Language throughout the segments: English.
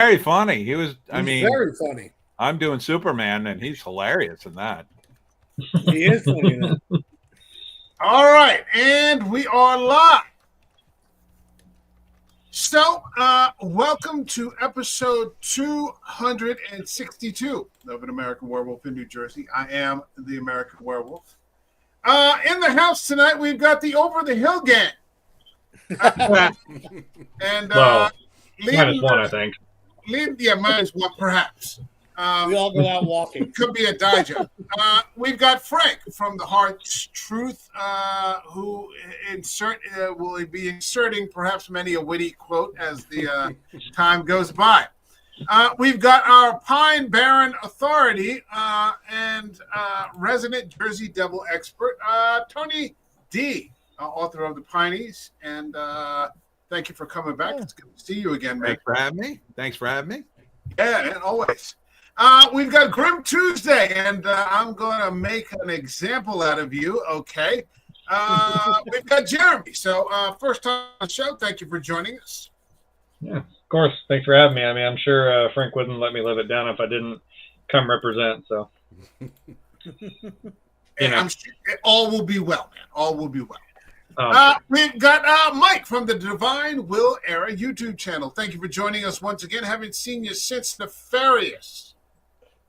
very funny. He was. Very funny. I'm doing Superman, and he's hilarious in that. He is funny in that. All right, and we are live. So, welcome to episode 262 of An American Werewolf in New Jersey. I am the American Werewolf. In the house tonight, we've got the Over the Hill gang. And minus one, I think. Minus one, perhaps. We all go out walking. Could be a digest. We've got Frank from The Heart's Truth, who will be inserting perhaps many a witty quote as the time goes by. We've got our Pine Barren Authority and resident Jersey Devil expert, Tony D., author of The Pineys. And thank you for coming back. It's good to see you again, man. Thanks for having me. Yeah, and always. We've got Grim Tuesday, and I'm going to make an example out of you, okay? We've got Jeremy. So, first time on the show, thank you for joining us. Yeah, of course. Thanks for having me. I mean, I'm sure Frank wouldn't let me live it down if I didn't come represent, so. And I'm sure all will be well, man. All will be well. Sure. We've got Mike from the Divine Will Era YouTube channel. Thank you for joining us once again. Haven't seen you since Nefarious.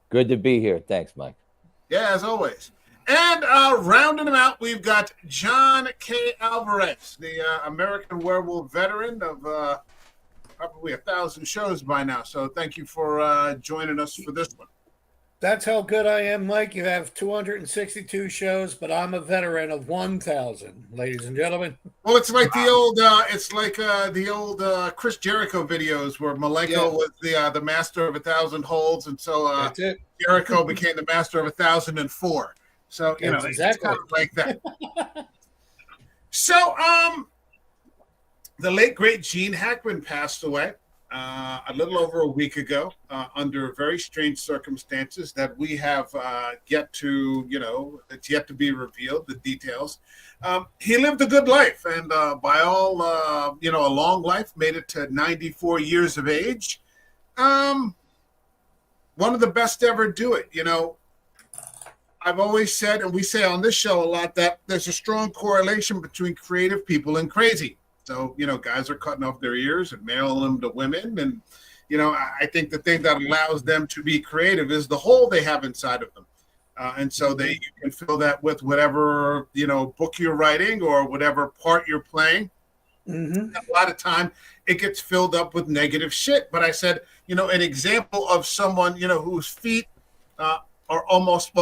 Good to be here. Thanks, Mike. Yeah, as always. And rounding them out, we've got John K. Alvarez, the American Werewolf veteran of probably 1,000 shows by now. So thank you for joining us for this one. That's how good I am, Mike. You have 262 shows, but I'm a veteran of 1,000, ladies and gentlemen. Well, it's like the old Chris Jericho videos where Malenko was the master of 1,000 holds, and so Jericho became the master of 1,004. So That's exactly. it's kind of like that. So, the late great Gene Hackman passed away a little over a week ago under very strange circumstances that we have yet to, it's yet to be revealed, the details. He lived a good life, and by all, a long life, made it to 94 years of age. One of the best to ever do it. I've always said, and we say on this show a lot, that there's a strong correlation between creative people and crazy. So, guys are cutting off their ears and mailing them to women. And, I think the thing that allows them to be creative is the hole they have inside of them. And so you can fill that with whatever, book you're writing or whatever part you're playing. Mm-hmm. A lot of time it gets filled up with negative shit. But I said, an example of someone, whose feet are almost,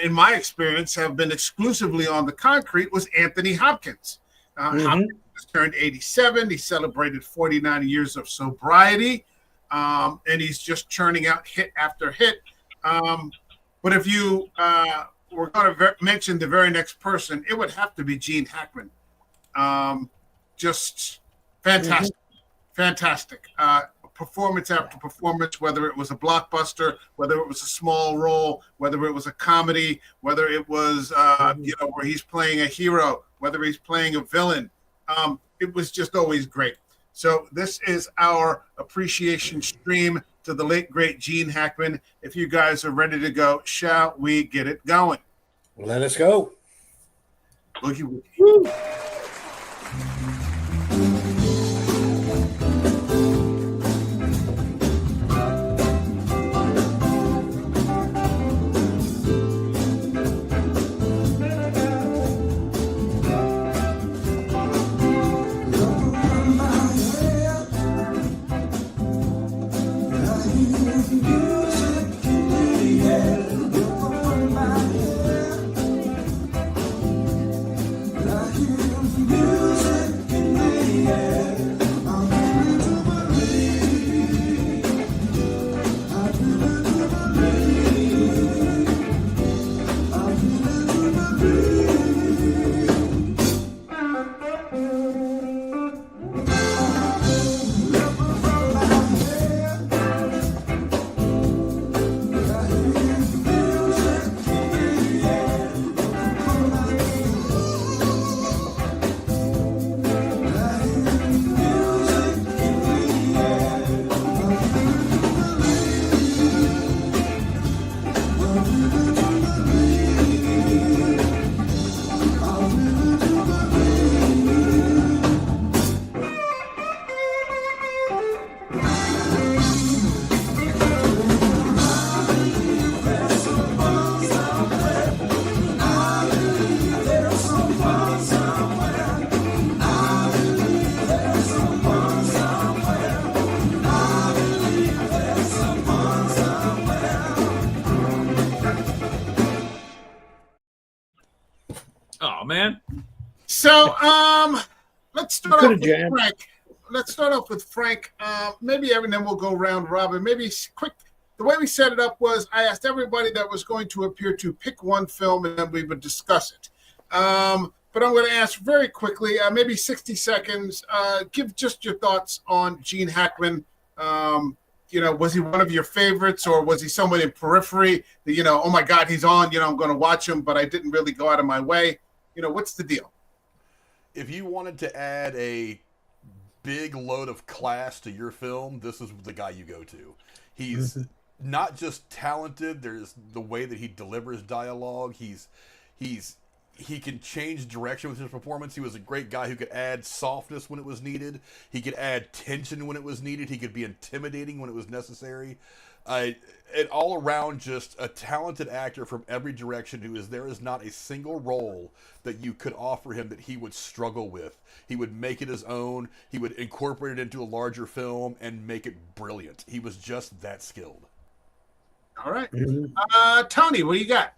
in my experience, have been exclusively on the concrete was Anthony Hopkins. Hopkins turned 87. He celebrated 49 years of sobriety, and he's just churning out hit after hit. But if you were going to mention the very next person, it would have to be Gene Hackman. Just fantastic, fantastic. Performance after performance, whether it was a blockbuster, whether it was a small role, whether it was a comedy, whether it was, where he's playing a hero, whether he's playing a villain. It was just always great. So this is our appreciation stream to the late, great Gene Hackman. If you guys are ready to go, shall we get it going? Let us go. Boogie woogie. man. So, let's start Coulda off with jammed. Frank. Let's start off with Frank. Maybe and then we'll go round robin. Maybe quick. The way we set it up was I asked everybody that was going to appear to pick one film, and then we would discuss it. But I'm going to ask very quickly, maybe 60 seconds. Give just your thoughts on Gene Hackman. Was he one of your favorites, or was he someone in periphery that, oh my God, he's on, I'm going to watch him, but I didn't really go out of my way. What's the deal? If you wanted to add a big load of class to your film, this is the guy you go to. He's not just talented. There's the way that he delivers dialogue. He can change direction with his performance. He was a great guy who could add softness when it was needed. He could add tension when it was needed. He could be intimidating when it was necessary. And all around, just a talented actor from every direction there is not a single role that you could offer him that he would struggle with. He would make it his own. He would incorporate it into a larger film and make it brilliant. He was just that skilled. All right. Tony, what do you got?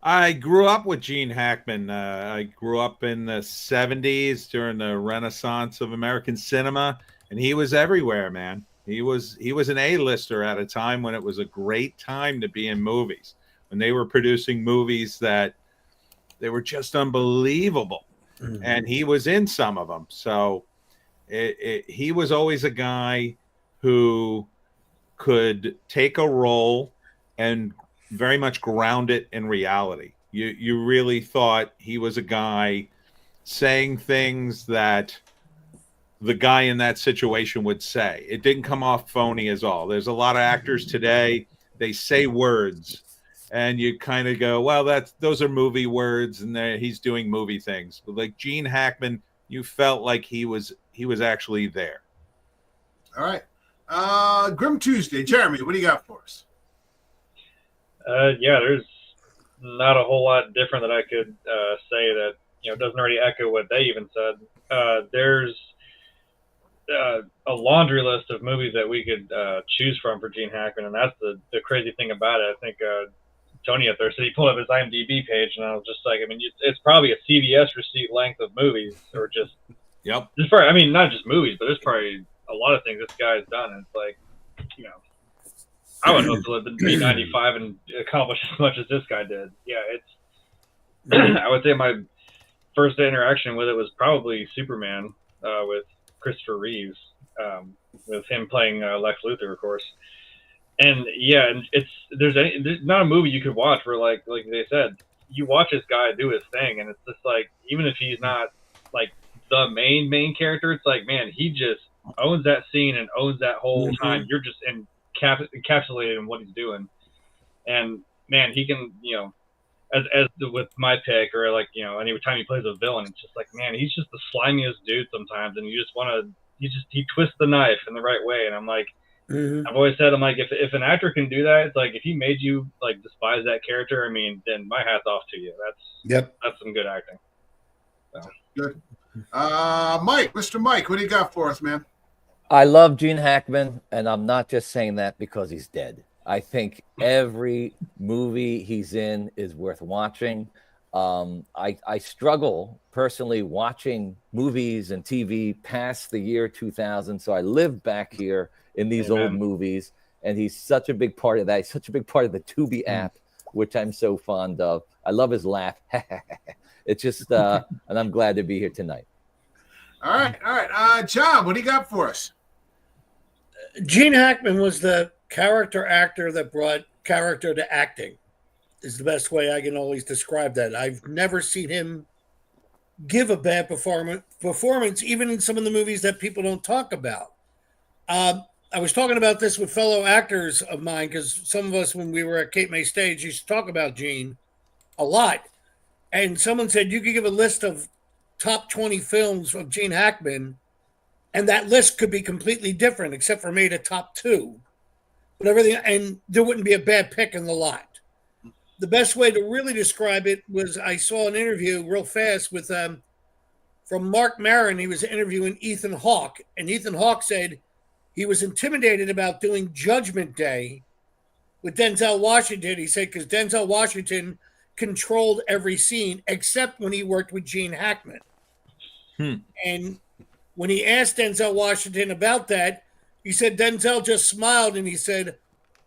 I grew up with Gene Hackman. I grew up in the 70s during the Renaissance of American cinema, and he was everywhere, man. He was an A-lister at a time when it was a great time to be in movies, when they were producing movies that they were just unbelievable. And he was in some of them. So he was always a guy who could take a role and very much ground it in reality. You really thought he was a guy saying things that the guy in that situation would say. It didn't come off phony as all. There's a lot of actors today, they say words and you kind of go, well, those are movie words and he's doing movie things. But like Gene Hackman, you felt like he was actually there. All right. Grim Tuesday. Jeremy, what do you got for us? Yeah, there's not a whole lot different that I could say that doesn't already echo what they even said. There's a laundry list of movies that we could choose from for Gene Hackman, and that's the crazy thing about it. I think Tony up there said he pulled up his IMDb page, and I was just like, I mean, it's probably a CVS receipt length of movies, or just yep. There's probably, I mean, not just movies, but there's probably a lot of things this guy's done. And it's like, I would hope to live to be 95 and accomplish as much as this guy did. Yeah, it's. I would say my first interaction with it was probably Superman with Christopher Reeves, with him playing Lex Luthor, of course. And yeah, and there's not a movie you could watch where like they said, you watch this guy do his thing, and it's just like, even if he's not like the main character, it's like, man, he just owns that scene and owns that whole time. You're just encapsulated in what he's doing, and man, he can, as with my pick, or like, any time he plays a villain, it's just like, man, he's just the slimiest dude sometimes, and you just want to, he twists the knife in the right way, and I'm like, I've always said, I'm like, if an actor can do that, it's like, if he made you like despise that character, I mean, then my hat's off to you. That's some good acting. So. Good. Mike, Mr. Mike, what do you got for us, man? I love Gene Hackman, and I'm not just saying that because he's dead. I think every movie he's in is worth watching. I struggle personally watching movies and TV past the year 2000, so I live back here in these old movies, and he's such a big part of that. He's such a big part of the Tubi app, which I'm so fond of. I love his laugh. It's just, and I'm glad to be here tonight. All right. John, what do you got for us? Gene Hackman was the character actor that brought character to acting, is the best way I can always describe that. I've never seen him give a bad performance, even in some of the movies that people don't talk about. I was talking about this with fellow actors of mine, because some of us, when we were at Cape May Stage, used to talk about Gene a lot. And someone said, you could give a list of top 20 films of Gene Hackman, and that list could be completely different, except for maybe the top 2. But everything, and there wouldn't be a bad pick in the lot. The best way to really describe it was, I saw an interview real fast with from Mark Maron. He was interviewing Ethan Hawke, and Ethan Hawke said he was intimidated about doing Judgment Day with Denzel Washington. He said, because Denzel Washington controlled every scene except when he worked with Gene Hackman. Hmm. And when he asked Denzel Washington about that, he said Denzel just smiled and he said,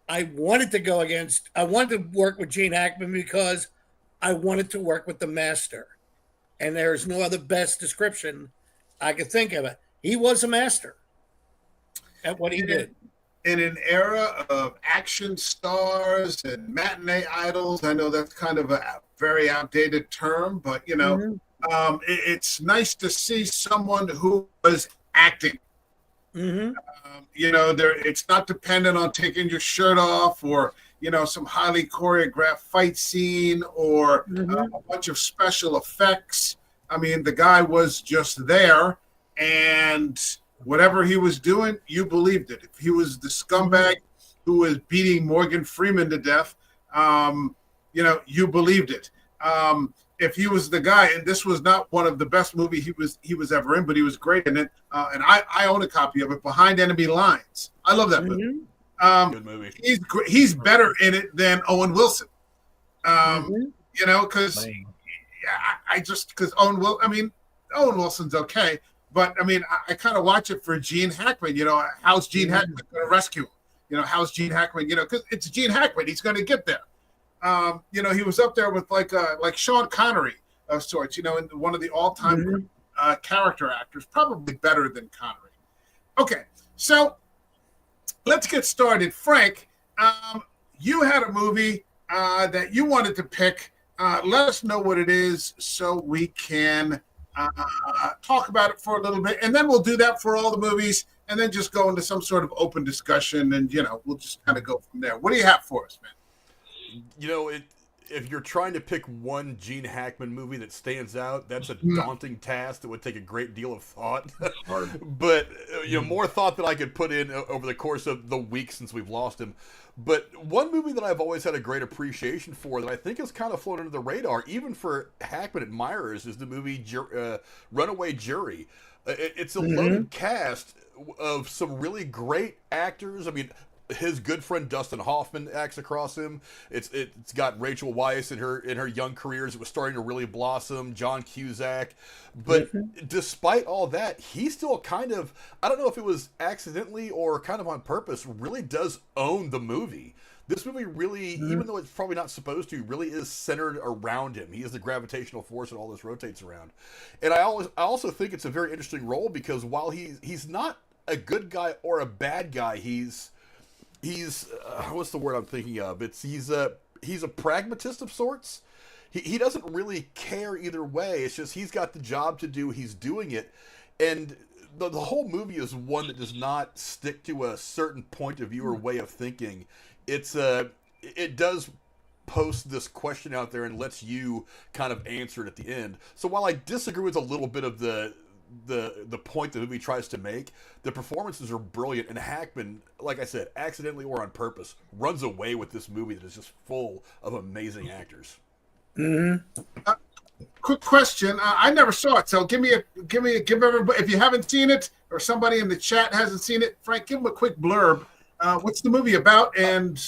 I wanted to work with Gene Hackman because I wanted to work with the master. And there's no other best description I could think of it. He was a master at what he did. In an era of action stars and matinee idols, I know that's kind of a very outdated term, but it's nice to see someone who was acting. Mm-hmm. It's not dependent on taking your shirt off or some highly choreographed fight scene or a bunch of special effects. I mean, the guy was just there, and whatever he was doing, you believed it. If he was the scumbag who was beating Morgan Freeman to death, you believed it. If he was the guy, and this was not one of the best movies he was ever in, but he was great in it. And I own a copy of it, Behind Enemy Lines. I love that movie. Good movie. He's better in it than Owen Wilson. Because Owen Wilson's okay. But I mean, I kind of watch it for Gene Hackman. How's Gene Hackman going to rescue him? How's Gene Hackman? Because it's Gene Hackman. He's going to get there. He was up there with like Sean Connery of sorts. In one of the all-time character actors, probably better than Connery. Okay, so let's get started. Frank, you had a movie that you wanted to pick. Let us know what it is so we can talk about it for a little bit, and then we'll do that for all the movies, and then just go into some sort of open discussion, and we'll just kind of go from there. What do you have for us, man? If you're trying to pick one Gene Hackman movie that stands out, that's a daunting task that would take a great deal of thought. But more thought that I could put in over the course of the week since we've lost him. But one movie that I've always had a great appreciation for that I think has kind of flown under the radar, even for Hackman admirers, is the movie Runaway Jury. It's a loaded cast of some really great actors. I mean, his good friend Dustin Hoffman acts across him. It's got Rachel Weisz in her young careers. It was starting to really blossom. John Cusack, but despite all that, he still kind of, I don't know if it was accidentally or kind of on purpose, really does own the movie. This movie really, even though it's probably not supposed to, really is centered around him. He is the gravitational force that all this rotates around. And I also think it's a very interesting role because while he's not a good guy or a bad guy, he's what's the word I'm thinking of? He's a pragmatist of sorts. He doesn't really care either way. It's just he's got the job to do. He's doing it, and the whole movie is one that does not stick to a certain point of view or way of thinking. It does post this question out there and lets you kind of answer it at the end. So while I disagree with a little bit of the point the movie tries to make, the performances are brilliant, and Hackman, like I said, accidentally or on purpose, runs away with this movie that is just full of amazing actors. Quick question: I never saw it, so give everybody, if you haven't seen it or somebody in the chat hasn't seen it, Frank, give them a quick blurb. What's the movie about? And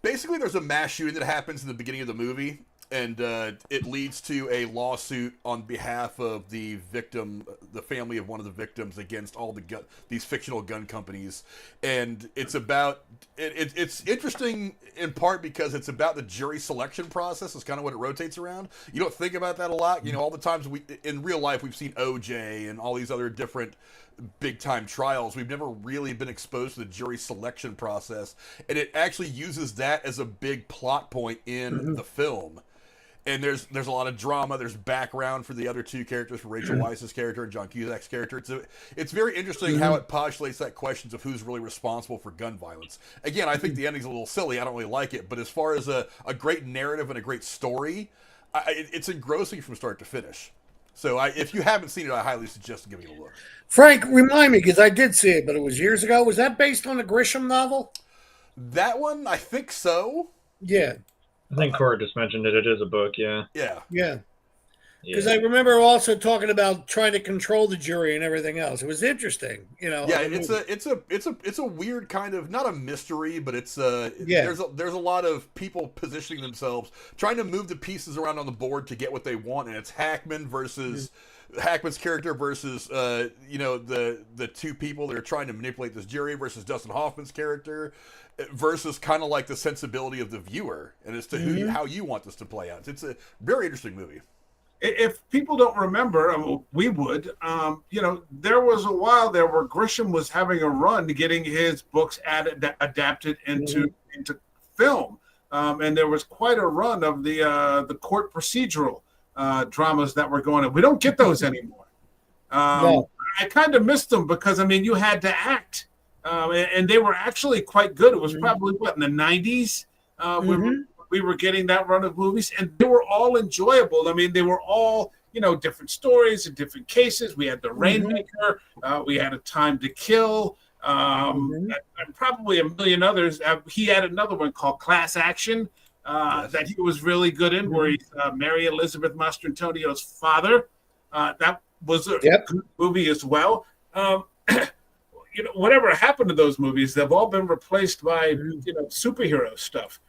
basically, there's a mass shooting that happens in the beginning of the movie. And it leads to a lawsuit on behalf of the victim, the family of one of the victims, against all these fictional gun companies. And it's about it's interesting in part because it's about the jury selection process. Is kind of what it rotates around. You don't think about that a lot. All the times in real life we've seen OJ and all these other different big time trials. We've never really been exposed to the jury selection process, and it actually uses that as a big plot point in the film. And there's a lot of drama. There's background for the other two characters, for Rachel Weisz's character and John Cusack's character. It's very interesting how it postulates that questions of who's really responsible for gun violence. Again, I think the ending's a little silly. I don't really like it. But as far as a great narrative and a great story, it's engrossing from start to finish. So if you haven't seen it, I highly suggest giving it a look. Frank, remind me, because I did see it, but it was years ago. Was that based on a Grisham novel? That one, I think so. Yeah. I think Cora just mentioned it. It is a book, yeah. Yeah. Yeah. Because I remember also talking about trying to control the jury and everything else. It was interesting, Yeah, it's a weird kind of, not a mystery, but it's there's a lot of people positioning themselves, trying to move the pieces around on the board to get what they want, and it's Hackman versus Hackman's character versus the two people that are trying to manipulate this jury versus Dustin Hoffman's character versus kind of like the sensibility of the viewer and as to how you want this to play out. It's a very interesting movie. If people don't remember, we would, there was a while there where Grisham was having a run getting his books adapted into film, and there was quite a run of the court procedural dramas that were going on. We don't get those anymore. No. I kind of missed them because you had to act, and they were actually quite good. It was probably in the 90s when we were getting that run of movies, and they were all enjoyable. I mean, they were all, different stories and different cases. We had The Rainmaker, we had A Time to Kill, and probably a million others. He had another one called Class Action that he was really good in, where he's Mary Elizabeth Mastrantonio's father. That was a good movie as well. Whatever happened to those movies, they've all been replaced by, superhero stuff.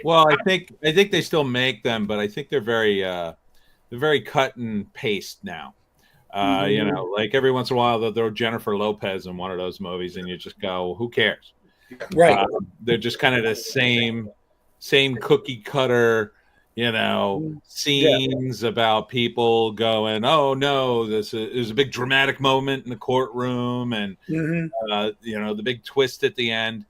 Well, I think they still make them, but I think they're very cut and paste now. Like every once in a while they'll throw Jennifer Lopez in one of those movies, and you just go, "Who cares?" Right? They're just kind of the same cookie cutter, scenes about people going, "Oh no, there's a big dramatic moment in the courtroom," and the big twist at the end.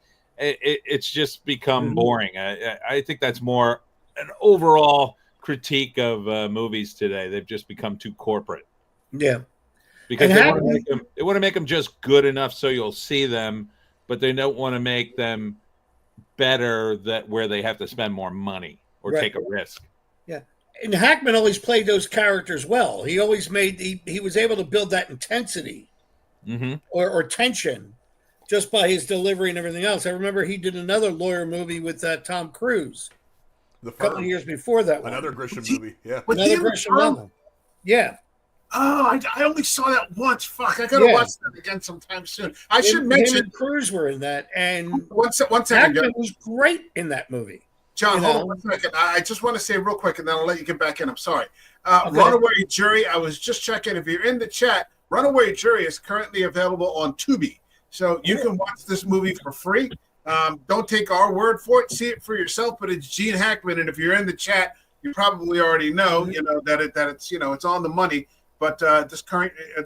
It's just become boring. I think that's more an overall critique of movies today. They've just become too corporate. Yeah, because they want to make them just good enough so you'll see them, but they don't want to make them better where they have to spend more money or take a risk. Yeah, and Hackman always played those characters well. He always he was able to build that intensity or tension just by his delivery and everything else. I remember he did another lawyer movie with Tom Cruise a couple of years before that one. Another Grisham movie, yeah. Another Grisham novel. Yeah. Oh, I only saw that once. Fuck, I gotta watch that again sometime soon. I should mention him and Cruise were in that, and one second, Hackman was great in that movie. John, hold on 1 second. I just want to say real quick, and then I'll let you get back in. I'm sorry. Runaway Jury. I was just checking. If you're in the chat, Runaway Jury is currently available on Tubi. So you can watch this movie for free. Don't take our word for it. See it for yourself. But it's Gene Hackman, and if you're in the chat, you probably already know, that it's it's on the money. But this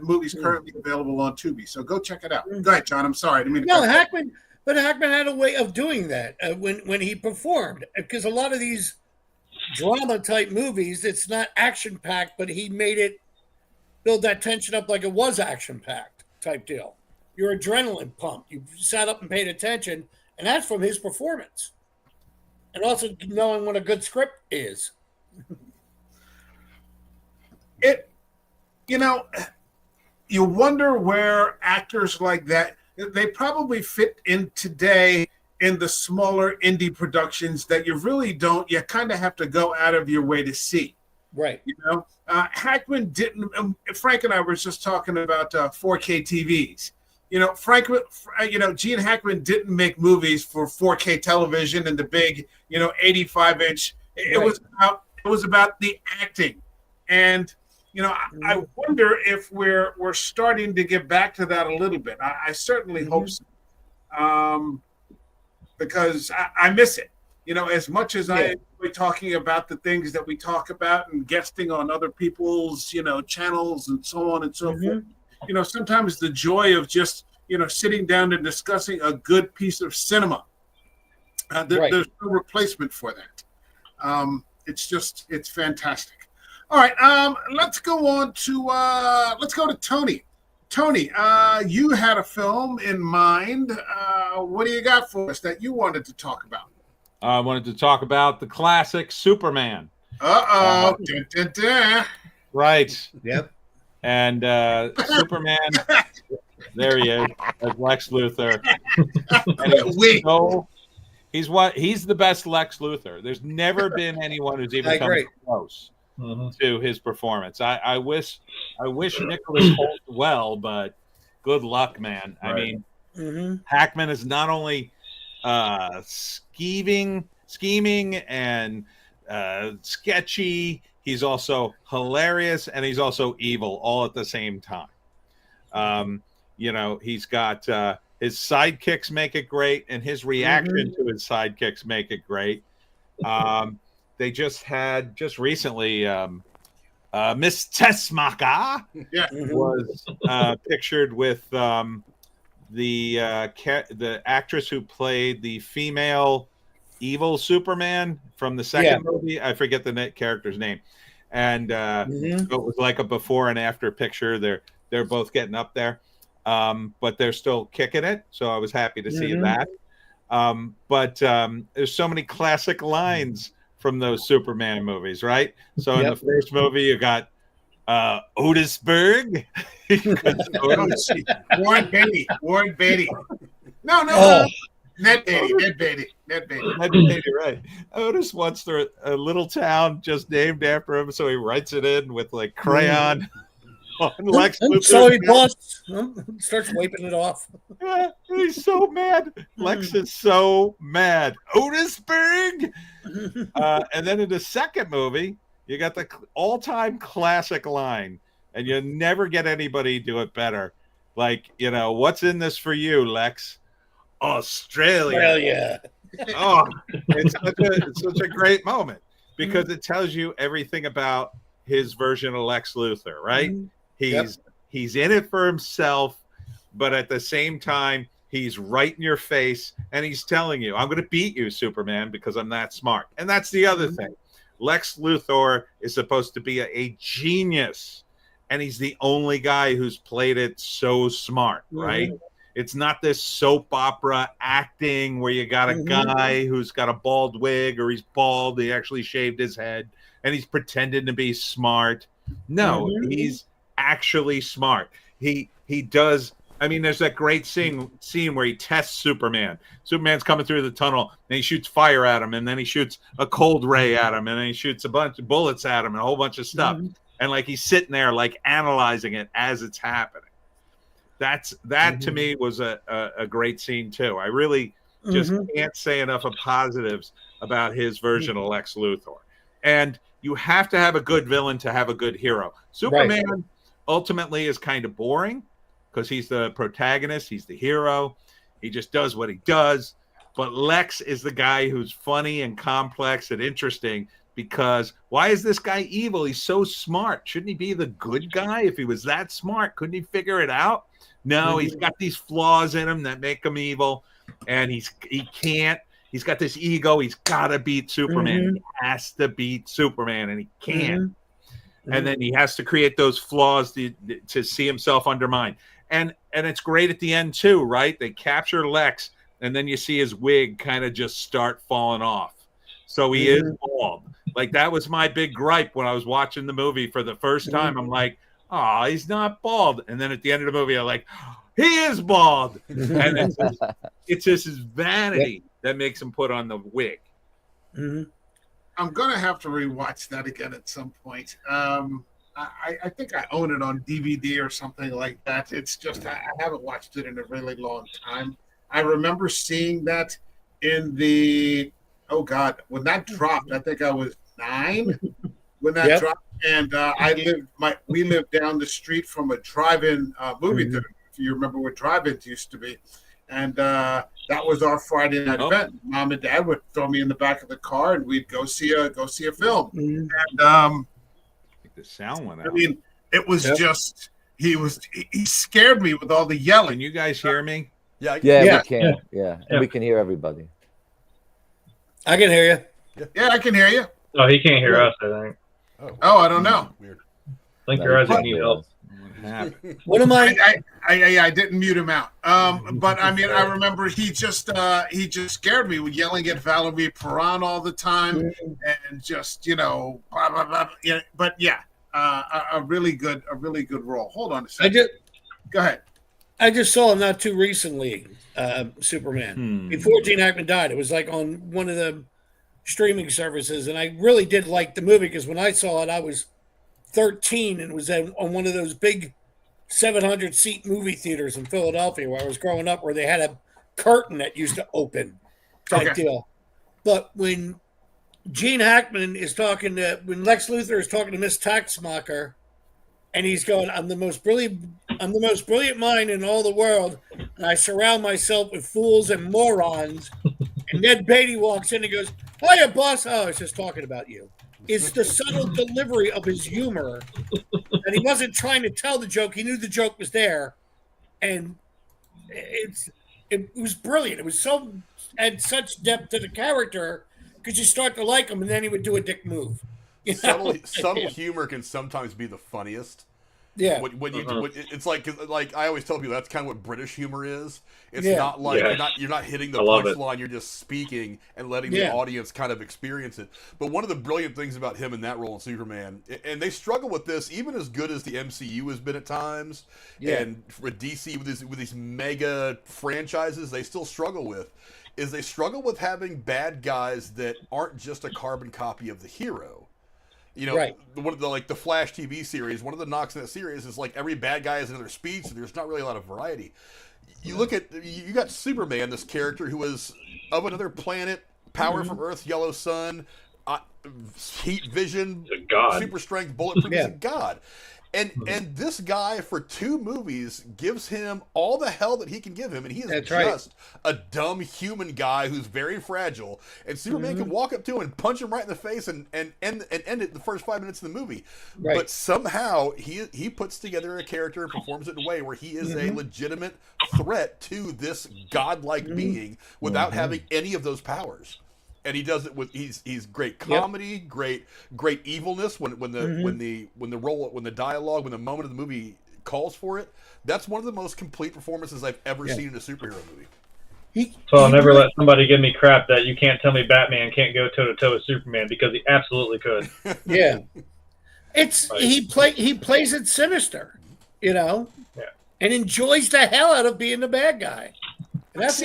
movie's currently available on Tubi. So go check it out. Go ahead, John. I'm sorry. Hackman had a way of doing that when he performed, because a lot of these drama type movies, it's not action packed, but he made it build that tension up like it was action packed type deal. Your adrenaline pumped. You sat up and paid attention, and that's from his performance. And also knowing what a good script is. You wonder where actors like that, they probably fit in today in the smaller indie productions that you kind of have to go out of your way to see. Right. Hackman didn't, Frank and I were just talking about 4K TVs. Gene Hackman didn't make movies for 4K television and the big, 85-inch. It was about the acting, and I wonder if we're starting to get back to that a little bit. I certainly hope so, because I miss it. As much as I enjoy talking about the things that we talk about and guesting on other people's channels and so on and so forth. Sometimes the joy of just, sitting down and discussing a good piece of cinema. There's no replacement for that. It's fantastic. All right, let's go on to Tony. Tony, you had a film in mind. What do you got for us that you wanted to talk about? I wanted to talk about the classic Superman. Dun, dun, dun. Right. Yep. And Superman, there he is, as Lex Luthor. And he's the best Lex Luthor. There's never been anyone who's even come close. to his performance. I wish Nicholas Holt well, but good luck, man. Right. I mean, Mm-hmm. Hackman is not only scheming and sketchy, he's also hilarious and he's also evil all at the same time. He's got his sidekicks make it great, and his reaction to his sidekicks make it great. They just recently Miss Tessmacher was pictured with the actress who played the female evil Superman from the second movie. I forget the character's name, and so it was like a before and after picture. They're both getting up there, but they're still kicking it. So I was happy to see that. But there's so many classic lines from those Superman movies, right? So in the first movie, you got Otisburg. Warren Beatty. No. Ned Beatty, right. Otis wants a little town just named after him, so he writes it in with like crayon. Lex So he busts, starts wiping it off. Yeah, he's so mad. Lex is so mad. Otisburg. And then in the second movie, you got the all-time classic line, and you never get anybody do it better. Like, what's in this for you, Lex? Australia. Oh, it's such a great moment because it tells you everything about his version of Lex Luthor, right? He's in it for himself, but at the same time, he's right in your face, and he's telling you, I'm going to beat you, Superman, because I'm that smart. And that's the other thing. Lex Luthor is supposed to be a genius, and he's the only guy who's played it so smart, right? It's not this soap opera acting where you got a guy who's got a bald wig or he's bald, he actually shaved his head, and he's pretending to be smart. No, he's actually smart. He does. I mean, there's that great scene where he tests Superman. Superman's coming through the tunnel, and he shoots fire at him, and then he shoots a cold ray at him, and then he shoots a bunch of bullets at him, and a whole bunch of stuff. And like he's sitting there, like analyzing it as it's happening. That to me was a great scene too. I really just can't say enough of positives about his version of Lex Luthor. And you have to have a good villain to have a good hero. Superman ultimately is kind of boring because he's the protagonist, he's the hero, he just does what he does. But Lex is the guy who's funny and complex and interesting because why is this guy evil? He's so smart. Shouldn't he be the good guy? If he was that smart, couldn't he figure it out? No, he's got these flaws in him that make him evil, and he can't. He's got this ego. He's got to beat Superman. He has to beat Superman, and he can't. And then he has to create those flaws to see himself undermined. And it's great at the end too, right? They capture Lex, and then you see his wig kind of just start falling off. So he is bald. Like that was my big gripe when I was watching the movie for the first time. I'm like, oh, he's not bald. And then at the end of the movie, I'm like, he is bald. And it's just his vanity that makes him put on the wig. I'm going to have to rewatch that again at some point. I think I own it on DVD or something like that. It's just I haven't watched it in a really long time. I remember seeing that in the, when that dropped, I think I was 9 when that dropped. And we lived down the street from a drive-in movie theater. If you remember what drive-ins used to be, and that was our Friday night event. Mom and Dad would throw me in the back of the car, and we'd go see a film. And I think the sound went out. I mean, it was just he scared me with all the yelling. Can you guys hear me? We can. And we can hear everybody. I can hear you. Yeah, I can hear you. Oh, he can't hear us, I think. Oh, I don't know. Weird. I think your eyes need help. What am I? I didn't mute him out. But I mean, I remember he just scared me with yelling at Valerie Perron all the time, and just blah blah blah. Yeah, but yeah, a really good role. Hold on a second. Go ahead. I just saw him not too recently, Superman. Before Gene Hackman died, it was like on one of the streaming services, and I really did like the movie because when I saw it, I was 13 and was on one of those big 700-seat movie theaters in Philadelphia where I was growing up, where they had a curtain that used to open type deal. But when Gene Hackman is when Lex Luthor is talking to Miss Taxmacher, and he's going, I'm the most brilliant mind in all the world, and I surround myself with fools and morons. And Ned Beatty walks in and goes, hiya, boss. Oh, I was just talking about you. It's the subtle delivery of his humor. And he wasn't trying to tell the joke. He knew the joke was there. And it was brilliant. It was had such depth to the character because you start to like him, and then he would do a dick move. Subtle humor can sometimes be the funniest. Yeah. When it's like I always tell people that's kind of what British humor is. It's Yeah. not like you're not hitting the punchline. You're just speaking and letting the audience kind of experience it. But one of the brilliant things about him in that role in Superman, and they struggle with this even as good as the MCU has been at times, and with DC with these mega franchises, they still struggle with having bad guys that aren't just a carbon copy of the hero. You know, one of the Flash TV series, one of the knocks in that series is like every bad guy has another speech, so there's not really a lot of variety. You got Superman, this character who was of another planet, power from Earth, yellow sun, heat vision, super strength, bulletproof. He's a god. And this guy for 2 movies gives him all the hell that he can give him, and he is just a dumb human guy who's very fragile. And Superman can walk up to him and punch him right in the face and end it the first 5 minutes of the movie. Right. But somehow he puts together a character and performs it in a way where he is a legitimate threat to this godlike being without having any of those powers. And he does it with he's great comedy, great evilness when the dialogue, when the moment of the movie calls for it. That's one of the most complete performances I've ever seen in a superhero movie. So I'll never let somebody give me crap that you can't tell me Batman can't go toe to toe with Superman, because he absolutely could. Yeah, he plays it sinister, and enjoys the hell out of being the bad guy. And that's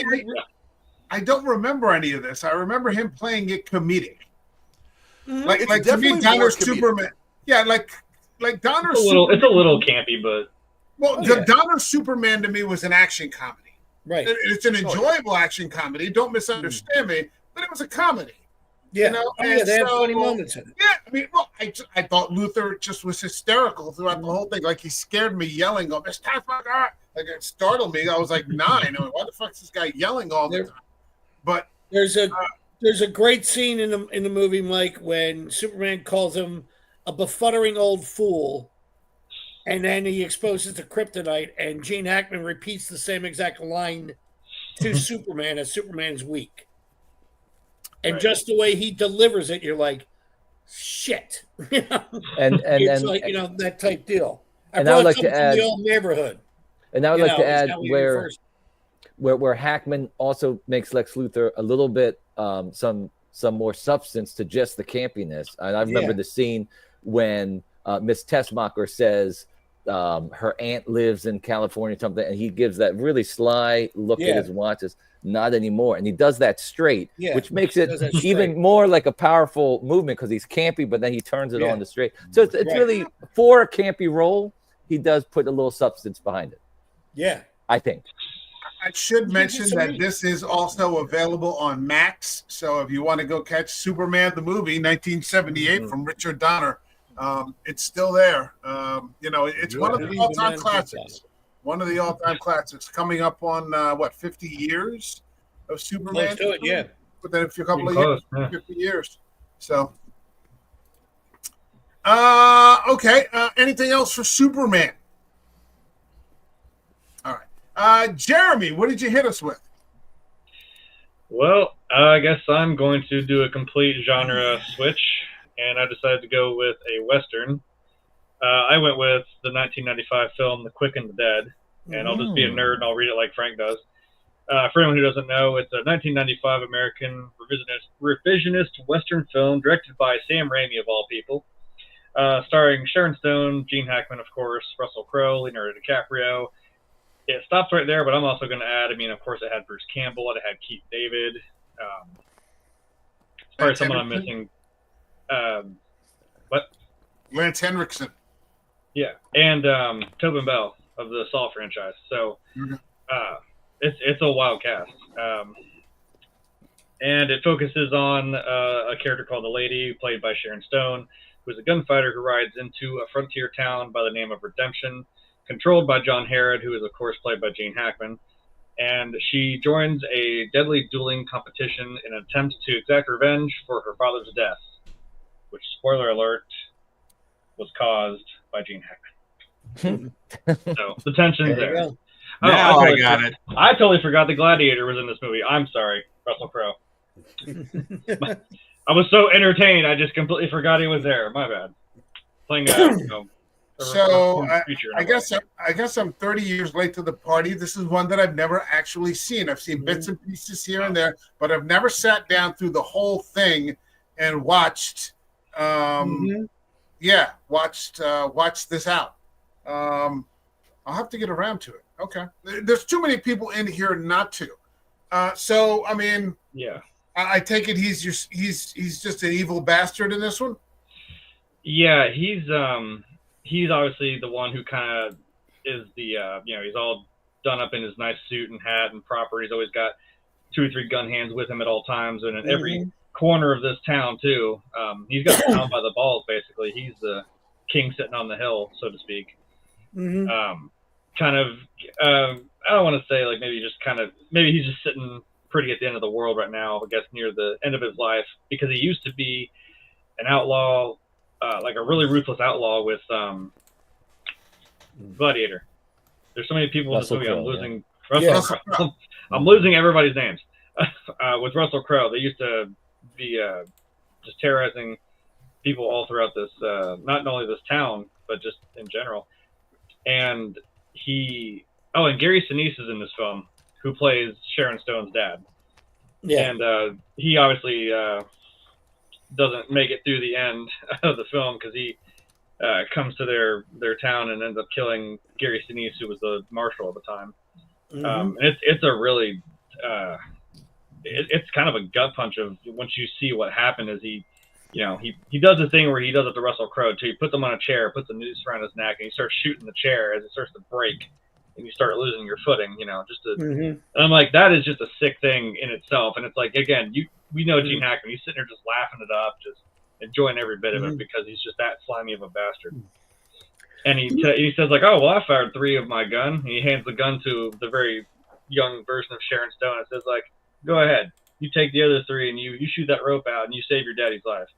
I don't remember any of this. I remember him playing it comedic. Like to me, definitely Donner's more comedic. Superman. Yeah, like Donner's It's a little campy, but Donner's Superman to me was an action comedy. Right. It's an enjoyable action comedy. Don't misunderstand me, but it was a comedy. Yeah. They had funny moments in it. Yeah, I mean, I thought Luthor just was hysterical throughout the whole thing. Like, he scared me yelling, "Go, Mr. Taskmaster!" Like, it startled me. I was like 9. I mean, why the fuck is this guy yelling all the time? But there's a great scene in the movie, Mike, when Superman calls him a befuddling old fool, and then he exposes the kryptonite, and Gene Hackman repeats the same exact line to Superman as Superman's weak. And just the way he delivers it, you're like, shit. And it's like, that type deal. I would like to add the old neighborhood. And I would like to add where Hackman also makes Lex Luthor a little bit some more substance to just the campiness. And I remember the scene when Miss Tessmacher says her aunt lives in California or something, and he gives that really sly look at his watches. Not anymore. And he does that straight, which makes it even more like a powerful movement because he's campy, but then he turns it on the straight. So it's really, for a campy role, he does put a little substance behind it. Yeah. I think. I should mention that this is also available on Max. So if you want to go catch Superman the movie, 1978 from Richard Donner, it's still there. It's one of the all-time classics. One of the all-time classics, coming up on 50 years of Superman. Close to it, yeah. Within a couple of years, 50 years. So, okay. Anything else for Superman? All right, Jeremy, what did you hit us with? Well, I guess I'm going to do a complete genre switch, and I decided to go with a Western. I went with the 1995 film The Quick and the Dead, and I'll just be a nerd and I'll read it like Frank does. For anyone who doesn't know, it's a 1995 American revisionist Western film directed by Sam Raimi, of all people, starring Sharon Stone, Gene Hackman, of course, Russell Crowe, Leonardo DiCaprio. It stops right there, but I'm also going to add, of course, it had Bruce Campbell, it had Keith David. probably someone I'm missing. What? Lance Henriksen. Yeah, and Tobin Bell of the Saw franchise. So it's a wild cast. And it focuses on a character called the Lady, played by Sharon Stone, who's a gunfighter who rides into a frontier town by the name of Redemption, controlled by John Harrod, who is, of course, played by Gene Hackman. And she joins a deadly dueling competition in an attempt to exact revenge for her father's death, which, spoiler alert, was caused by Gene Hackman. So the tension's there. Go. Now I I got it. I totally forgot the Gladiator was in this movie. I'm sorry, Russell Crowe. I was so entertained, I just completely forgot he was there. My bad. Playing So feature I guess I'm 30 years late to the party. This is one that I've never actually seen. I've seen bits and pieces here and there, but I've never sat down through the whole thing and watched. Watched this out. I'll have to get around to it. Okay, there's too many people in here not to. So I mean, yeah. I take it he's just an evil bastard in this one. Yeah, he's obviously the one who kind of is the he's all done up in his nice suit and hat and proper. He's always got 2 or 3 gun hands with him at all times, and in every corner of this town too. He's got the town by the balls basically. He's the king sitting on the hill, so to speak. I don't want to say like maybe he's just sitting pretty at the end of the world right now. I guess near the end of his life, because he used to be an outlaw. Like a really ruthless outlaw with Gladiator. There's so many people in this movie. I'm losing Russell Crowe. I'm losing everybody's names. With Russell Crowe, they used to be just terrorizing people all throughout this, not only this town, but just in general. And and Gary Sinise is in this film, who plays Sharon Stone's dad. Yeah. And he obviously doesn't make it through the end of the film because he comes to their town and ends up killing Gary Sinise, who was the marshal at the time. And it's a really it's kind of a gut punch of once you see what happened is he does the thing where he does it to Russell Crowe too. He puts him on a chair, puts a noose around his neck, and he starts shooting the chair as it starts to break, and you start losing your footing. And I'm like, that is just a sick thing in itself. And it's like, again, we know Gene Hackman. He's sitting there just laughing it up, just enjoying every bit of it because he's just that slimy of a bastard. And he says like, oh well, I fired 3 of my gun. And he hands the gun to the very young version of Sharon Stone and says like, go ahead, you take the other 3 and you shoot that rope out and you save your daddy's life.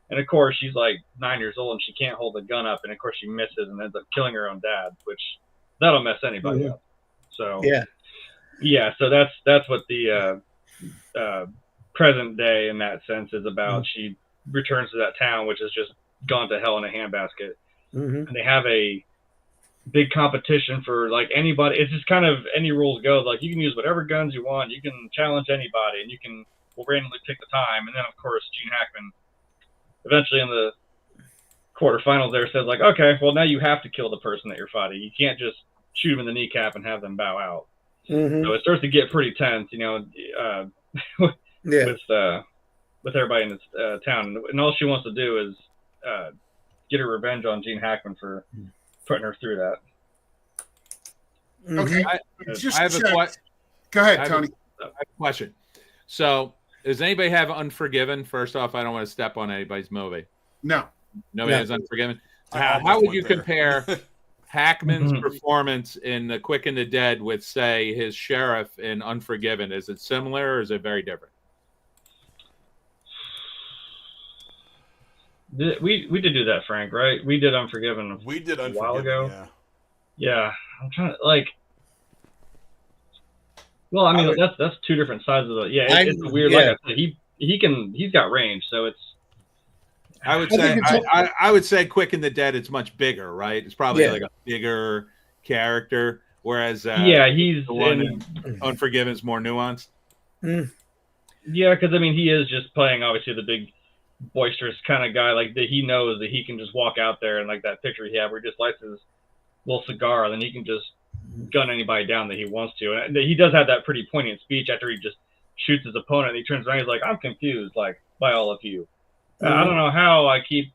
And of course she's like 9 years old and she can't hold the gun up, and of course she misses and ends up killing her own dad, which that'll mess anybody up. So so that's what the present day in that sense is about. She returns to that town, which has just gone to hell in a handbasket. And they have a big competition for like anybody. It's just kind of any rules go. Like you can use whatever guns you want. You can challenge anybody, and we'll randomly pick the time. And then of course Gene Hackman eventually in the quarterfinals there says like, okay, well now you have to kill the person that you're fighting. You can't just shoot them in the kneecap and have them bow out. So it starts to get pretty tense, with everybody in this town, and all she wants to do is get her revenge on Gene Hackman for putting her through that. Okay, I have a question. Go ahead, Tony. I have a question. So, does anybody have Unforgiven? First off, I don't want to step on anybody's movie. No. Nobody has Unforgiven. How would you compare Hackman's performance in The Quick and the Dead with, say, his sheriff in Unforgiven? Is it similar or is it very different? We did do that, Frank, right? We did Unforgiven We did a while ago. Yeah. I'm trying to like. Well, I mean that's 2 different sides of it. Yeah, it's weird. Yeah. Like I said, he's got range, so it's. I would say Quick and the Dead it's much bigger, right? It's probably like a bigger character, whereas he's the one in Unforgiven is more nuanced. Yeah, because I mean he is just playing obviously the big boisterous kind of guy, like that he knows that he can just walk out there and like that picture he had where he just lights his little cigar and then he can just gun anybody down that he wants to. And he does have that pretty poignant speech after he just shoots his opponent and he turns around, he's like, I'm confused, like by all of you. I don't know how I keep,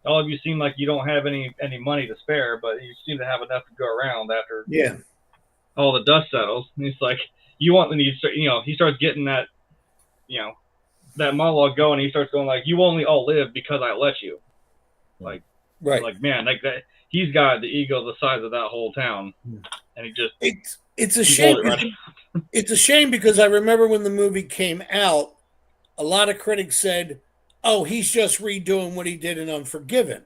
all of you seem like you don't have any money to spare, but you seem to have enough to go around after all the dust settles. And he's like, you want, and he starts getting that, that monologue going. He starts going like, you only all live because I let you. Like, like, man, like that, he's got the ego the size of that whole town. And he just, it's a shame. It's a shame because I remember when the movie came out, a lot of critics said, oh, he's just redoing what he did in Unforgiven.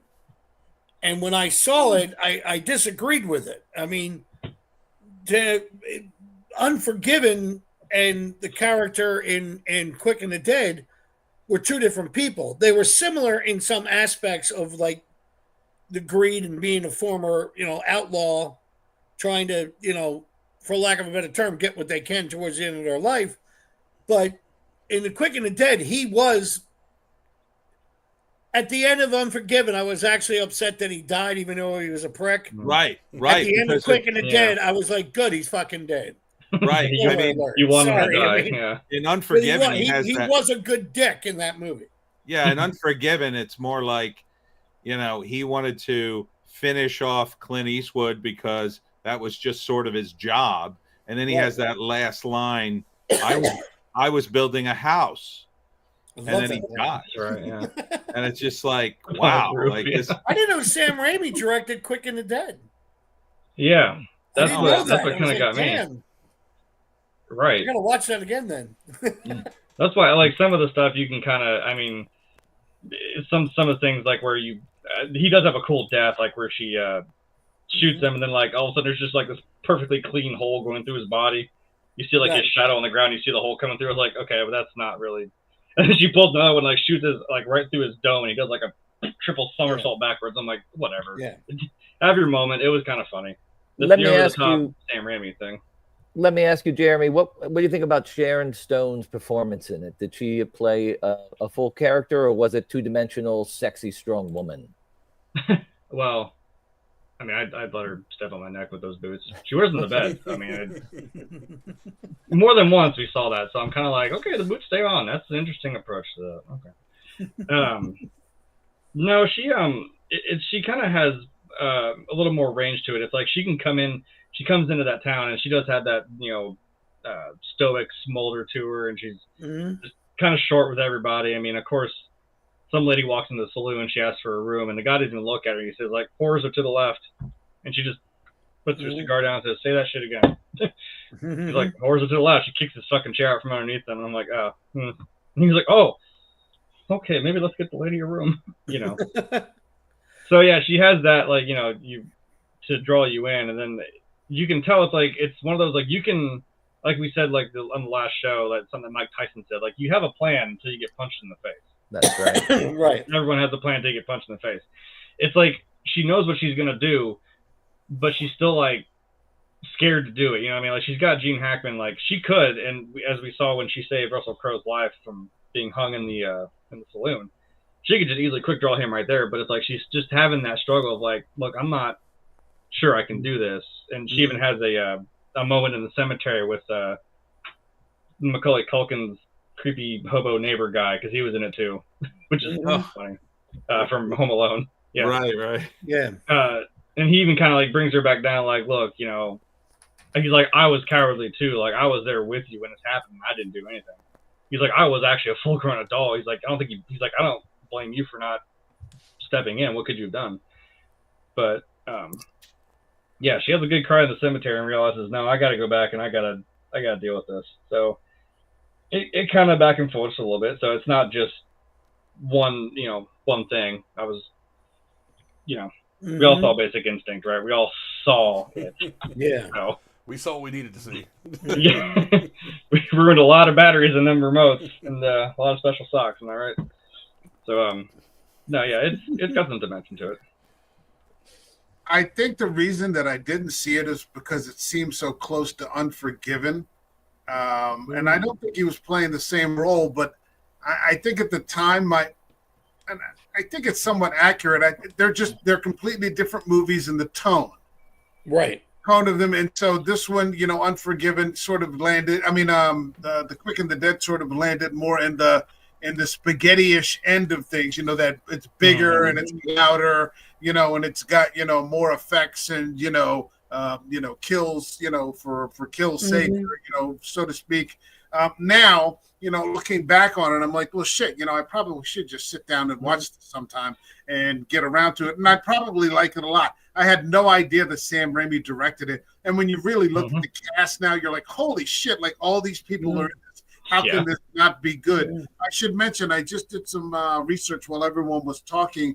And when I saw it, I disagreed with it. I mean, Unforgiven and the character in Quick and the Dead were two different people. They were similar in some aspects of like the greed and being a former, outlaw, trying to, for lack of a better term, get what they can towards the end of their life. But in the Quick and the Dead, he was, at the end of Unforgiven, I was actually upset that he died, even though he was a prick. Right. At the end of Quick and the Dead, I was like, good, he's fucking dead. Right. I mean, you want him to die. In Unforgiven, he was a good dick in that movie. Yeah, in Unforgiven, it's more like, he wanted to finish off Clint Eastwood because that was just sort of his job. And then he has that last line, I was building a house. And then he dies. Right, yeah. And it's just like, wow. Like this. I didn't know Sam Raimi directed Quick and the Dead. Yeah. That's what kind of got damn. me. Right. I gotta watch that again then. That's why I like some of the stuff you can kind of, I mean, some of the things like where he does have a cool death, like where she shoots him and then like all of a sudden there's just like this perfectly clean hole going through his body. You see like his shadow on the ground, you see the hole coming through. It's like, okay, but that's not really. And then she pulls another one, like shoots his like right through his dome, and he does like a triple somersault backwards. I'm like, whatever. Yeah. Have your moment. It was kind of funny. Let me ask you, Sam Raimi thing. Let me ask you, Jeremy, what do you think about Sharon Stone's performance in it? Did she play a full character, or was it two-dimensional, sexy, strong woman? Well, I mean, I'd let her step on my neck with those boots. She wears them in the bed. I mean, more than once we saw that, so I'm kind of like, okay, the boots stay on. That's an interesting approach to that. Okay. No, she she kind of has a little more range to it. It's like she can come in. She comes into that town, and she does have that stoic smolder to her, and she's just kind of short with everybody. I mean, of course. Some lady walks into the saloon, she asks for a room, and the guy doesn't even look at her. He says, like, whores are to the left. And she just puts her cigar down and says, say that shit again. He's like, whores are to the left. She kicks his fucking chair out from underneath them. And I'm like, oh. And he's like, oh, okay, maybe let's get the lady a room. So, yeah, she has that, like, to draw you in. And then you can tell it's, like, it's one of those, like, you can, like we said, like, on the last show, like something Mike Tyson said, like, you have a plan until you get punched in the face. That's right. Right. Everyone has a plan to get punched in the face. It's like she knows what she's gonna do, but she's still like scared to do it. You know what I mean? Like she's got Gene Hackman. Like she could, and as we saw when she saved Russell Crowe's life from being hung in the saloon, she could just easily quick draw him right there. But it's like she's just having that struggle of like, look, I'm not sure I can do this. And she even has a moment in the cemetery with Macaulay Culkin's creepy hobo neighbor guy, because he was in it too, which is funny, from Home Alone. Yeah, right. Yeah. And he even kind of like brings her back down, like, look, he's like, I was cowardly too. Like I was there with you when this happened. I didn't do anything. He's like, I was actually a full-grown adult. He's like, I don't think he's like, I don't blame you for not stepping in. What could you have done? But yeah, she has a good cry in the cemetery and realizes, no, I got to go back and I got to deal with this. So. It kind of back and forth a little bit, so it's not just one thing. I was, we all saw Basic Instinct, right? We all saw it. Yeah. So, we saw what we needed to see. Yeah, we ruined a lot of batteries in them remotes and a lot of special socks. Am I right? So, no, yeah, it's got some dimension to it. I think the reason that I didn't see it is because it seems so close to Unforgiven. And I don't think he was playing the same role, but I think at the time, and I think it's somewhat accurate. They're completely different movies in the tone, right? Tone of them, and so this one, Unforgiven sort of landed. I mean, the Quick and the Dead sort of landed more in the and the spaghetti-ish end of things. That it's bigger and it's louder, and it's got more effects and kills, for kill's sake, so to speak. Now, looking back on it, I'm like, well, shit, I probably should just sit down and watch this sometime and get around to it. And I probably like it a lot. I had no idea that Sam Raimi directed it. And when you really look at the cast now, you're like, holy shit, like all these people are in this. How can this not be good? I should mention, I just did some research while everyone was talking.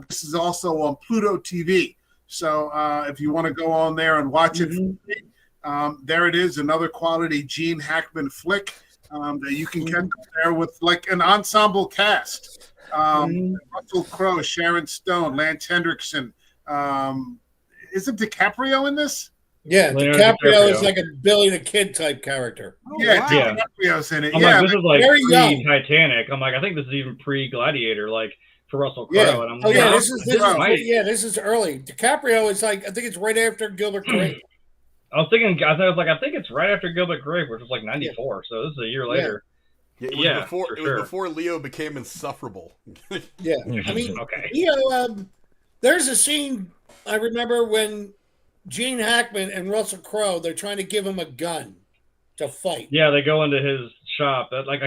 This is also on Pluto TV. So if you want to go on there and watch it, there it is, another quality Gene Hackman flick that you can get there with like an ensemble cast. Russell Crowe, Sharon Stone, Lance Hendrickson. Isn't DiCaprio in this? Yeah, Leonardo DiCaprio is like a Billy the Kid type character. DiCaprio's in it. I'm like, this is like very young. pre-Titanic. I'm like, I think this is even pre-Gladiator, like for Russell Crowe. Yeah. And I'm like, this is early. DiCaprio is like, I think it's right after Gilbert Grape. I think it's right after Gilbert Grape, which was like 94. So this is a year later. It was before Leo became insufferable. Yeah. I mean, okay. There's a scene I remember when Gene Hackman and Russell Crowe, they're trying to give him a gun to fight. Yeah, they go into his shop. I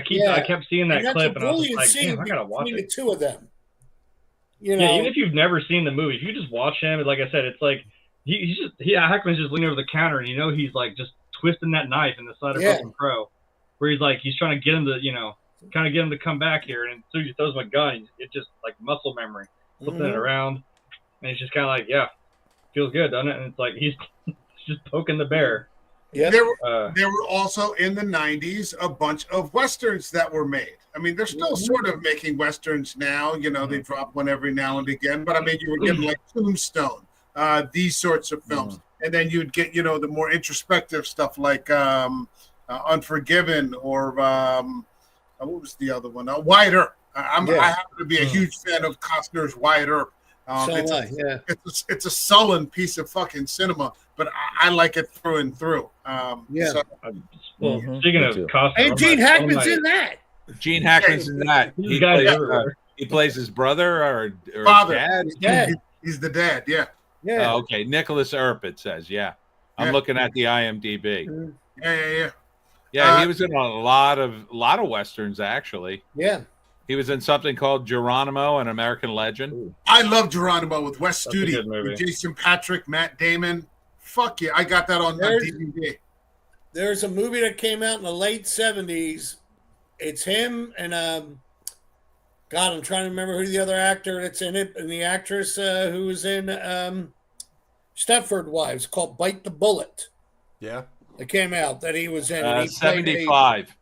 kept seeing that clip, and I was like, damn, I gotta watch it. The two of them. Yeah, even if you've never seen the movie, if you just watch him, like I said, it's like Hackman's just leaning over the counter, and he's like just twisting that knife in the side of Russell Crowe, where he's trying to get him to kind of get him to come back here, and so he throws him a gun. It's just like muscle memory, flipping it around, and he's just kind of like, feels good, doesn't it? And it's like he's just poking the bear. Yeah. There were also in the 90s a bunch of westerns that were made. I mean, they're still sort of making westerns now. They drop one every now and again. But I mean, you were getting like Tombstone, these sorts of films, and then you'd get the more introspective stuff like Unforgiven or what was the other one? Wyatt Earp. I happen to be a huge fan of Costner's Wyatt Earp. It's a sullen piece of fucking cinema, but I like it through and through. Speaking of Costner, and Gene Hackman's in that. Gene Hackman's in that. He plays his brother or father. His dad. He's the dad. Yeah. Oh, okay. Nicholas Earp. It says. Yeah. I'm looking at the IMDb. Yeah. He was in a lot of westerns actually. Yeah. He was in something called Geronimo, an American Legend. Ooh. I love Geronimo with Wes Studi, with Jason Patric, Matt Damon. Fuck yeah, I got that on DVD. There's a movie that came out in the late 70s. It's him and God, I'm trying to remember who the other actor that's in it, and the actress who was in Stepford Wives, called Bite the Bullet. Yeah. It came out that he was in. 75.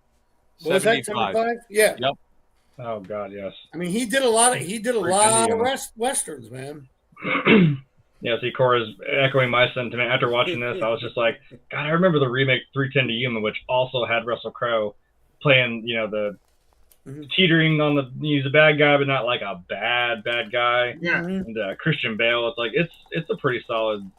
Was that 75? Yeah. Yep. Oh God, yes. I mean, he did a lot of westerns, man. Yeah, see, Cora's echoing my sentiment. After watching this, I was just like, God, I remember the remake 3:10 to Yuma, which also had Russell Crowe playing, the teetering on he's a bad guy, but not like a bad guy. Yeah. And Christian Bale, it's like it's a pretty solid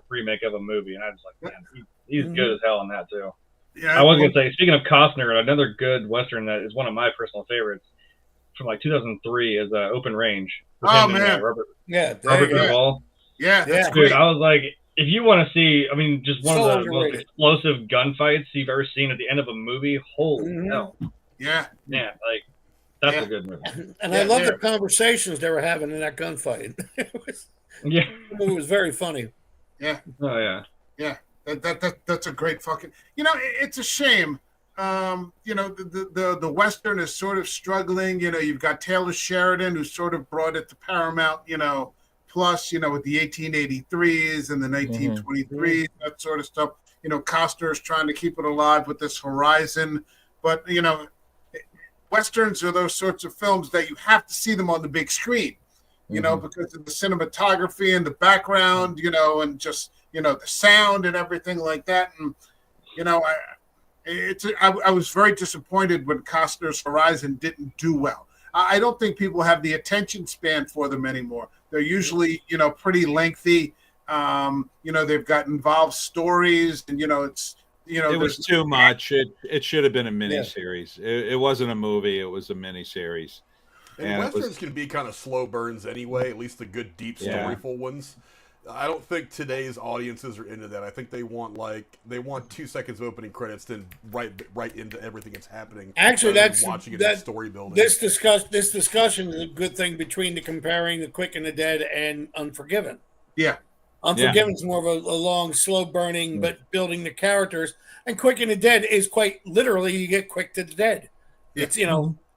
remake of a movie, and I was like, man, he's good as hell in that too. Yeah. I was gonna say, speaking of Costner, another good western that is one of my personal favorites from like 2003 is Open Range. Oh man, Robert Robert Duvall. Yeah, that's Dude, great. I was like, if you want to see, I mean, just one of the most explosive gunfights you've ever seen at the end of a movie. Holy hell! Yeah, like that's a good movie. And I love the conversations they were having in that gunfight. It was very funny. Yeah. Oh yeah. Yeah. That's a great fucking. It's a shame. The Western is sort of struggling. You've got Taylor Sheridan, who sort of brought it to Paramount. Plus, with the 1883s and the 1923s, that sort of stuff. Costner is trying to keep it alive with this Horizon, but Westerns are those sorts of films that you have to see them on the big screen. Because of the cinematography and the background. And just the sound and everything like that. And I was very disappointed when Costner's Horizon didn't do well. I don't think people have the attention span for them anymore. They're usually, pretty lengthy. They've got involved stories, and You know, It was there's too much. It should have been a miniseries. It wasn't a movie. It was a miniseries. And And it was westerns can be kind of slow burns anyway. At least the good, deep, Yeah. storyful ones. I don't think today's audiences are into that. I think they want 2 seconds of opening credits, then right into everything that's happening. Actually, rather than that's watching it that, in story building. This discussion is a good thing between the comparing The Quick and the Dead and Unforgiven. yeah. Unforgiven's more of a long, slow burning, but building the characters. And Quick and the Dead is quite literally you get quick to the dead. Yeah. It's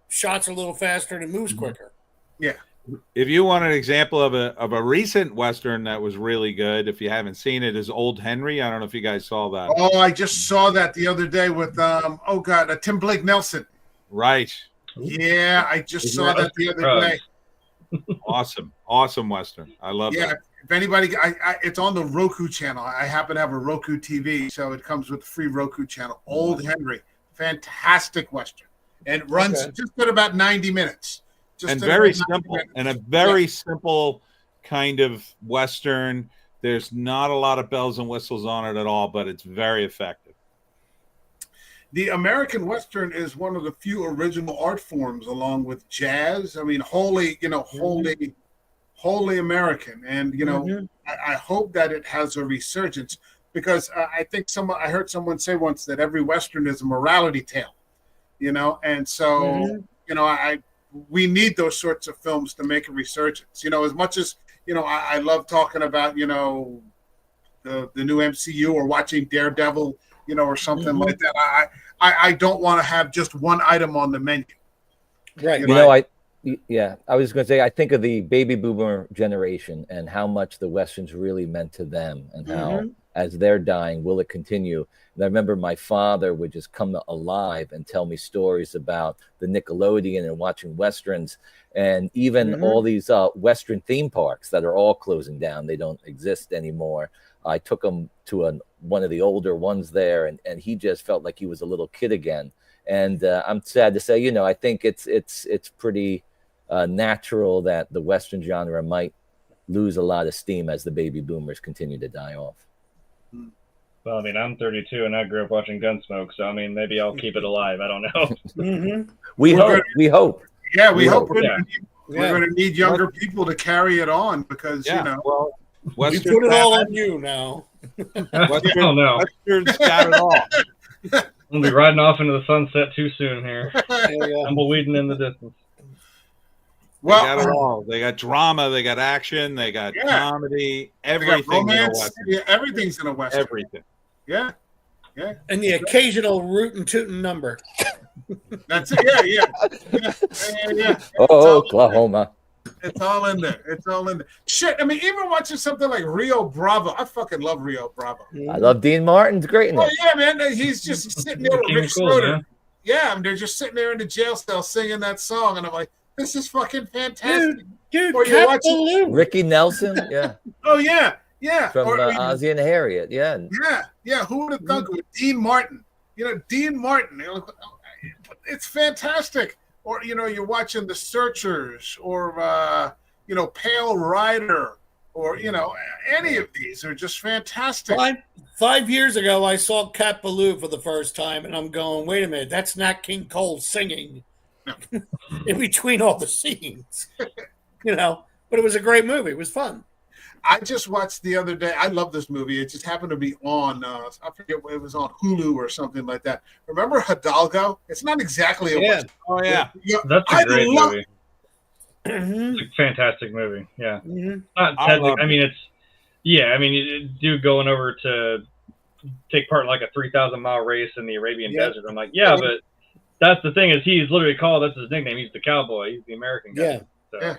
shots a little faster and it moves quicker. Yeah. If you want an example of a recent Western that was really good, if you haven't seen it, is Old Henry. I don't know if you guys saw that. Oh, I just saw that the other day with Tim Blake Nelson. Right. Yeah, I just saw that the other day. Awesome Western. I love Yeah, that. if anybody, it's on the Roku channel. I happen to have a Roku TV, so it comes with the free Roku channel. Old Henry, fantastic Western, and it runs just at about 90 minutes. And very simple, and a very simple kind of Western. There's not a lot of bells and whistles on it at all, but it's very effective. The American Western is one of the few original art forms, along with jazz. I mean, holy American, and I hope that it has a resurgence, because I think I heard someone say once that every Western is a morality tale, and so we need those sorts of films to make a resurgence. As much as I love talking about the new MCU or watching Daredevil, or something like that. I don't want to have just one item on the menu. Right. I was going to say, I think of the baby boomer generation and how much the Westerns really meant to them, and how, as they're dying, will it continue? And I remember my father would just come alive and tell me stories about the Nickelodeon and watching Westerns, and even all these Western theme parks that are all closing down. They don't exist anymore. I took him to one of the older ones there, and he just felt like he was a little kid again. And I'm sad to say, I think it's pretty natural that the Western genre might lose a lot of steam as the baby boomers continue to die off. Well, I mean, I'm 32 and I grew up watching Gunsmoke, so I mean, maybe I'll keep it alive. I don't know. We hope. Yeah, we hope. Yeah. We're going to need younger people to carry it on, because well, We Western put it all on you now. Western, Oh, no. Western's got it all. We'll be riding off into the sunset too soon here. Tumbleweeding in the distance. They got it all. They got drama, they got action, they got comedy, everything. Romance, everything's in a Western. Everything. Yeah. And the occasional rootin' tootin' number. That's it. Yeah. Oklahoma. It's all in there. Shit, I mean, even watching something like Rio Bravo. I fucking love Rio Bravo. I love Dean Martin's great in it. Oh, yeah, man. He's just sitting there with Rick Cool, Schroeder. man. Yeah, they're just sitting there in the jail cell singing that song. And I'm like, this is fucking fantastic. Dude, Or you're watching- Captain Ricky Nelson, yeah, Oh, yeah. from Or- Ozzie and Harriet, yeah. Yeah. Who would have thunk it with Dean Martin? Dean Martin. It's fantastic. Or, you're watching The Searchers, or, Pale Rider, or, any of these are just fantastic. 5 years ago, I saw Cat Ballou for the first time, and I'm going, wait a minute, that's not King Cole singing in between all the scenes. But it was a great movie. It was fun. I just watched the other day. I love this movie. It just happened to be on, I forget, it was on Hulu or something like that. Remember Hidalgo? It's not exactly a Western. Oh yeah. That's a great love- movie. It's a fantastic movie. Yeah. Mhm. Not I technically. love I mean, you do going over to take part in like a 3,000-mile race in the Arabian desert. I'm like, yeah, but that's the thing, is he's literally called, that's his nickname. He's the cowboy. He's the American guy. Yeah. So,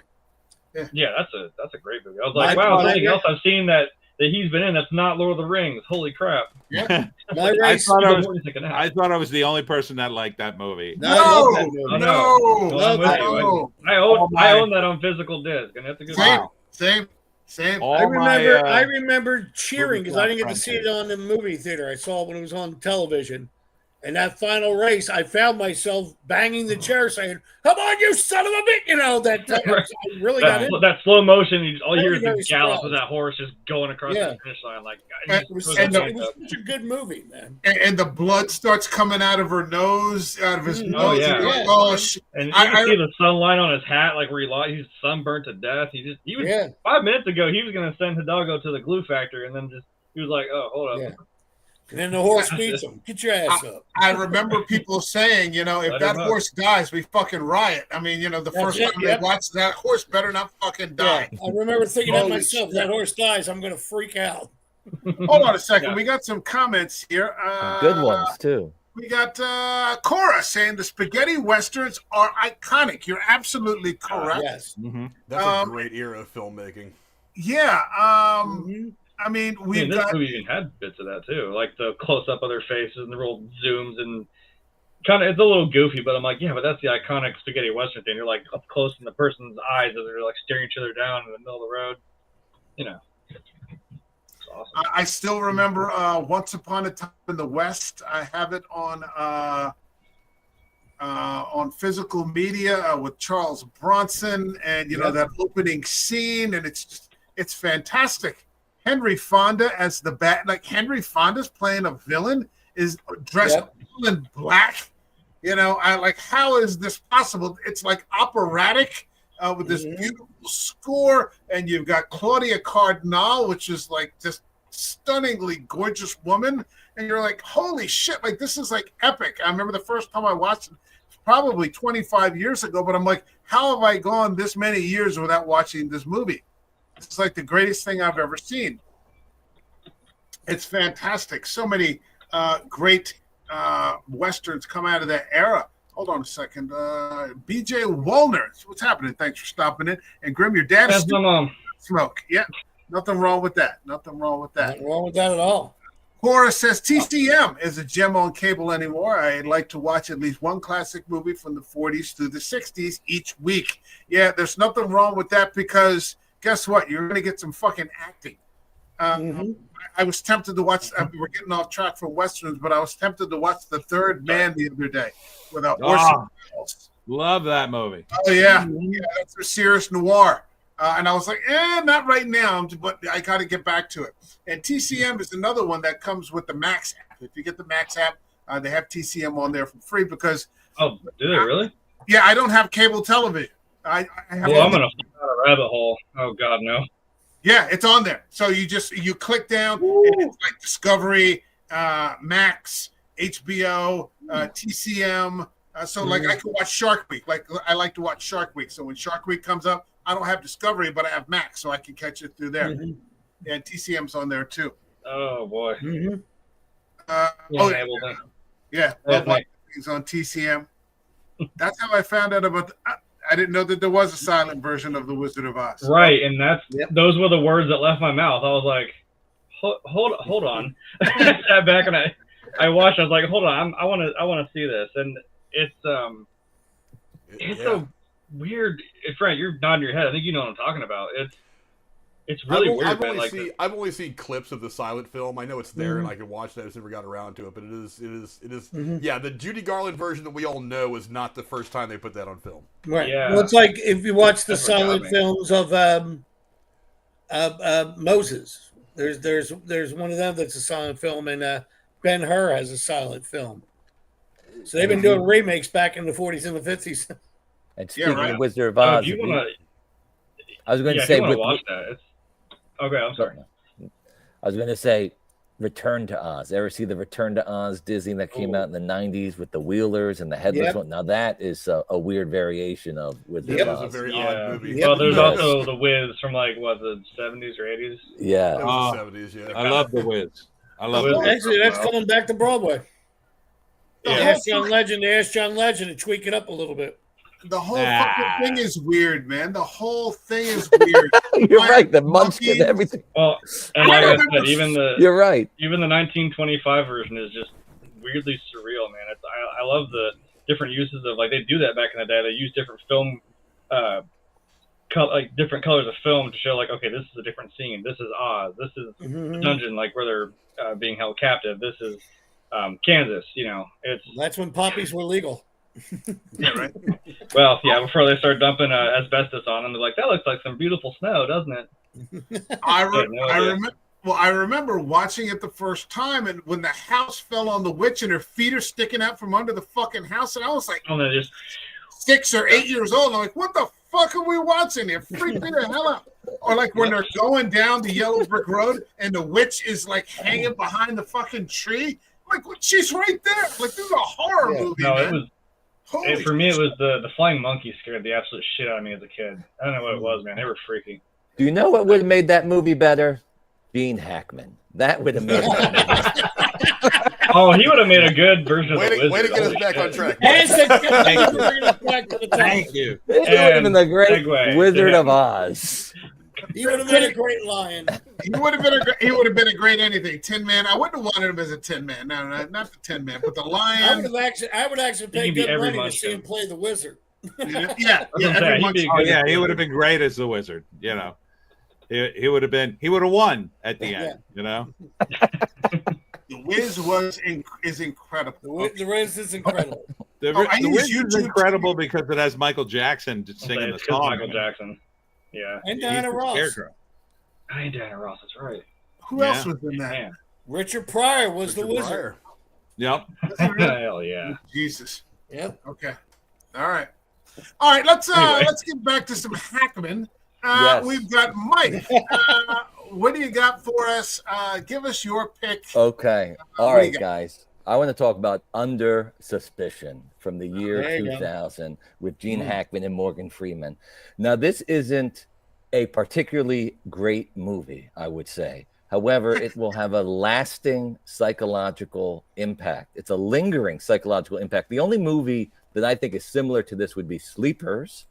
Yeah. that's a great movie. I was like, wow, something else I've seen that he's been in that's not Lord of the Rings. Holy crap. Yeah. My I race. thought I I was the only person that liked that movie. I love that movie. No. Well, I'm with you. I own that on physical disc, and that's a good Same. All I my, remember cheering because I didn't get to movie see it on the movie theater. I saw it when it was on television, And that final race, I found myself banging the chair saying, "Come on, you son of a bitch!" You know, that I really got into that slow motion, all you hear is Very, the very gallop of surprised. that horse just going across Yeah. the finish line. Like, And- It was, just such, and it was such a good movie, man. And the blood starts coming out of her nose, out of his Mhm. nose. Oh, and yeah. you're like, Yeah. oh shit. and you I- can see the sunlight on his hat, like where he's sunburnt to death. He was Yeah. 5 minutes ago he was gonna send Hidalgo to the glue factory, and then he was like, oh, hold up. Yeah. And then the horse beats him. Get your ass up. I remember people saying, if Let that him up. horse dies, we fucking riot. I mean, the That's first it, time yep. they watched that horse better not fucking Yeah. die. I remember thinking to Holy myself, shit. that horse dies, I'm going to freak out. Hold on a second. Yeah. We got some comments here. Good ones too. We got Cora saying the spaghetti westerns are iconic. You're absolutely correct. Yes. Mm-hmm. That's Um, a great era of filmmaking. Yeah. Mhm. I mean, I we've mean, this got. movie even had bits of that too, like the close up of their faces and the real zooms and kind of. It's a little goofy, but I'm like, yeah, but that's the iconic spaghetti western thing. You're like up close in the person's eyes as they're like staring each other down in the middle of the road. It's awesome. I still remember Once Upon a Time in the West. I have it on physical media with Charles Bronson, and that opening scene, and it's fantastic. Henry Fonda as the bat, like Henry Fonda's playing a villain, is dressed all in black. I like, how is this possible? It's like operatic with this beautiful score, and you've got Claudia Cardinal, which is like just stunningly gorgeous woman, and you're like, holy shit, like this is like epic. I remember the first time I watched it, probably 25 years ago, but I'm like, how have I gone this many years without watching this movie? It's like the greatest thing I've ever seen. It's fantastic. So many great westerns come out of that era. Hold on a second. BJ Wallner, what's happening? Thanks for stopping in. And Grim, your dad is That's my mom. smoke. Yeah, nothing wrong with that. Nothing wrong with that. Nothing wrong with that at all. Cora says TCM is a gem on cable anymore. I like to watch at least one classic movie from the 40s through the 60s each week. Yeah, there's nothing wrong with that because guess what? You're going to get some fucking acting. I was tempted to watch. We're getting off track from westerns, but I was tempted to watch The Third Man the other day without Orson Welles. Love that movie. Oh yeah, that's a serious noir. And I was like, not right now, but I got to get back to it. And TCM is another one that comes with the Max app. If you get the Max app, they have TCM on there for free because. Oh, do they really? Yeah, I don't have cable television. I have. Well, I'm gonna fall down a rabbit hole. Oh God, no. Yeah, it's on there. So you click down, and it's like Discovery, Max, HBO, TCM. So like I can watch Shark Week. Like I like to watch Shark Week. So when Shark Week comes up, I don't have Discovery, but I have Max, so I can catch it through there. And TCM's on there too. Oh boy. Yeah, love watching things on TCM. That's how I found out about. I didn't know that there was a silent version of The Wizard of Oz. Right, and those were the words that left my mouth. I was like, hold on. I sat back and I watched. I was like, hold on, I want to see this, and it's a weird. Frank, you're nodding your head. I think you know what I'm talking about. It's really weird. I've only seen clips of the silent film. I know it's there, and I can watch that. I just never got around to it, but it is. Yeah, the Judy Garland version that we all know is not the first time they put that on film. Right. Yeah. Well, it's like if you watch the silent films of Moses. There's one of them that's a silent film, and Ben-Hur has a silent film. So they've been doing remakes back in the 40s and the 50s. And speaking of Wizard of Oz, I was going to say, watch that. Okay, I'm sorry. I was going to say, Return to Oz. Ever see the Return to Oz Disney that came out in the 90s with the Wheelers and the headless one? Now that is a weird variation of Wizard of Oz. It was a very odd movie. Well, there's also the Wiz from like the 70s or 80s. Yeah, that was the 70s. Yeah, I love the Wiz. I love the Wiz. Actually, that's coming back to Broadway. Yeah. They asked John Legend to tweak it up a little bit. The whole fucking thing is weird, man. The whole thing is weird. You're right. The Munchkin, everything. Well, and like I said, even the 1925 version is just weirdly surreal, man. I love the different uses of they do that back in the day. They use different film, different colors of film to show okay, this is a different scene. This is Oz. This is the dungeon where they're being held captive. This is Kansas, you know, it's That's when poppies were legal. Yeah, right. well, yeah. Before they start dumping asbestos on them, they're like, that looks like some beautiful snow, doesn't it? I Yeah, no idea. remember. Well, I remember watching it the first time, and when the house fell on the witch and her feet are sticking out from under the fucking house, and I was like And then just 6 or 8 years old. And I'm like, what the fuck are we watching? It freaked me the hell out. Or like when they're going down the yellow brick road and the witch is like hanging behind the fucking tree. I'm like, what? She's right there. Like, this is a horror movie, no, man. it was. Holy For me, it was the flying monkey scared the absolute shit out of me as a kid. I don't know what it was, man. They were freaky. Do you know what would have made that movie better? Gene Hackman. That would have made it. Oh, he would have made a good version of Way the to, Wizard. way to get us Holy back shit. on track. Thank you. It would have been the great Segue. Wizard Yeah. of Oz. He would have been a great lion. He would have been a great anything. Tin Man. I wouldn't have wanted him as a Tin Man. No, not the Tin Man, but the Lion. I would actually pay He'd be good every money to Munchkin. see him play the wizard. Yeah. That's what I'm saying. He'd be a Oh good- yeah, he would have been great as the wizard. You know, he would have won at the end. You know, The Wiz is incredible. The Wiz is incredible. the I use Wiz is YouTube incredible because it has Michael Jackson I'll say singing the it's 'cause song. Michael Jackson. Yeah. And He's Diana the Ross. scarecrow. I ain't Diana Ross. That's right. Who else was in that? Man. Richard Pryor was the Richard wizard. Pryor. Yep. Hell yeah. Jesus. Yep. Okay. All right. Let's Anyway. let's get back to some Hackman. Yes. We've got Mike. What do you got for us? Give us your pick. Okay. All What do you right, got? guys. I want to talk about Under Suspicion from the year There you go. 2000 with Gene Hackman and Morgan Freeman. Now, this isn't a particularly great movie, I would say. However, it will have a lasting psychological impact. It's a lingering psychological impact. The only movie that I think is similar to this would be Sleepers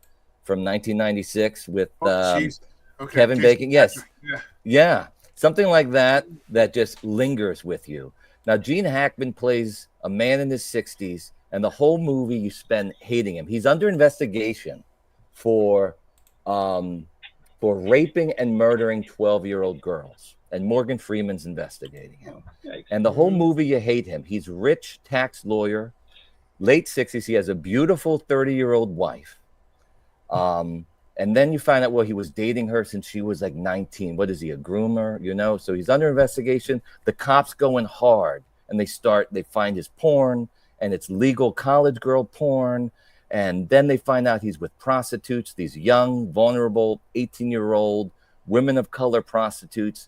from 1996 with Jeez. Okay, Kevin Jason Bacon. Yes. Patrick. Yeah. Yeah, something like that that just lingers with you. Now, Gene Hackman plays a man in his 60s, and the whole movie you spend hating him. He's under investigation for raping and murdering 12-year-old girls, and Morgan Freeman's investigating him. Yikes. And the whole movie, you hate him. He's a rich tax lawyer, late 60s. He has a beautiful 30-year-old wife. And then you find out, well, he was dating her since she was like 19. What is he, a groomer? You know, so he's under investigation. The cops go in hard and they find his porn, and it's legal college girl porn. And then they find out he's with prostitutes, these young, vulnerable 18-year-old women of color prostitutes.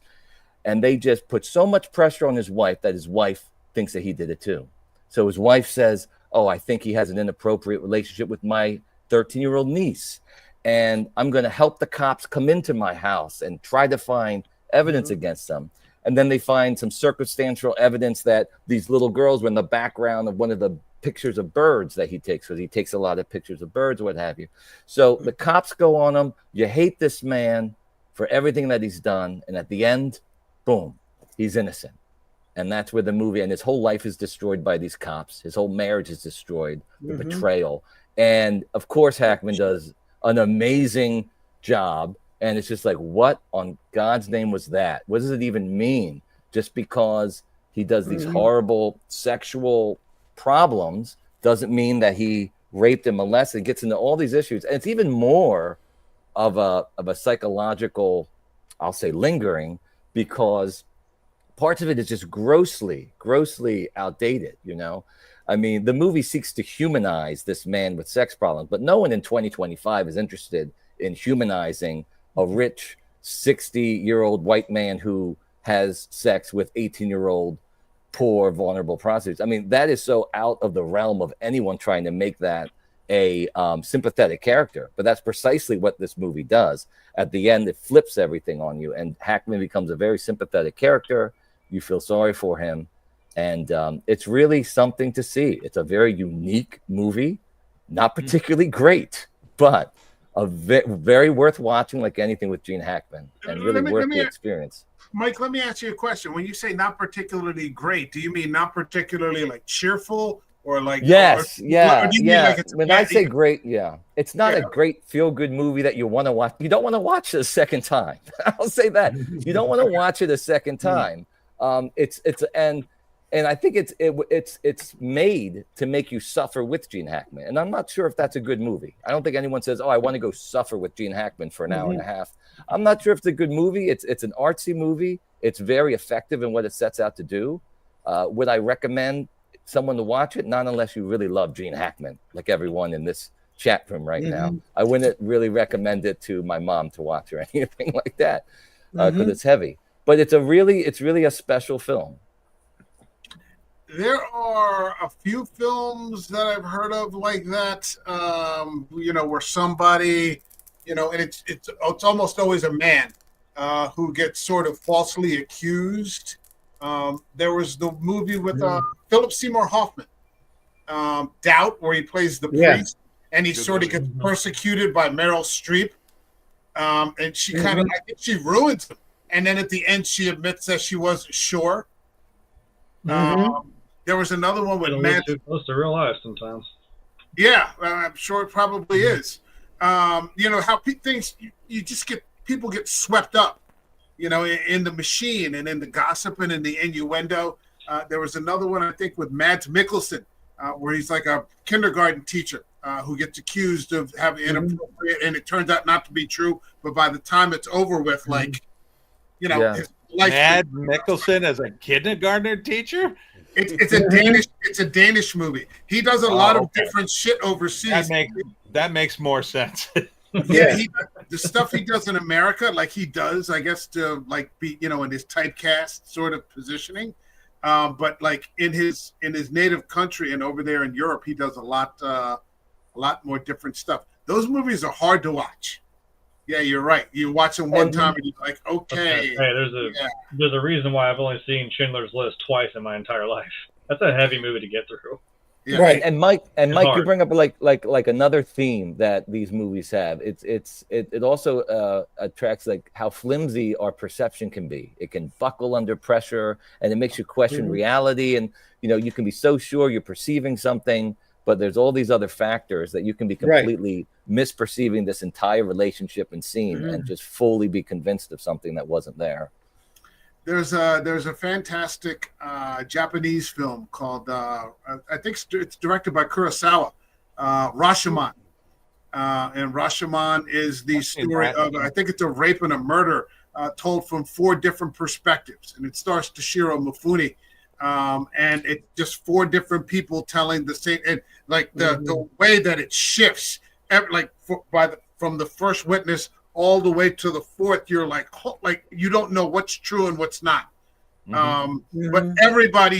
And they just put so much pressure on his wife that his wife thinks that he did it too. So his wife says, oh, I think he has an inappropriate relationship with my 13-year-old niece. And I'm going to help the cops come into my house and try to find evidence against them. And then they find some circumstantial evidence that these little girls were in the background of one of the pictures of birds that he takes, because he takes a lot of pictures of birds, what have you. So the cops go on him. You hate this man for everything that he's done. And at the end, boom, he's innocent. And that's where the movie, and his whole life is destroyed by these cops. His whole marriage is destroyed, the betrayal. And of course, Hackman does an amazing job. And it's just like, what on God's name was that? What does it even mean? Just because he does these horrible sexual problems doesn't mean that he raped and molested and gets into all these issues. And it's even more of a psychological, I'll say, lingering, because parts of it is just grossly outdated, you know? I mean, the movie seeks to humanize this man with sex problems, but no one in 2025 is interested in humanizing a rich 60-year-old white man who has sex with 18-year-old poor, vulnerable prostitutes. I mean, that is so out of the realm of anyone trying to make that a sympathetic character. But that's precisely what this movie does. At the end, it flips everything on you, and Hackman becomes a very sympathetic character. You feel sorry for him. And it's really something to see. It's a very unique movie, not particularly great, but a very worth watching, like anything with Gene Hackman, and really worth the experience. Mike, let me ask you a question. When you say not particularly great, do you mean not particularly like cheerful or like? Yes, or yeah, do you mean yeah. like it's When I say great, yeah, it's not Yeah. a great feel-good movie that you want to watch. You don't want to watch it a second time. I'll say that. You don't want to watch it a second time. And And I think it's made to make you suffer with Gene Hackman. And I'm not sure if that's a good movie. I don't think anyone says, "Oh, I want to go suffer with Gene Hackman for an hour and a half." I'm not sure if it's a good movie. It's an artsy movie. It's very effective in what it sets out to do. Would I recommend someone to watch it? Not unless you really love Gene Hackman, like everyone in this chat room right now. I wouldn't really recommend it to my mom to watch or anything like that because it's heavy. But it's really a special film. There are a few films that I've heard of like that, where somebody, and it's almost always a man who gets sort of falsely accused. There was the movie with Philip Seymour Hoffman, Doubt, where he plays the priest, and he sort of gets persecuted by Meryl Streep, and she I think she ruins him, and then at the end she admits that she wasn't sure. There was another one with Matt. Too close to real life sometimes. Yeah, I'm sure it probably is. How things you just get people get swept up, in the machine and in the gossip and in the innuendo. There was another one I think with Mads Mikkelsen, where he's like a kindergarten teacher who gets accused of having inappropriate, and it turns out not to be true. But by the time it's over with, his life. Mads Mikkelsen as a kindergartner teacher. It's a Danish movie. He does a lot of different shit overseas. That makes more sense. The stuff he does in America, like he does, I guess, to be in his typecast sort of positioning. But like in his native country and over there in Europe, he does a lot more different stuff. Those movies are hard to watch. Yeah, you're right. You watch them one time and you're like, okay. Hey, there's a reason why I've only seen Schindler's List twice in my entire life. That's a heavy movie to get through. Yeah. Right. And Mike, hard. you bring up like another theme that these movies have. It also attracts like how flimsy our perception can be. It can buckle under pressure, and it makes you question reality. And you can be so sure you're perceiving something, but there's all these other factors that you can be completely misperceiving this entire relationship and scene, and just fully be convinced of something that wasn't there. There's a fantastic Japanese film called I think it's directed by Kurosawa, Rashomon, and Rashomon is the story of, I think it's a rape and a murder told from 4 different perspectives, and it stars Toshiro Mifune, and it's just 4 different people telling the same, and like the way that it shifts, from the first witness all the way to the 4th, you're like you don't know what's true and what's not. But everybody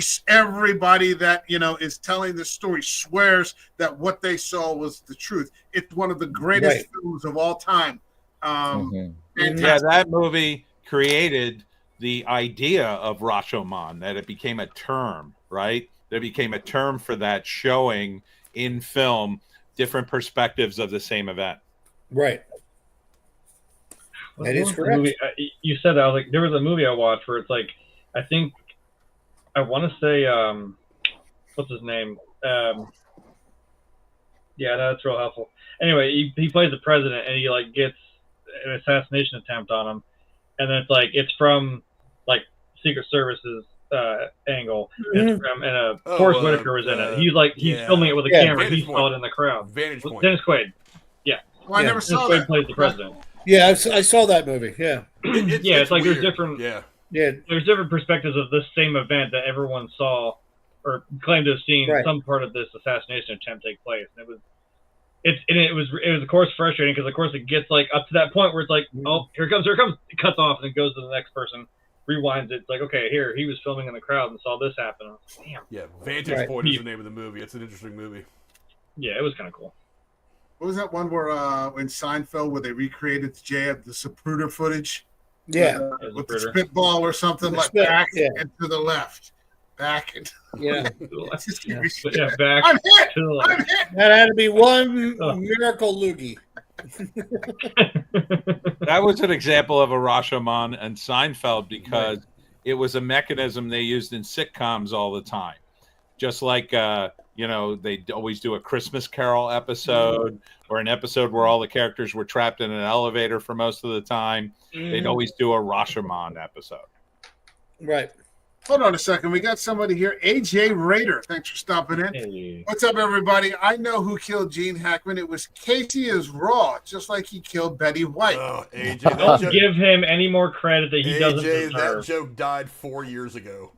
that is telling the story swears that what they saw was the truth. It's one of the greatest films of all time. Yeah, that movie created the idea of Rashomon, that it became a term, right? There became a term for that, showing in film different perspectives of the same event. Right. That is correct. You said that. I was like, there was a movie I watched where it's like, I think, I want to say, what's his name? Yeah, that's real helpful. Anyway, he plays the president, and he like gets an assassination attempt on him, and then it's from like Secret Service's angle, and Forrest Whitaker was in it. He's filming it with a camera. He saw it in the crowd. Vantage Point. Dennis Quaid. Yeah. Well, I never saw Dennis that. Quaid plays the president. Yeah, I saw that movie. Yeah. It's like weird. there's different. Yeah. There's different perspectives of this same event that everyone saw or claimed to have seen some part of this assassination attempt take place. And it was of course frustrating because of course it gets like up to that point where it's like, oh, here it comes, it cuts off and it goes to the next person, rewinds it. It's like, okay, here he was filming in the crowd and saw this happen. I was like, damn. Yeah, Vantage Point is the name of the movie. It's an interesting movie. Yeah, it was kind of cool. What was that one where in Seinfeld where they recreated the Zapruder footage? Yeah. With the spitball or something back and to the left. Back and yeah. Back I'm hit. to the left. I'm hit. That had to be one miracle loogie. That was an example of a Rashomon and Seinfeld because it was a mechanism they used in sitcoms all the time. Just like, they'd always do a Christmas Carol episode or an episode where all the characters were trapped in an elevator for most of the time. They'd always do a Rashomon episode. Right. Hold on a second. We got somebody here. AJ Raider. Thanks for stopping in. Hey. What's up, everybody? I know who killed Gene Hackman. It was Casey is Raw, just like he killed Betty White. Oh, AJ, that Don't joke, give him any more credit that he doesn't AJ, that deserve. joke died 4 years ago.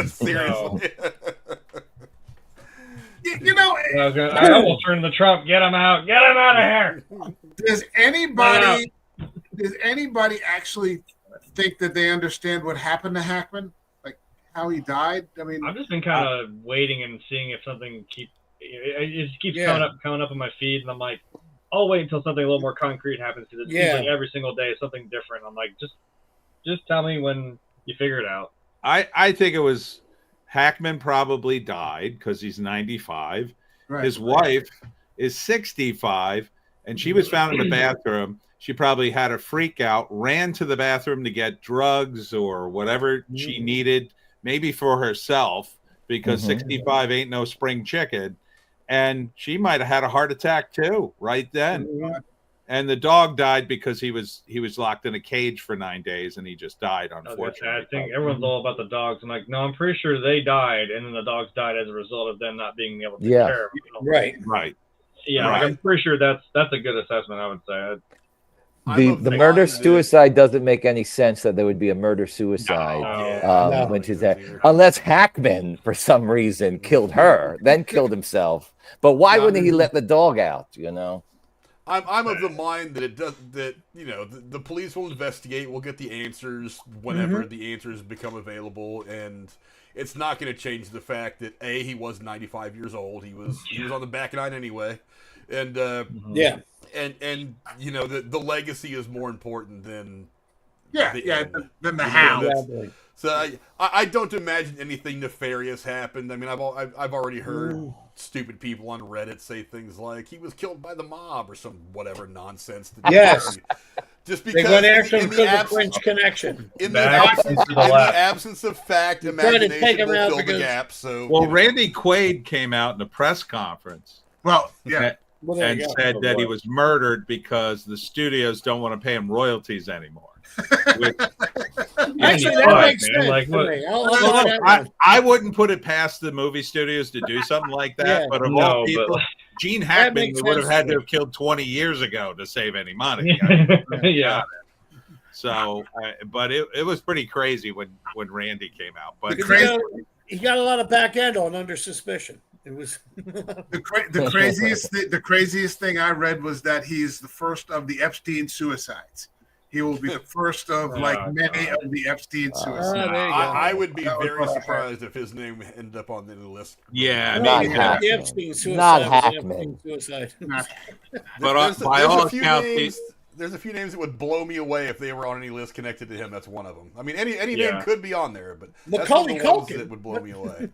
Seriously. You know, I almost turned the Trump. Get him out. Get him out of here. does anybody actually think that they understand what happened to Hackman? Like how he died? I mean, I've just been kind of waiting and seeing if something it just keeps coming up on my feed, and I'm like, I'll wait until something a little more concrete happens, because it seems like every single day is something different. I'm like, just tell me when you figure it out. I think it was Hackman probably died because he's 95. right. His wife is 65, and she was found in the bathroom. She probably had a freak out, ran to the bathroom to get drugs or whatever she needed, maybe for herself, because 65 ain't no spring chicken. And she might have had a heart attack too, right then. And the dog died because he was locked in a cage for 9 days, and he just died, unfortunately. I think everyone's all about the dogs. I'm like, no, I'm pretty sure they died, and then the dogs died as a result of them not being able to take care of them. Right. Yeah, Right. Like, I'm pretty sure that's a good assessment, I would say. The murder suicide doesn't make any sense that there would be a murder suicide No. when she's there, unless Hackman for some reason killed her, then killed himself. But why wouldn't he let the dog out? You know, I'm of the mind that it does that. You know, the police will investigate. We'll get the answers whenever the answers become available, and it's not going to change the fact that he was 95 years old. He was on the back nine anyway, and and you know the legacy is more important than than the how. Exactly. So I don't imagine anything nefarious happened. I mean, I've already heard stupid people on Reddit say things like he was killed by the mob or some whatever nonsense. Yes. Just They because went after him in because the of French connection. in the absence of fact, Tried to take imagination him will out fill the because- gap. So Well, Randy Quaid came out in a press conference Well, yeah. Well, there and you go. said that he was murdered because the studios don't want to pay him royalties anymore. Which, Actually, that Fuck, makes man, sense like, to what- me. I'll Well, buy look, that one. I wouldn't put it past the movie studios to do something like that, Yeah. but of No, all but- people, Gene Hackman makes would have sense had to to me. have killed 20 years ago to save any money. Yeah. So, but it was pretty crazy when Randy came out. But Because he got a lot of back end on Under Suspicion. It was The craziest thing I read was that he's the first of the Epstein suicides. He will be the first of many of the Epstein suicides. there you go. I would be That was very what I heard. surprised if his name ended up on the list. yeah, Not maybe, Hackman. the Epstein suicide. Not was the Hackman. Epstein suicide. But There's by there's all a few accounts, names. There's a few names that would blow me away if they were on any list connected to him. That's one of them. I mean, any name Yeah. could be on there, but that's Macaulay one of the ones Culkin. that would blow me away.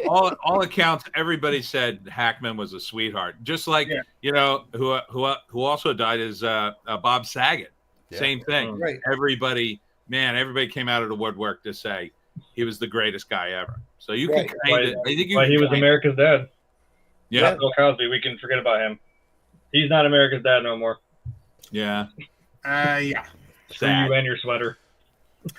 all accounts, everybody said Hackman was a sweetheart. Just like you know, who also died is Bob Saget. Yeah. Same thing. Right. Everybody came out of the woodwork to say he was the greatest guy ever. So you Right. can kind of, I think you But he can was kinda- America's dad. Yeah, Bill Cosby. We can forget about him. He's not America's dad no more. yeah. Yeah. Screw Sad. you and your sweater.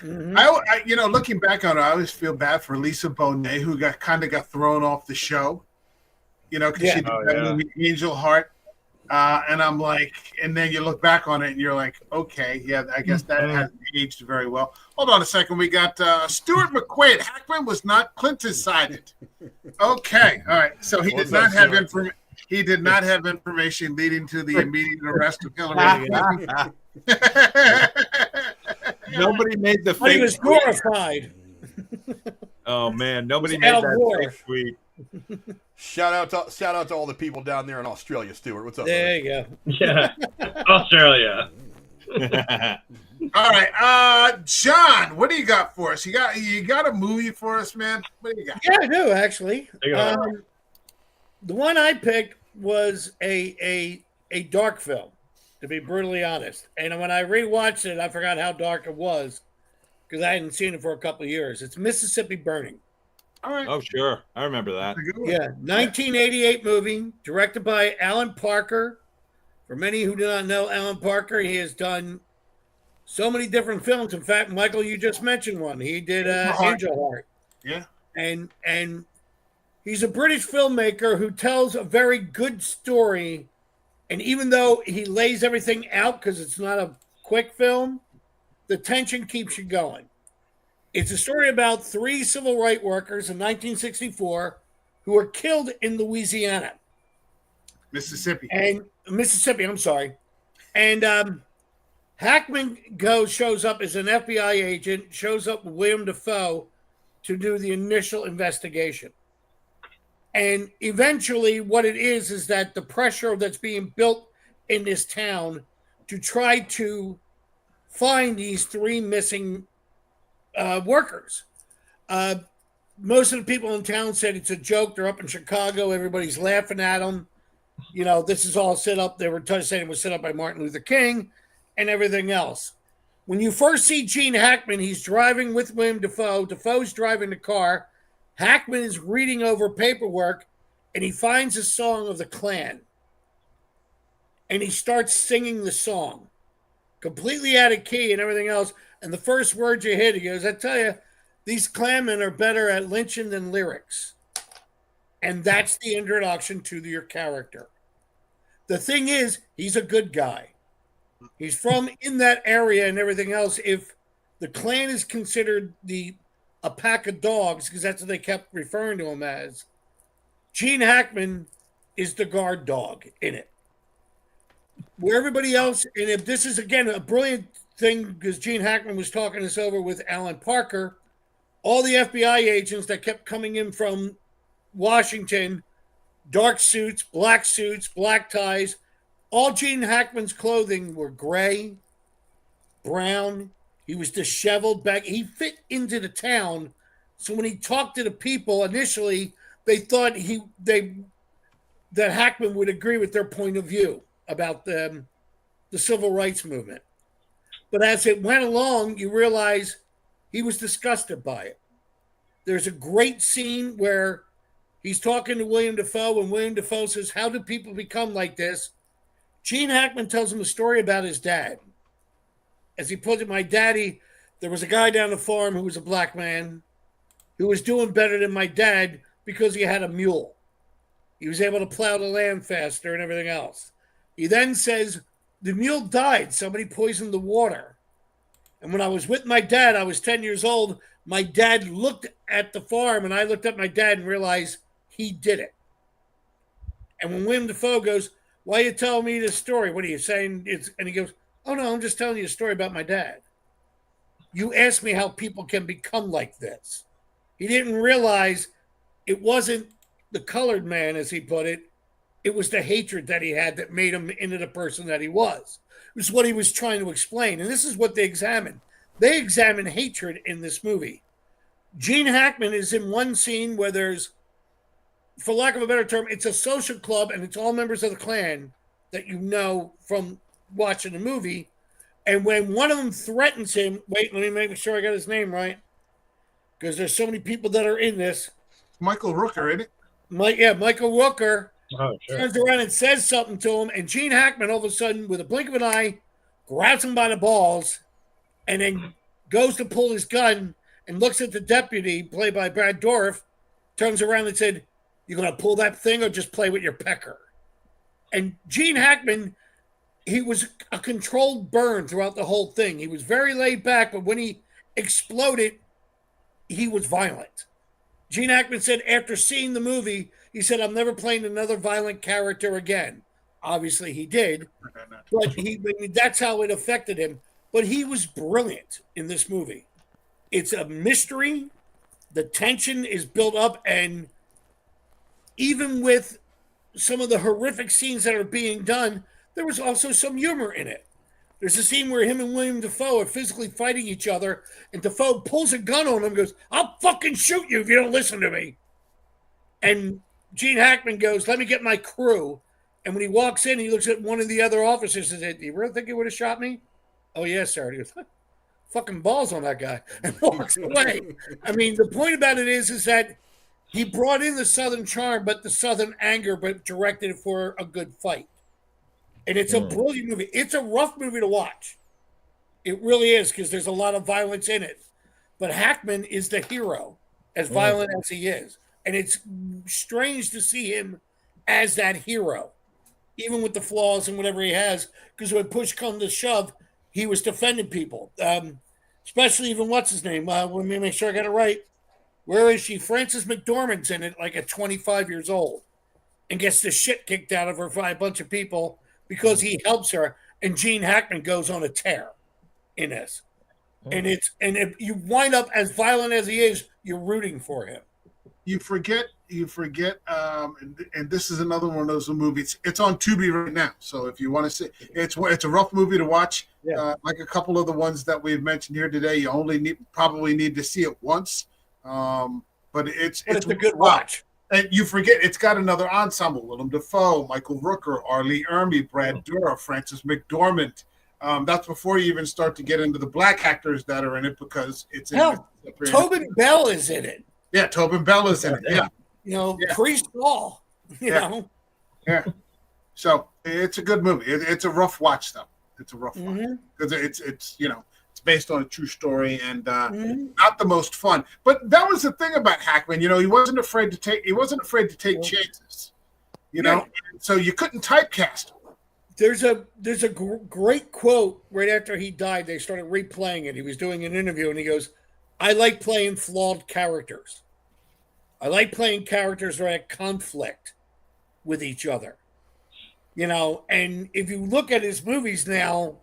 I looking back on it, I always feel bad for Lisa Bonet, who got thrown off the show. You know, because she did that movie Angel Heart, and I'm like, and then you look back on it and you're like, okay, yeah, I guess that hasn't aged very well. Hold on a second, we got Stuart McQuaid. Hackman was not Clinton-sided. Okay, all right, so he did not have information. He did not have information leading to the immediate arrest of Hillary Clinton. Nobody made the But he fake was tweet. glorified. Oh man, nobody It was made Al that Gore. fake tweet. Shout out to all the people down there in Australia, Stuart. What's up? There brother? you go. Yeah. Australia. All right, John, what do you got for us? You got a movie for us, man? What do you got? Yeah, I do actually. Take it away. The one I picked was a dark film, to be brutally honest. And when I rewatched it, I forgot how dark it was because I hadn't seen it for a couple of years. It's Mississippi Burning. All right. Oh sure, I remember that. That's a good one. Yeah, 1988 movie, directed by Alan Parker. For many who do not know Alan Parker, he has done so many different films. In fact, Michael, you just mentioned one. He did Angel Heart. Yeah. And he's a British filmmaker who tells a very good story. And even though he lays everything out because it's not a quick film, the tension keeps you going. It's a story about 3 civil rights workers in 1964 who were killed in Louisiana. Mississippi. And Mississippi, I'm sorry. And Hackman shows up as an FBI agent, shows up with William Dafoe to do the initial investigation. And eventually what it is that the pressure that's being built in this town to try to find these 3 missing workers. Most of the people in town said it's a joke. They're up in Chicago. Everybody's laughing at them. You know, this is all set up. They were saying it was set up by Martin Luther King and everything else. When you first see Gene Hackman, he's driving with William Dafoe. Dafoe's driving the car. Hackman is reading over paperwork, and he finds a song of the Klan. And he starts singing the song, completely out of key and everything else. And the first words you hit, he goes, I tell you, these Klanmen are better at lynching than lyrics. And that's the introduction to your character. The thing is, he's a good guy. He's from in that area and everything else. If the Klan is considered a pack of dogs, because that's what they kept referring to him as, Gene Hackman is the guard dog in it. Where everybody else, and if this is, again, a brilliant thing, because Gene Hackman was talking this over with Alan Parker, all the FBI agents that kept coming in from Washington, dark suits, black ties, all Gene Hackman's clothing were gray, brown. He was disheveled back. He fit into the town. So when he talked to the people initially, they thought that Hackman would agree with their point of view about the civil rights movement. But as it went along, you realize he was disgusted by it. There's a great scene where he's talking to William Dafoe, and William Dafoe says, how do people become like this? Gene Hackman tells him a story about his dad. As he puts it, my daddy, there was a guy down the farm who was a black man who was doing better than my dad because he had a mule. He was able to plow the land faster and everything else. He then says, the mule died. Somebody poisoned the water. And when I was with my dad, I was 10 years old. My dad looked at the farm, and I looked at my dad and realized he did it. And when William Dafoe goes, why are you telling me this story? What are you saying? And he goes, oh, no, I'm just telling you a story about my dad. You asked me how people can become like this. He didn't realize it wasn't the colored man, as he put it. It was the hatred that he had that made him into the person that he was. It was what he was trying to explain. And this is what they examined. They examine hatred in this movie. Gene Hackman is in one scene where there's, for lack of a better term, it's a social club and it's all members of the Klan that you know from watching the movie. And when one of them threatens him, wait, let me make sure I got his name right, because there's so many people that are in this. Michael Rooker, isn't it? Michael Rooker Sure. turns around and says something to him, and Gene Hackman all of a sudden, with a blink of an eye, grabs him by the balls and then goes to pull his gun and looks at the deputy, played by Brad Dourif, turns around and said, you going to pull that thing or just play with your pecker? And Gene Hackman, he was a controlled burn throughout the whole thing. He was very laid back, but when he exploded, he was violent. Gene Hackman said after seeing the movie, he said, I'm never playing another violent character again. Obviously, he did, but that's how it affected him. But he was brilliant in this movie. It's a mystery. The tension is built up, and even with some of the horrific scenes that are being done, there was also some humor in it. There's a scene where him and William Dafoe are physically fighting each other, and Dafoe pulls a gun on him and goes, I'll fucking shoot you if you don't listen to me. And Gene Hackman goes, let me get my crew. And when he walks in, he looks at one of the other officers and says, do you really think you would have shot me? Oh, yes, sir. He goes, fucking balls on that guy, and walks away. I mean, the point about it is that he brought in the Southern charm, but the Southern anger, but directed it for a good fight. And it's a brilliant movie. It's a rough movie to watch. It really is, because there's a lot of violence in it. But Hackman is the hero, as violent as he is. And it's strange to see him as that hero, even with the flaws and whatever he has, because when push comes to shove, he was defending people. Especially even what's his name? Let me make sure I got it right. Where is she? Frances McDormand's in it, like at 25 years old, and gets the shit kicked out of her by a bunch of people because he helps her. And Gene Hackman goes on a tear in this, and if you wind up as violent as he is, you're rooting for him. You forget, and this is another one of those movies. It's on Tubi right now, so if you want to see, it's a rough movie to watch. Yeah. Like a couple of the ones that we've mentioned here today, you only probably need to see it once. But it's a good watch. And you forget it's got another ensemble: Willem Dafoe, Michael Rooker, Arlie Ermey, Brad Dourif, Frances McDormand. That's before you even start to get into the black actors that are in it, because it's Tobin Bell is in it. Yeah, Tobin Bell is in it. Yeah. Pre-Saul. You know. Yeah. So it's a good movie. It's a rough watch, though. It's a rough watch because it's it's based on a true story and not the most fun. But that was the thing about Hackman. He wasn't afraid to take chances. So you couldn't typecast him. There's a great quote right after he died. They started replaying it. He was doing an interview and he goes, "I like playing flawed characters. I like playing characters that are at conflict with each other." And if you look at his movies now,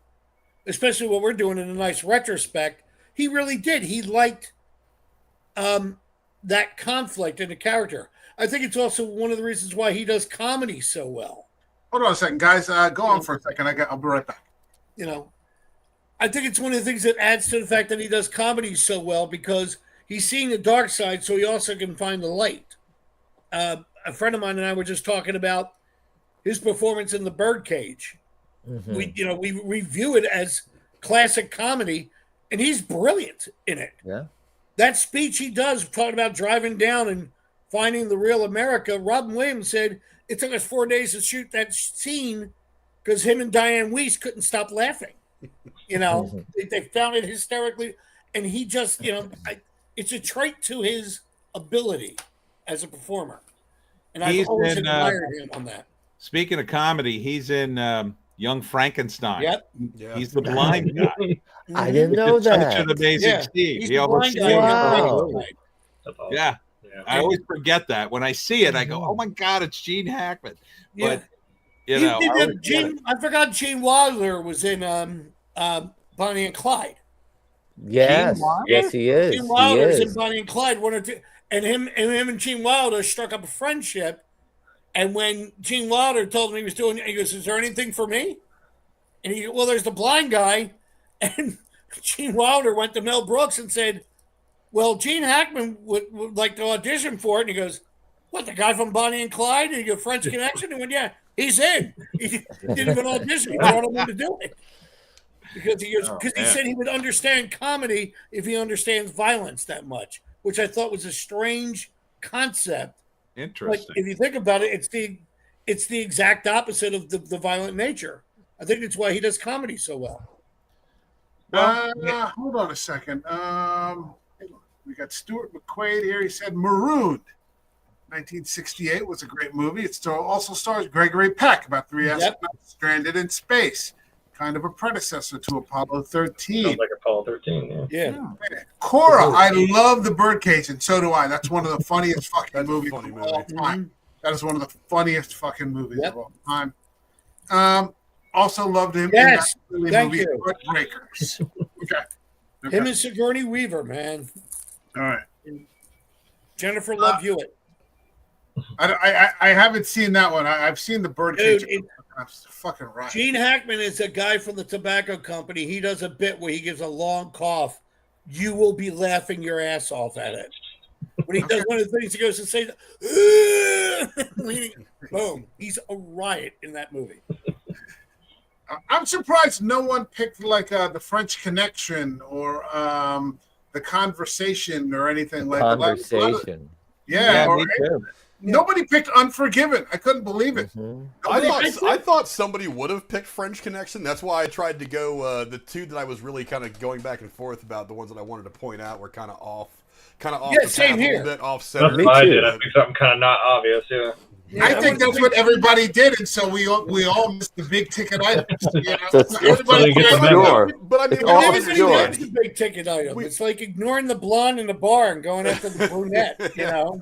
especially what we're doing in a nice retrospect, he really did. He liked that conflict in the character. I think it's also one of the reasons why he does comedy so well. Hold on a second, guys. Go on for a second. I'll be right back. I think it's one of the things that adds to the fact that he does comedy so well, because he's seeing the dark side, so he also can find the light. A friend of mine and I were just talking about his performance in The Birdcage. Mm-hmm. We view it as classic comedy, and he's brilliant in it. Yeah. That speech he does talking about driving down and finding the real America, Robin Williams said it took us 4 days to shoot that scene because him and Diane Weiss couldn't stop laughing. They found it hysterically, and he just, it's a trait to his ability as a performer. And I've always admired him on that. Speaking of comedy, he's in Young Frankenstein. Yep. Yeah. He's the blind guy. I didn't know that. Such an amazing Steve. He's He the blind oversees guy. Wow. That's awesome. Yeah. Yeah. I always forget that. When I see it, I go, "Oh my God, it's Gene Hackman." Yeah. But I forgot Gene Wilder was in Bonnie and Clyde. Yes. Gene Wilder? Yes, he is. Gene He Wilder is in is. Bonnie and Clyde, one or two, and him and Gene Wilder struck up a friendship. And when Gene Wilder told him he was doing it, he goes, "Is there anything for me?" And he goes, "Well, there's the blind guy." And Gene Wilder went to Mel Brooks and said, "Well, Gene Hackman would like to audition for it." And he goes, "What, the guy from Bonnie and Clyde?" And he goes, "French Connection?" And he went, "Yeah, he's in." He didn't even audition. He brought him in to do it. Because he said he would understand comedy if he understands violence that much, which I thought was a strange concept. Interesting. But if you think about it, it's the exact opposite of the violent nature. I think it's why he does comedy so well. Hold on a second. We got Stuart McQuaid here. He said Marooned. 1968 was a great movie. It also stars Gregory Peck, about three astronauts stranded in space. Kind of a predecessor to Apollo 13. Sounds like Apollo 13. Yeah. Cora, I love The Birdcage, and so do I. That's one of the funniest fucking movies of all time. That is one of the funniest fucking movies of all time. Also loved him in that movie, Heartbreakers. Okay. Him and Sigourney Weaver, man. All right. And Jennifer Love Hewitt. I haven't seen that one. I've seen The Birdcage. That's fucking right. Gene Hackman is a guy from the tobacco company. He does a bit where he gives a long cough. You will be laughing your ass off at it. When he does one of the things, he goes to say, boom. He's a riot in that movie. I'm surprised no one picked like The French Connection or The Conversation or anything like that. Conversation. Yeah, me too. Nobody picked Unforgiven. I couldn't believe it. Mhm. I thought somebody would have picked French Connection. That's why I tried to go. The two that I was really kind of going back and forth about, the ones that I wanted to point out, were kind of off Yeah, the same path here. a little bit, off That's center. Me what I too. did. I picked something kind of not obvious. Yeah. Yeah, I think that's what everybody did, and so we all missed the big ticket items. You know? It's Everybody get the tried- memo. obscure. But I mean, It's we all didn't Everybody do obscure. loves the big ticket item. It's like ignoring the blonde in the bar and going after the brunette, you know?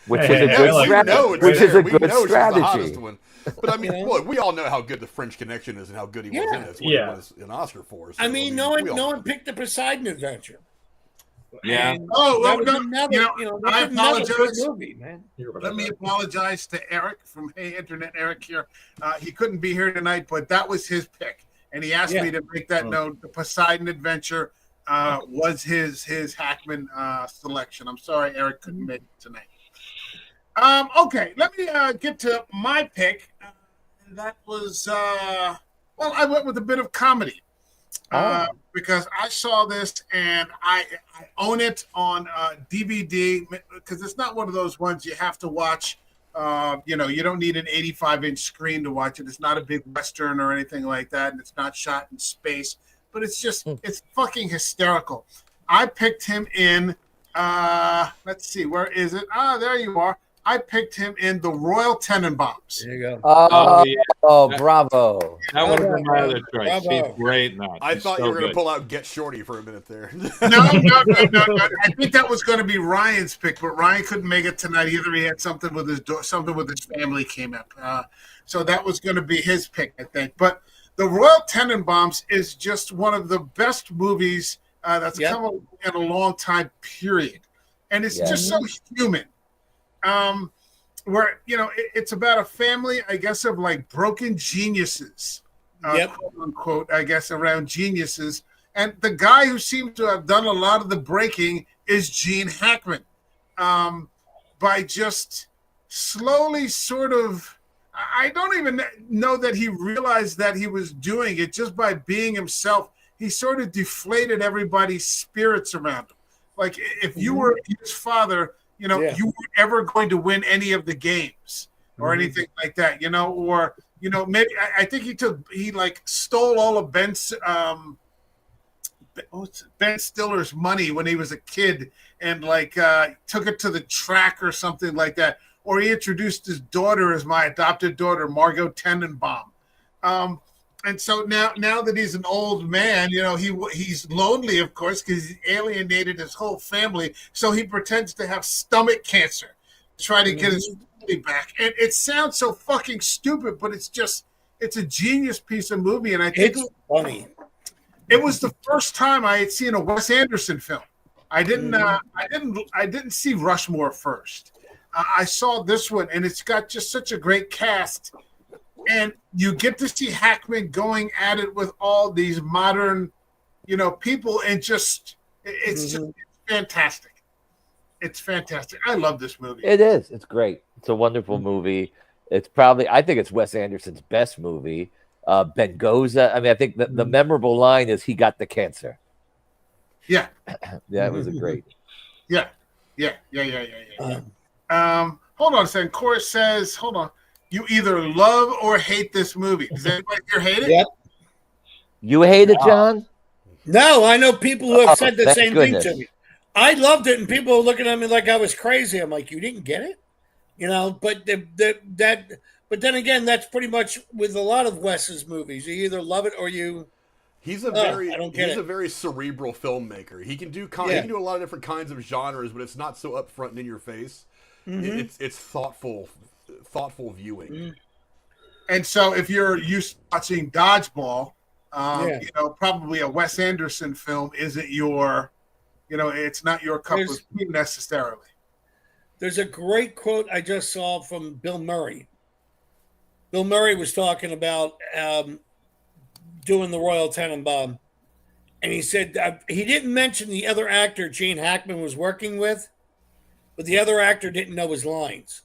Which Hey, is a hey, good I like strategy. that. it's Which is there. a We good know she's the hottest strategy. one. But I mean, You know? look, we all know how good the French Connection is and how good he was in it. That's what he was an Oscar for. So, I mean, no one we all no know. one picked the Poseidon Adventure. Yeah. And Oh, that well, was no, another, that's I another good apologize. movie, man. Let me apologize to Eric from Hey Internet Eric here. He couldn't be here tonight, but that was his pick, and he asked me to make that note. The Poseidon Adventure was his Hackman selection. I'm sorry, Eric couldn't make it tonight. Okay, let me get to my pick. That was I went with a bit of comedy. Because I saw this and I own it on DVD because it's not one of those ones you have to watch. You don't need an 85-inch screen to watch it. It's not a big Western or anything like that, and it's not shot in space. But it's just it's fucking hysterical. I picked him in. Let's see, where is it? There you are. I picked him in The Royal Tenenbaums. There you go. Oh, Yeah. bravo. That would have been my other choice. Bravo. He's great in that. I He's thought so you were going to good. pull out Get Shorty for a minute there. No. I think that was going to be Ryan's pick, but Ryan couldn't make it tonight either. He had something with his family came up, so that was going to be his pick, I think. But The Royal Tenenbaums is just one of the best movies that's come in a long time. Period, and it's just so human. Where it's about a family, I guess, of like broken geniuses, quote unquote, I guess, around geniuses. And the guy who seems to have done a lot of the breaking is Gene Hackman. By just slowly sort of, I don't even know that he realized that he was doing it. Just by being himself, he sort of deflated everybody's spirits around him. Like if you were his father, you weren't ever going to win any of the games or anything like that, or maybe I think he stole all of Ben Stiller's money when he was a kid and took it to the track or something like that. Or he introduced his daughter as my adopted daughter, Margot Tenenbaum. And so now that he's an old man, he's lonely, of course, because he's alienated his whole family. So he pretends to have stomach cancer to try to get his family back. And it sounds so fucking stupid, but it's a genius piece of movie. And I think It's funny. it was the first time I had seen a Wes Anderson film. I didn't see Rushmore first. I saw this one, and it's got just such a great cast. And you get to see Hackman going at it with all these modern, people, and just it's fantastic. It's fantastic. I love this movie. It is. It's great. It's a wonderful movie. It's probably, I think it's Wes Anderson's best movie. Ben Goza. I mean, I think the memorable line is he got the cancer. Yeah. That was a great. Yeah. Hold on a second. Chorus says, hold on. You either love or hate this movie. Does anybody here hate it? Yep. You hate it, John? No, I know people who have said the thank same goodness. thing to me. I loved it, and people were looking at me like I was crazy. I'm like, you didn't get it, But but then again, that's pretty much with a lot of Wes's movies. You either love it or you. He's I don't get it. a very cerebral filmmaker. He can do he can do a lot of different kinds of genres, but it's not so upfront and in your face. It's thoughtful viewing. And so if you're used to watching Dodgeball, probably a Wes Anderson film isn't your, it's not your cup of tea necessarily. There's a great quote I just saw from Bill Murray. Bill Murray was talking about doing the Royal Tenenbaum, and he said he didn't mention the other actor Gene Hackman was working with, but the other actor didn't know his lines.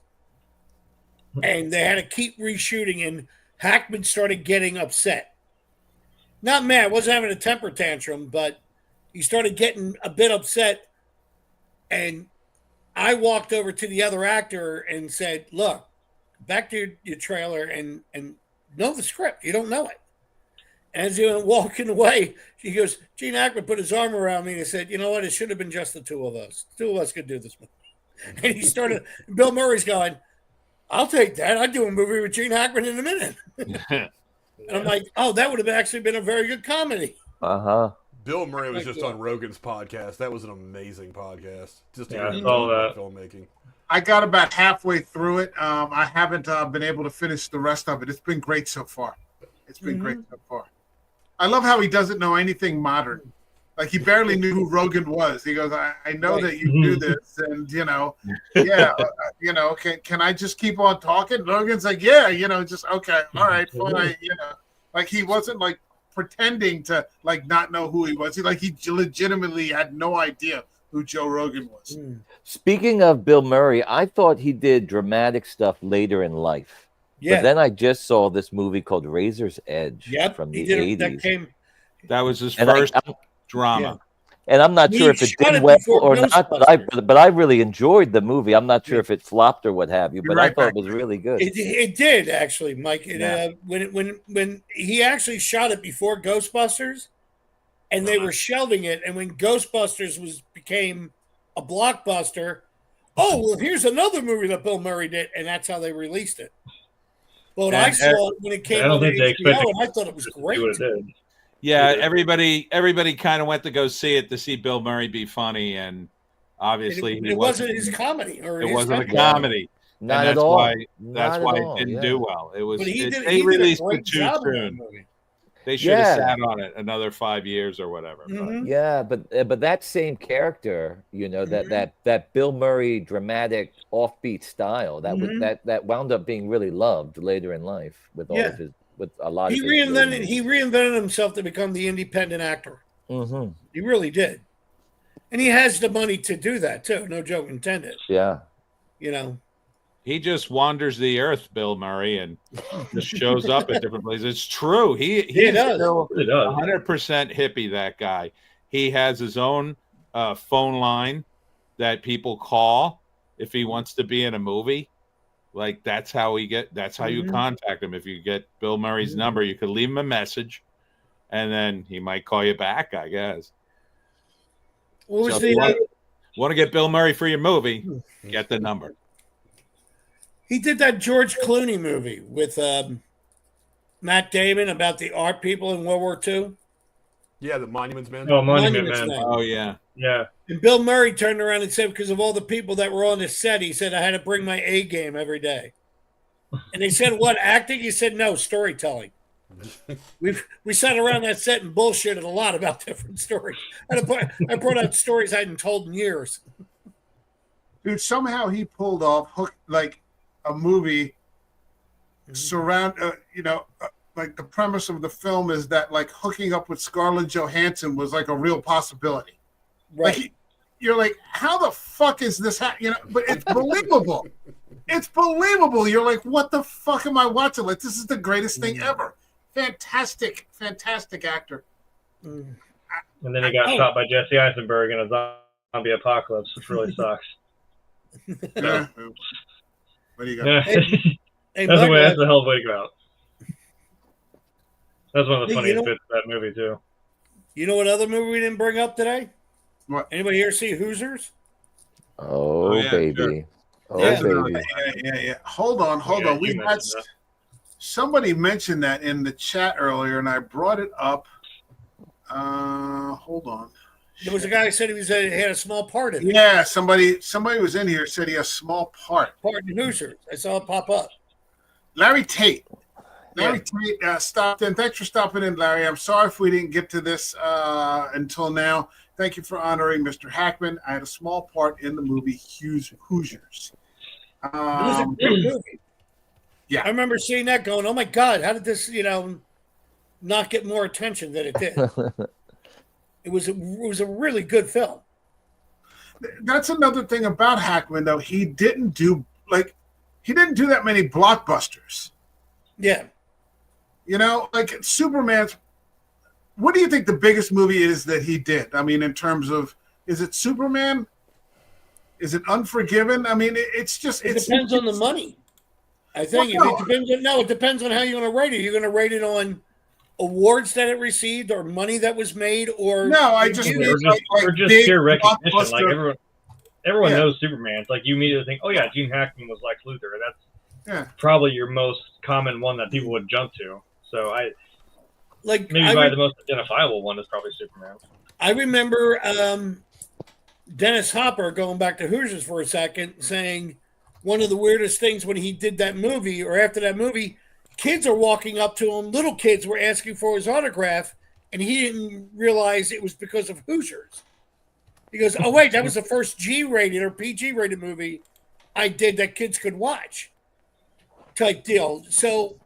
And they had to keep reshooting, and Hackman started getting upset. Not mad, wasn't having a temper tantrum, but he started getting a bit upset. And I walked over to the other actor and said, "Look, back to your trailer and know the script. You don't know it." And as he went walking away, he goes, Gene Hackman put his arm around me and he said, "You know what? It should have been just the two of us. The two of us could do this movie." And he started. Bill Murray's going, "I'll take that. I'd do a movie with Gene Hackman in a minute." And I'm like, "Oh, that would have actually been a very good comedy." Bill Murray was just on Rogan's podcast. That was an amazing podcast. Just to I saw that. filmmaking. I got about halfway through it. I haven't been able to finish the rest of it. It's been great so far. It's been great so far. I love how he doesn't know anything modern. Like, he barely knew who Rogan was. He goes, I know that you do this, and, can I just keep on talking? Rogan's like, yeah, just, okay, all right, fine, Like, he wasn't, like, pretending to, like, not know who he was. He legitimately had no idea who Joe Rogan was. Speaking of Bill Murray, I thought he did dramatic stuff later in life. Yeah. But then I just saw this movie called Razor's Edge from the 80s. That was his first drama. Yeah. And I'm not sure if it did well or not, but I really enjoyed the movie. I'm not sure if it flopped or what have you, but I thought it was really good. It did, actually, Mike. When he actually shot it before Ghostbusters, and they were shelving it, and when Ghostbusters became a blockbuster, here's another movie that Bill Murray did, and that's how they released it. But I saw it when it came on HBO, and I thought it was great. Yeah, everybody kind of went to go see it to see Bill Murray be funny, and obviously it wasn't his comedy. It wasn't a comedy. Not at all. That's why it didn't do well. It was. But they released it too soon. They should have sat on it another 5 years or whatever. Mm-hmm. Yeah, but that same character, that Bill Murray dramatic offbeat style, that wound up being really loved later in life with all of his. With a lot he reinvented himself to become the independent actor. Mm-hmm. He really did, and he has the money to do that too. No joke intended. Yeah, he just wanders the earth, Bill Murray, and just shows up at different places. It's true. He's still 100% hippie. That guy. He has his own phone line that people call if he wants to be in a movie. Like, that's how you contact him. If you get Bill Murray's number, you could leave him a message, and then he might call you back, I guess. What was want to get Bill Murray for your movie, get the number. He did that George Clooney movie with Matt Damon about the art people in World War II. Yeah, the Monuments Man. Oh, Monument Man. Oh, yeah. Yeah. And Bill Murray turned around and said, because of all the people that were on the set, he said, I had to bring my A game every day. And they said, what, acting? He said, no, storytelling. We sat around that set and bullshitted a lot about different stories. I brought out stories I hadn't told in years. Dude, somehow he pulled off a movie like the premise of the film is that like hooking up with Scarlett Johansson was like a real possibility. Right. Like, you're like, how the fuck is this happening? But it's believable. It's believable. You're like, what the fuck am I watching? Like, this is the greatest thing ever. Fantastic actor. And then he got shot by Jesse Eisenberg in a zombie apocalypse, which really sucks. Yeah. What do you got? Yeah. That's a hell of a way to go out. That's one of the funniest bits of that movie, too. You know what other movie we didn't bring up today? What? Anybody here see Hoosiers? Oh, yeah, baby. Sure. Oh, baby. Yeah. Hold on. We had somebody mentioned that in the chat earlier, and I brought it up. Hold on. There was a guy who said he had a small part in it. Yeah, somebody was in here said he has a small part. Part in Hoosiers. I saw it pop up. Larry Tate. Tate stopped in. Thanks for stopping in, Larry. I'm sorry if we didn't get to this until now. Thank you for honoring Mr. Hackman. I had a small part in the movie Hoosiers. It was a great movie. Yeah. I remember seeing that going, oh my God, how did this, not get more attention than it did? It was a really good film. That's another thing about Hackman, though. He didn't do that many blockbusters. Yeah. Like Superman's. What do you think the biggest movie is that he did? I mean, in terms of, is it Superman? Is it Unforgiven? I mean, it's just It depends on the money. I think Well, it depends on how you're going to rate it. You're going to rate it on awards that it received, or money that was made, or No, I just reviews. mean or just big pure recognition. Like blockbuster. everyone Yeah. knows Superman. It's like you immediately think, oh yeah, Gene Hackman was Lex Luthor. That's Yeah. probably your most common one that people would jump to. So Like maybe the most identifiable one is probably Superman. I remember Dennis Hopper, going back to Hoosiers for a second, saying one of the weirdest things when he did that movie, or after that movie, kids are walking up to him, little kids were asking for his autograph, and he didn't realize it was because of Hoosiers. He goes, oh wait, that was the first G-rated or PG-rated movie I did that kids could watch, type deal. So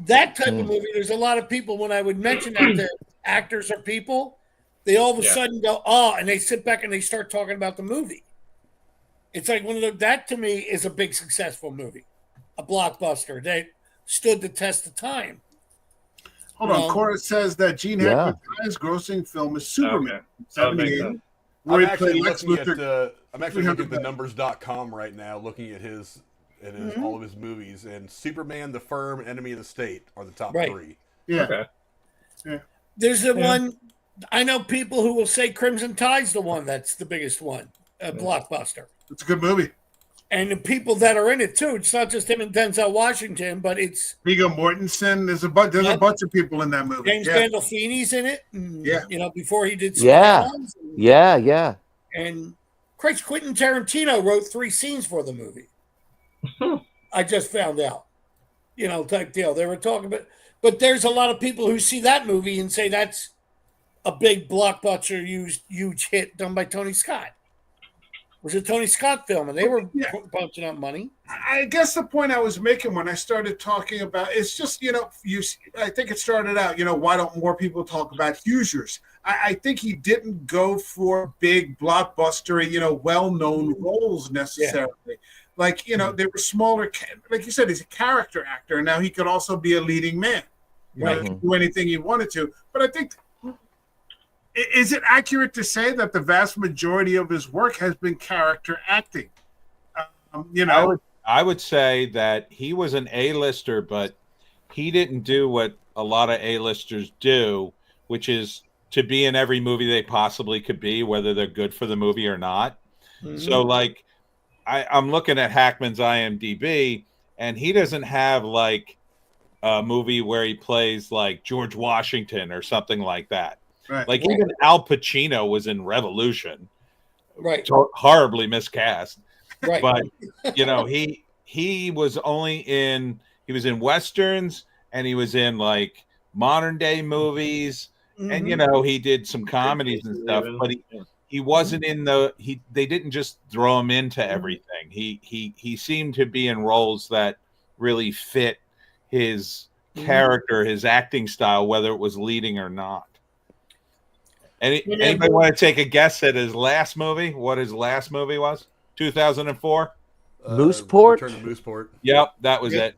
that type of movie, there's a lot of people, when I would mention that to actors or people, they all of a sudden go, oh, and they sit back and they start talking about the movie. It's like that to me is a big successful movie, a blockbuster that stood the test of time. Hold on. Cora says that Gene Hackman's highest grossing film is Superman, Okay. 78. I'm Where he actually played Lex looking at Luthor. I'm actually looking at the numbers.com right now, looking at all of his movies, and Superman, The Firm, and Enemy of the State are the top three. Yeah. Okay. Yeah. There's the one, I know people who will say Crimson Tide's the one that's the biggest one, a blockbuster. It's a good movie. And the people that are in it too. It's not just him and Denzel Washington, but it's Viggo Mortensen. There's a bunch of people in that movie. James Gandolfini's in it. And, before he did Sopranos. Yeah. And Christ, Quentin Tarantino wrote 3 scenes for the movie. I just found out. Type deal. They were talking about, but there's a lot of people who see that movie and say that's a big blockbuster, huge hit done by Tony Scott. It was a Tony Scott film, and they were punching out money. I guess the point I was making when I started talking about it's just I think it started out why don't more people talk about Hoosiers? I think he didn't go for big blockbuster well-known roles necessarily. Like they were smaller. Like you said, he's a character actor, and now he could also be a leading man. He could do anything he wanted to. But I think. Is it accurate to say that the vast majority of his work has been character acting? I would say that he was an A-lister, but he didn't do what a lot of A-listers do, which is to be in every movie they possibly could be, whether they're good for the movie or not. Mm-hmm. So, like, I'm looking at Hackman's IMDb, and he doesn't have, like, a movie where he plays, like, George Washington or something like that. Right. Like even Al Pacino was in Revolution, right? Horribly miscast, right? But he was in westerns, and he was in like modern day movies, and he did some comedies and stuff. But he wasn't in they didn't just throw him into everything. He seemed to be in roles that really fit his character, his acting style, whether it was leading or not. Anybody want to take a guess at his last movie? What his last movie was? 2004? Mooseport? Return to Mooseport. Yep, that was it.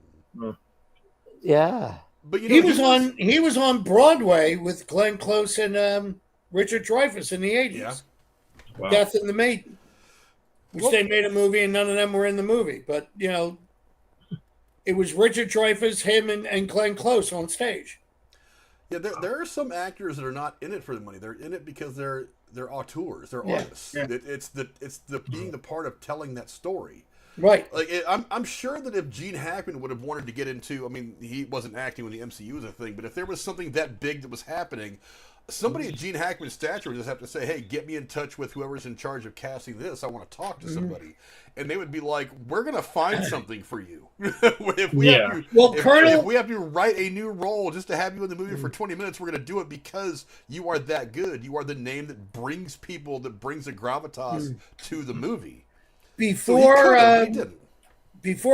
Yeah. But he was on Broadway with Glenn Close and Richard Dreyfuss in the 80s. Yeah. Wow. Death in the Maiden. Which they made a movie and none of them were in the movie. But, it was Richard Dreyfuss, him, and Glenn Close on stage. Yeah, there are some actors that are not in it for the money. They're in it because they're auteurs, they're artists. Yeah. It's the being the part of telling that story. Right. Like I'm sure that if Gene Hackman would have wanted to get into, I mean, he wasn't acting when the MCU was a thing, but if there was something that big that was happening, somebody at Gene Hackman's stature would just have to say, "Hey, get me in touch with whoever's in charge of casting this. I want to talk to somebody." And they would be like, "We're gonna find something for you." if we have to write a new role just to have you in the movie for 20 minutes, we're gonna do it because you are that good. You are the name that brings people, that brings the gravitas to the movie. Before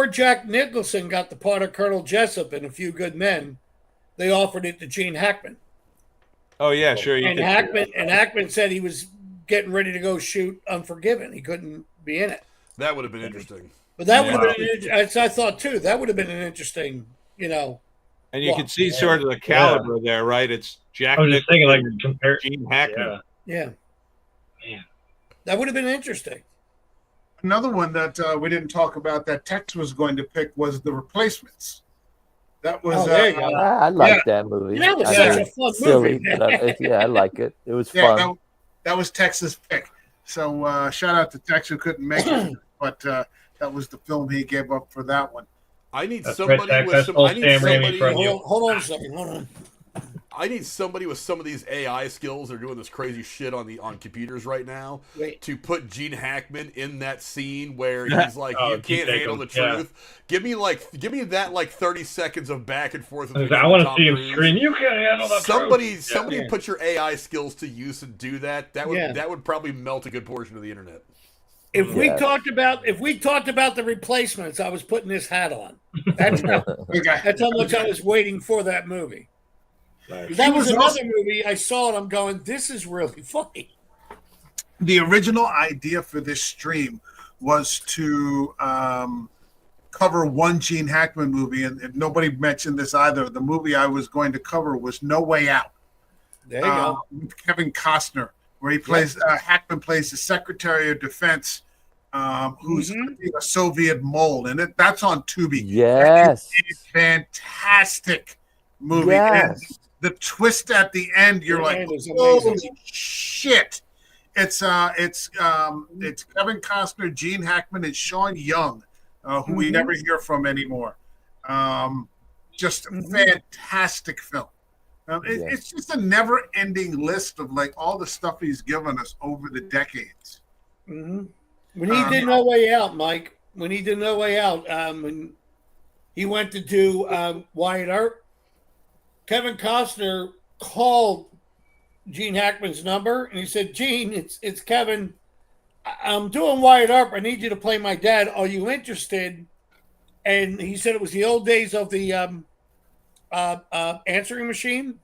Jack Nicholson got the part of Colonel Jessup in A Few Good Men, they offered it to Gene Hackman. Oh yeah, sure. Hackman said he was getting ready to go shoot Unforgiven. He couldn't be in it. That would have been interesting. But that would have been, as I thought too, that would have been an interesting, And you can see sort of the caliber there, right? It's Jack I was just thinking, like, compare Gene Hackman. Yeah. Man. That would have been interesting. Another one that we didn't talk about that Tex was going to pick was The Replacements. That was there you go. I like that movie. That was I such mean, a fun silly, movie. but I like it. It was yeah, fun. that was Tex's pick. So shout out to Tex who couldn't make it, but that was the film he gave up for that one. I need That's somebody right, Tex. with That's some. full I need Sam Raimi somebody. from you. Hold on a second. Hold on. I need somebody with some of these AI skills that are doing this crazy shit on computers right now Wait. to put Gene Hackman in that scene where he's like, Oh, "You can't take handle him, the yeah. truth." Give me that 30 seconds of back and forth. With I want to Tom see him Cruise. scream. You can't handle the truth. Somebody Yeah. put your AI skills to use and do that. That would Yeah. that would probably melt a good portion of the internet. If we Yeah. talked about The Replacements, I was putting this hat on. That's how, Okay. that's how much I was waiting for that movie. Nice. That He was was another also- movie I saw it. I'm going, this is really funny. The original idea for this stream was to cover one Gene Hackman movie, and nobody mentioned this either. The movie I was going to cover was No Way Out. There you go. With Kevin Costner, where he plays Hackman plays the Secretary of Defense, who's a Soviet mole, and that's on Tubi. Yes. It's a fantastic movie. Yes. And the twist at the end, you're The like, end is holy amazing. shit! It's Kevin Costner, Gene Hackman, and Sean Young, who we never hear from anymore. Just a fantastic film. It's just a never-ending list of like all the stuff he's given us over the decades. When he did No Way Out, Mike, when he did No Way Out, when he went to do Wyatt Earp, Kevin Costner called Gene Hackman's number and he said, "Gene, it's Kevin. I'm doing Wyatt Earp. I need you to play my dad. Are you interested?" And he said it was the old days of the answering machine.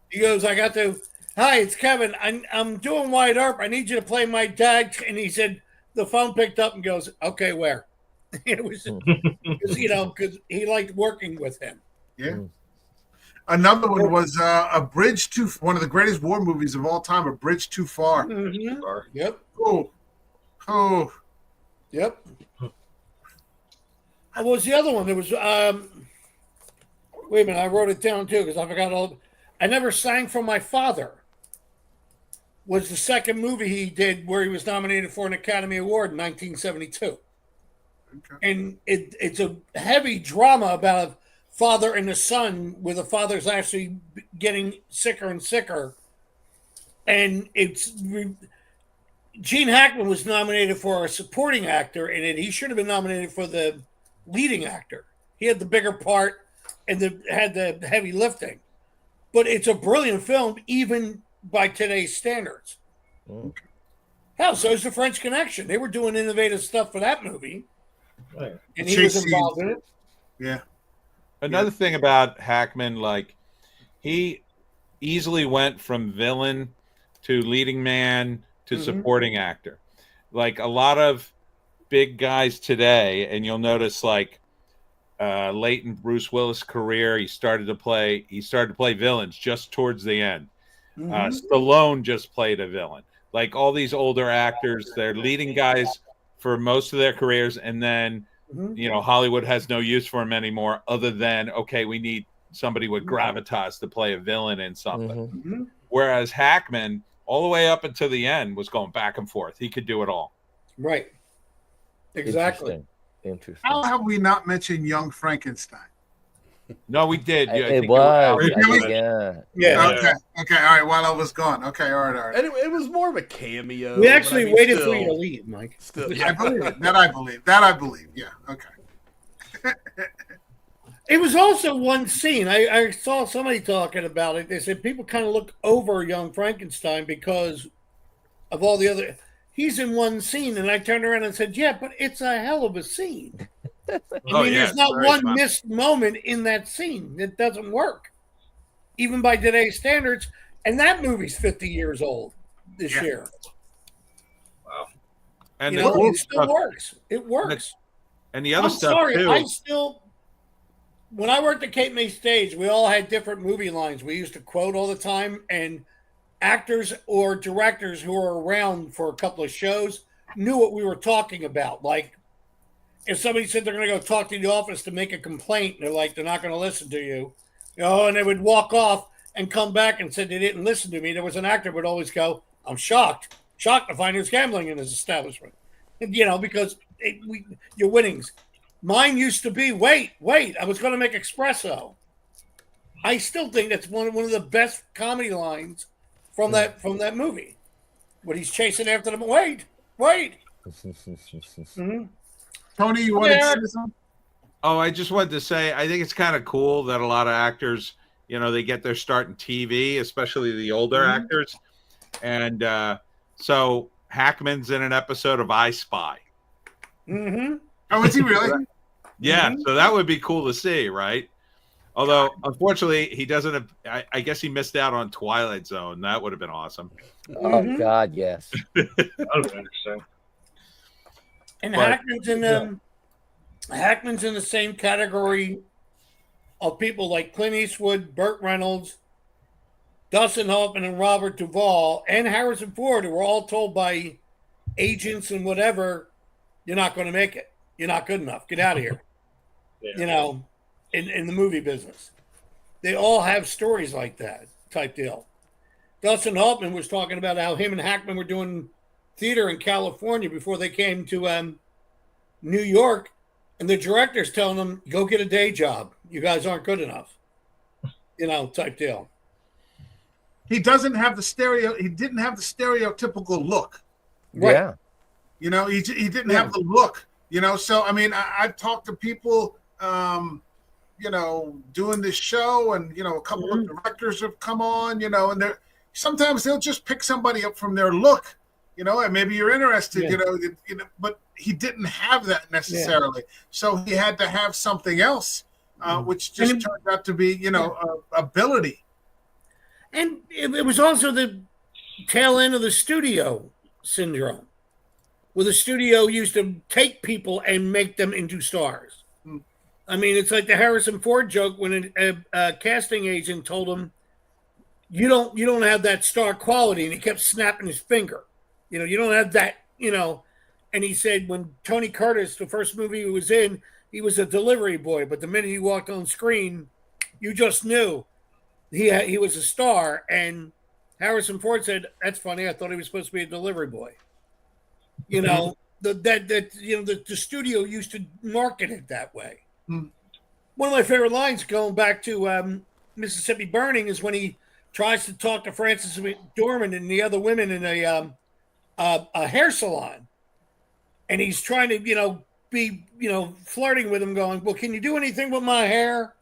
He goes, "I got to. Hi, it's Kevin. I'm doing Wyatt Earp. I need you to play my dad." And he said the phone picked up and goes, "Okay, where?" It was, because he liked working with him. Yeah. Another one was A Bridge Too, one of the greatest war movies of all time, A Bridge Too Far. Yep. Oh. Yep. What was the other one? There was wait a minute, I wrote it down too because I forgot all. I Never Sang for My Father was the second movie he did where he was nominated for an Academy Award in 1972. Okay. And it's a heavy drama about a father and a son where the father's actually getting sicker and sicker. And Gene Hackman was nominated for a supporting actor in it. He should have been nominated for the leading actor. He had the bigger part and had the heavy lifting. But it's a brilliant film, even by today's standards. Hell, so is The French Connection. They were doing innovative stuff for that movie. Right. And he was involved in it. Yeah. Another thing about Hackman, like he easily went from villain to leading man to supporting actor. Like a lot of big guys today, and you'll notice like late in Bruce Willis' career, he started to play villains just towards the end. Stallone just played a villain. Like all these older actors, they're leading guys for most of their careers, and then Hollywood has no use for him anymore other than, okay, we need somebody with gravitas to play a villain in something. Whereas Hackman, all the way up until the end, was going back and forth. He could do it all. Right. Exactly. Interesting. How have we not mentioned Young Frankenstein? No, we did. I It think you were out. was. Really? Yeah. Yeah. Okay, all right, while I was gone. Okay, all right. And it was more of a cameo. We but actually I mean, waited still- for you to leave, Mike. Still, I yeah. believe it. That I believe. Yeah, okay. It was also one scene. I saw somebody talking about it. They said people kind of look over Young Frankenstein because of all the other. He's in one scene, and I turned around and said, "Yeah, but it's a hell of a scene." I mean, there's it's not very one fun. missed moment in that scene. It doesn't work, even by today's standards. And that movie's 50 years old this year. And You the know, cool it still stuff, works. It works. and the other I'm stuff sorry, too. When I worked at Cape May Stage, we all had different movie lines we used to quote all the time, and actors or directors who were around for a couple of shows knew what we were talking about. Like, if somebody said they're going to go talk to the office to make a complaint, and they're like, they're not going to listen to you, and they would walk off and come back and said they didn't listen to me. There was an actor would always go, "I'm shocked to find there's gambling in his establishment," because your winnings. Mine used to be, wait, I was going to make espresso. I still think that's one of the best comedy lines from that movie, when he's chasing after them. Wait. Mm-hmm. Tony, you wanted to say something? Oh, I just wanted to say, I think it's kind of cool that a lot of actors, they get their start in TV, especially the older actors. And so Hackman's in an episode of I Spy. Mm-hmm. Oh, is he really? Yeah, so that would be cool to see, right? Although, unfortunately, he doesn't have. I guess he missed out on Twilight Zone. That would have been awesome. Oh God, yes. That would be interesting. And But- Hackman's in the same category of people like Clint Eastwood, Burt Reynolds, Dustin Hoffman, and Robert Duvall, and Harrison Ford, who were all told by agents and whatever, "You're not going to make it. You're not good enough. Get out of here." Yeah. In the movie business, they all have stories like that type deal. Dustin Hoffman was talking about how him and Hackman were doing theater in California before they came to New York, and the director's telling them, "Go get a day job. You guys aren't good enough." Type deal. He doesn't have the He didn't have the stereotypical look. Right. Yeah. He didn't have the look. So I mean, I've talked to people, doing this show, and a couple of directors have come on, and sometimes they'll just pick somebody up from their look, and maybe you're interested, but he didn't have that necessarily. So he had to have something else, which just turned out to be, ability. And it was also the tail end of the studio syndrome, where the studio used to take people and make them into stars. I mean, it's like the Harrison Ford joke when a casting agent told him, "You don't have that star quality," and he kept snapping his finger. You don't have that. And he said when Tony Curtis, the first movie he was in, he was a delivery boy, but the minute he walked on screen, you just knew he was a star. And Harrison Ford said, "That's funny. I thought he was supposed to be a delivery boy." The studio used to market it that way. One of my favorite lines, going back to Mississippi Burning, is when he tries to talk to Frances McDormand and the other women in a hair salon, and he's trying to be flirting with them, going, "Well, can you do anything with my hair?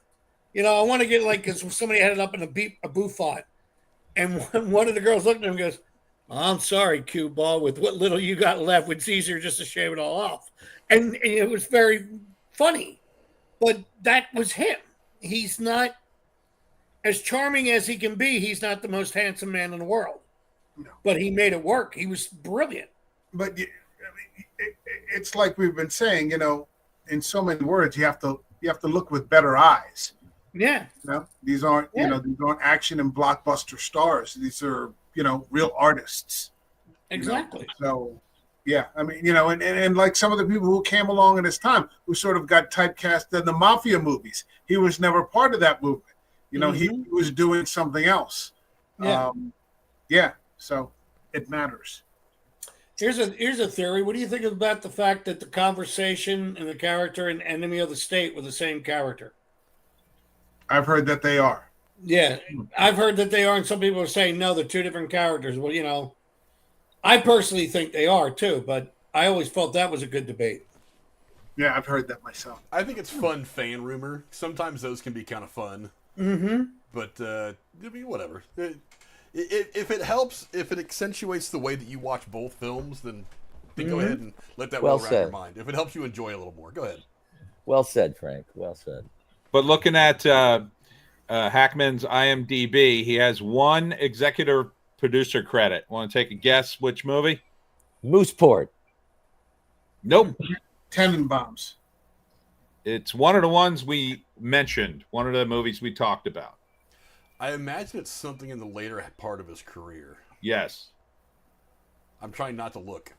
I want to get because somebody had it up in a bouffant." And one of the girls looked at him and goes, "I'm sorry, cue ball, with what little you got left, it's easier just to shave it all off." And it was very funny. But that was him. He's not, as charming as he can be, he's not the most handsome man in the world. No. But he made it work. He was brilliant. But it's like we've been saying, in so many words, you have to look with better eyes. Yeah. These aren't these aren't action and blockbuster stars. These are real artists. Exactly. So yeah, I mean, and like some of the people who came along in his time who sort of got typecast in the mafia movies, he was never part of that movement. He was doing something else. Yeah. So it matters. Here's a theory. What do you think about the fact that The Conversation and the character in Enemy of the State were the same character? I've heard that they are. Yeah, I've heard that they are, and some people are saying no, they're two different characters. Well, I personally think they are too, but I always felt that was a good debate. Yeah, I've heard that myself. I think it's fun fan rumor. Sometimes those can be kind of fun. Mm-hmm. But I mean, whatever. If it helps, if it accentuates the way that you watch both films, then go ahead and let that Well roll around your said. mind. If it helps you enjoy a little more, go ahead. Well said, Frank. Well said. But looking at Hackman's IMDb, he has one executive producer credit. Want to take a guess which movie? Mooseport. Nope. Tenenbaums. It's one of the ones we mentioned, one of the movies we talked about. I imagine it's something in the later part of his career. Yes. I'm trying not to look.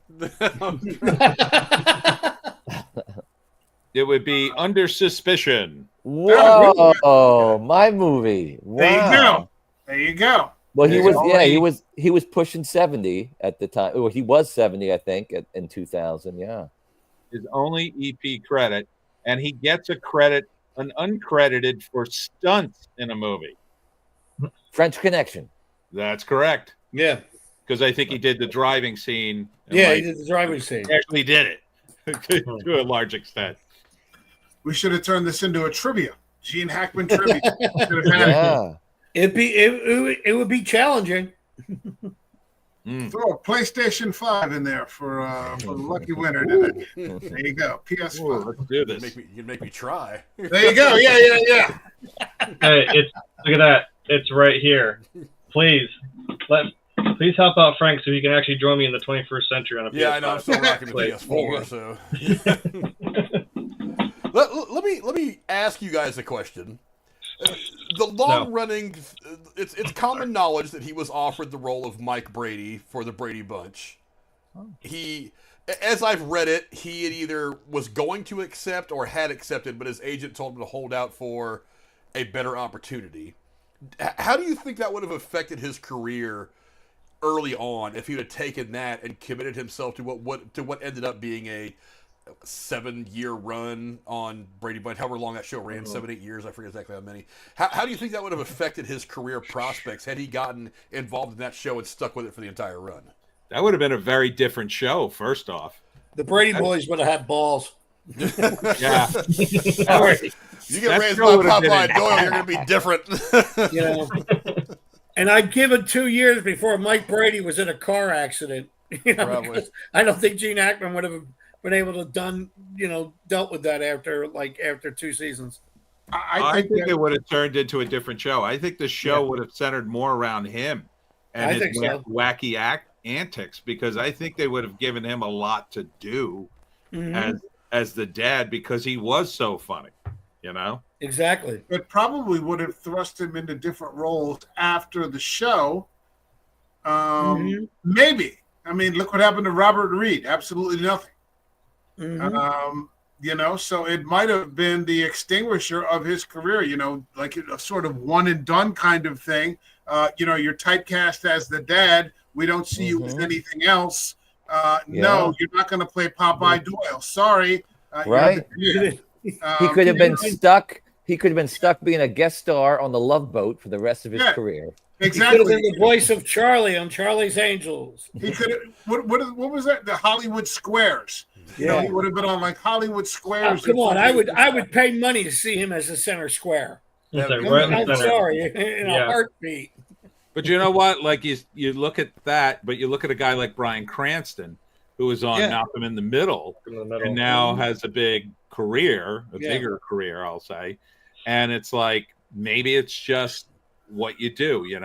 It would be Under Suspicion. Whoa, my movie. Wow. There you go. There you go. Well, he There's was only- he was pushing 70 at the time. Well, he was 70, I think, in 2000. Yeah. His only EP credit, and he gets an uncredited for stunts in a movie. French Connection. That's correct, Yeah. because I think he did the driving scene. and, Yeah, like, he did the driving scene. actually did it to a large extent. We should have turned this into a trivia. Gene Hackman trivia. Should have had Yeah. It would be challenging. throw a PlayStation 5 in there for the lucky winner today. There you go. Ooh, PS5. let's do You this. can make me try. There you go. Yeah. Hey, look at that. It's right here. Please help out Frank so he can actually join me in the 21st century on a PS5. Yeah, I know. I'm still rocking the Wait. PS4. So let me ask you guys a question. The long running, it's common knowledge that he was offered the role of Mike Brady for the Brady Bunch. He, as I've read it, he had either was going to accept or had accepted, but his agent told him to hold out for a better opportunity. How do you think that would have affected his career early on if he would have taken that and committed himself to what ended up being a 7-year run on Brady Bunch, however long that show ran, 7-8 years, I forget exactly how many. How do you think that would have affected his career prospects had he gotten involved in that show and stuck with it for the entire run? That would have been a very different show, first off. The Brady boys would have had balls. Yeah. You get That raised show by would have been Popeye in- Doyle, you're going to be different. You know. And I'd give it 2 years before Mike Brady was in a car accident. You know, Probably. because I don't think Gene Hackman would have been able to dealt with that after 2 seasons. I think it would have turned into a different show. I think the show would have centered more around him and I his think so. wacky antics, because I think they would have given him a lot to do Mhm. as the dad, because he was so funny, you know? Exactly. It probably would have thrust him into different roles after the show. Maybe. I mean, look what happened to Robert Reed. Absolutely nothing. So it might have been the extinguisher of his career, like a sort of one and done kind of thing. You're typecast as the dad. We don't see you as anything else. No, you're not going to play Popeye Doyle. Sorry. Right. Mm-hmm. He could have been stuck. He could have been stuck being a guest star on the Love Boat for the rest of his career. He could have been Exactly. the voice of Charlie on Charlie's Angels. He could have. What was that? The Hollywood Squares. He would have been on like Hollywood Oh, Squares. come on, I would pay money to see him as a center square. It's like Yeah, right in the I'm center. sorry, in a heartbeat. But you know what? Like you look at that, but you look at a guy like Bryan Cranston, who was on Malcolm in the Middle, In the middle. and now has a big career, a Yeah. bigger career, I'll say. And it's like, maybe it's just what you do, your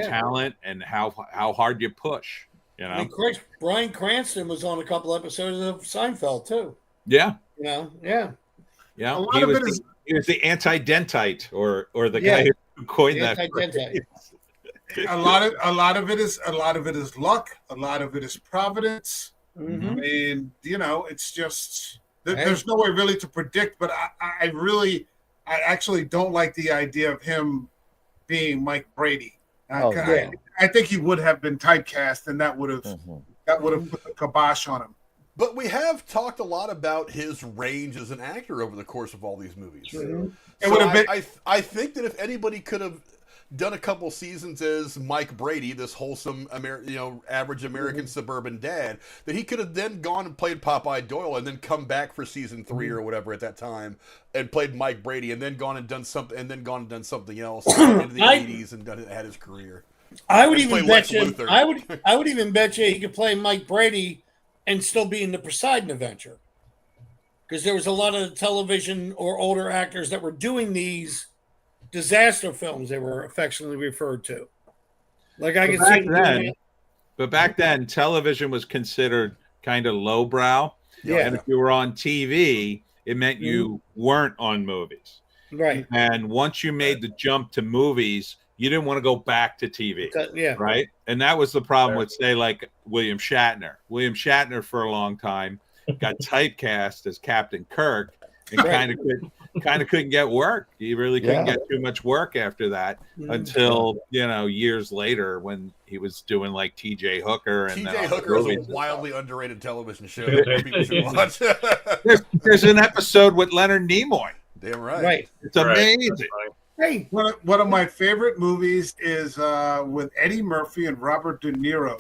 talent and how hard you push, I mean, Christ, Bryan Cranston was on a couple episodes of Seinfeld too. Yeah. Yeah. Yeah. A lot He of was, it is- he was the anti-dentite or the Yeah. guy who coined The that. anti-dentite. phrase. A lot of it is luck. A lot of it is providence. Mhm. I mean, it's just there's no way really to predict. But I actually don't like the idea of him being Mike Brady. I think he would have been typecast, and that would have put the kibosh on him. But we have talked a lot about his range as an actor over the course of all these movies. It So would have been. I think that if anybody could have done a couple seasons as Mike Brady, this wholesome, average American suburban dad, that he could have then gone and played Popeye Doyle and then come back for season 3 or whatever at that time and played Mike Brady and then gone and done something else into the 80s and had his career. I would Let's even play Lex bet you. Luthor. I would even bet you he could play Mike Brady and still be in the Poseidon Adventure, because there was a lot of television or older actors that were doing these disaster films. They were affectionately referred to. Like I could see. But back then, television was considered kind of lowbrow. Yeah. And if you were on TV, it meant you weren't on movies. Right. And once you made the jump to movies, you didn't want to go back to TV. Yeah. Right. And that was the problem with, say, like William Shatner. William Shatner for a long time got typecast as Captain Kirk and kind of couldn't get work. He really couldn't get too much work after that until, years later when he was doing like TJ Hooker. And TJ Hooker is a wildly underrated television show that people should watch. There's an episode with Leonard Nimoy. Damn right. Right. It's amazing. Hey, one of my favorite movies is with Eddie Murphy and Robert De Niro.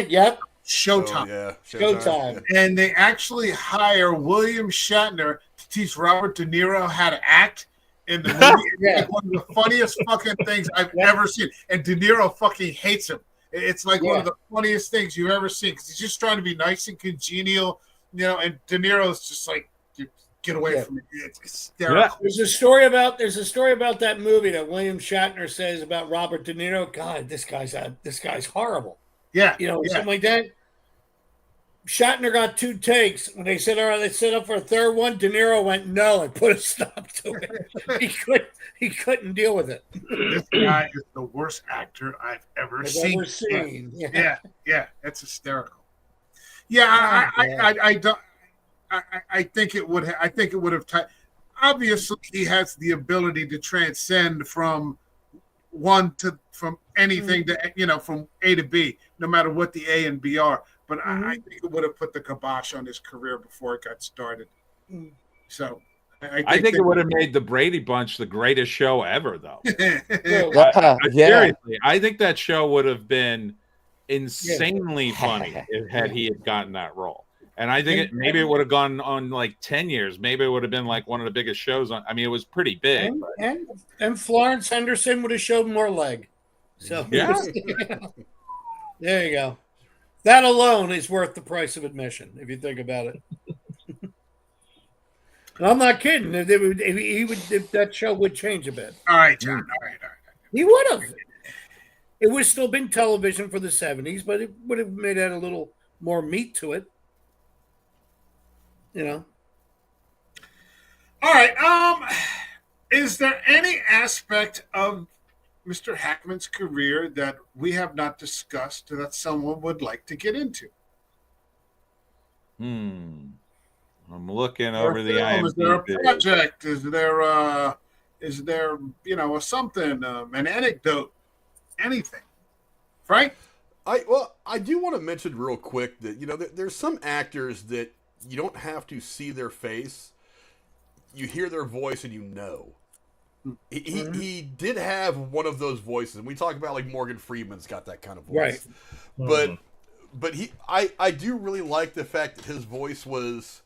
Yep. Showtime. Oh, yeah. Showtime. And they actually hire William Shatner to teach Robert De Niro how to act in the movie. It's like one of the funniest fucking things I've ever seen. And De Niro fucking hates him. It's like one of the funniest things you've ever seen because he's just trying to be nice and congenial, and De Niro's just like, get away from me. It's hysterical. Yeah. There's a story about that movie that William Shatner says about Robert De Niro. God, this guy's horrible. Yeah. Something like that. Shatner got 2 takes. When they said, all right, let's set up for a third one, De Niro went no and put a stop to it. He couldn't deal with it. This guy is the worst actor I've ever seen. Yeah. That's hysterical. Yeah, I don't. I think it would. I think it would have. Obviously, he has the ability to transcend from anything to from A to B, no matter what the A and B are. But I think it would have put the kibosh on his career before it got started. So I think it would have made the Brady Bunch the greatest show ever, though. Seriously, I think that show would have been insanely funny had he had gotten that role. And I think maybe it would have gone on like 10 years. Maybe it would have been like one of the biggest shows on. I mean, it was pretty big. And Florence Henderson would have showed more leg. So yeah. There you go. That alone is worth the price of admission, if you think about it. And I'm not kidding. If that show would change a bit. All right, John. All right. He would have. It would have still been television for the 70s, but it would have made it a little more meat to it. All right. Is there any aspect of Mr. Hackman's career that we have not discussed that someone would like to get into? I'm looking over the IMDb. Is there a project? Is there a something, an anecdote, anything? Frank? I do want to mention real quick that there's some actors that you don't have to see their face. You hear their voice and you know. He did have one of those voices. And we talk about like Morgan Freeman's got that kind of voice. Right. But I do really like the fact that his voice was,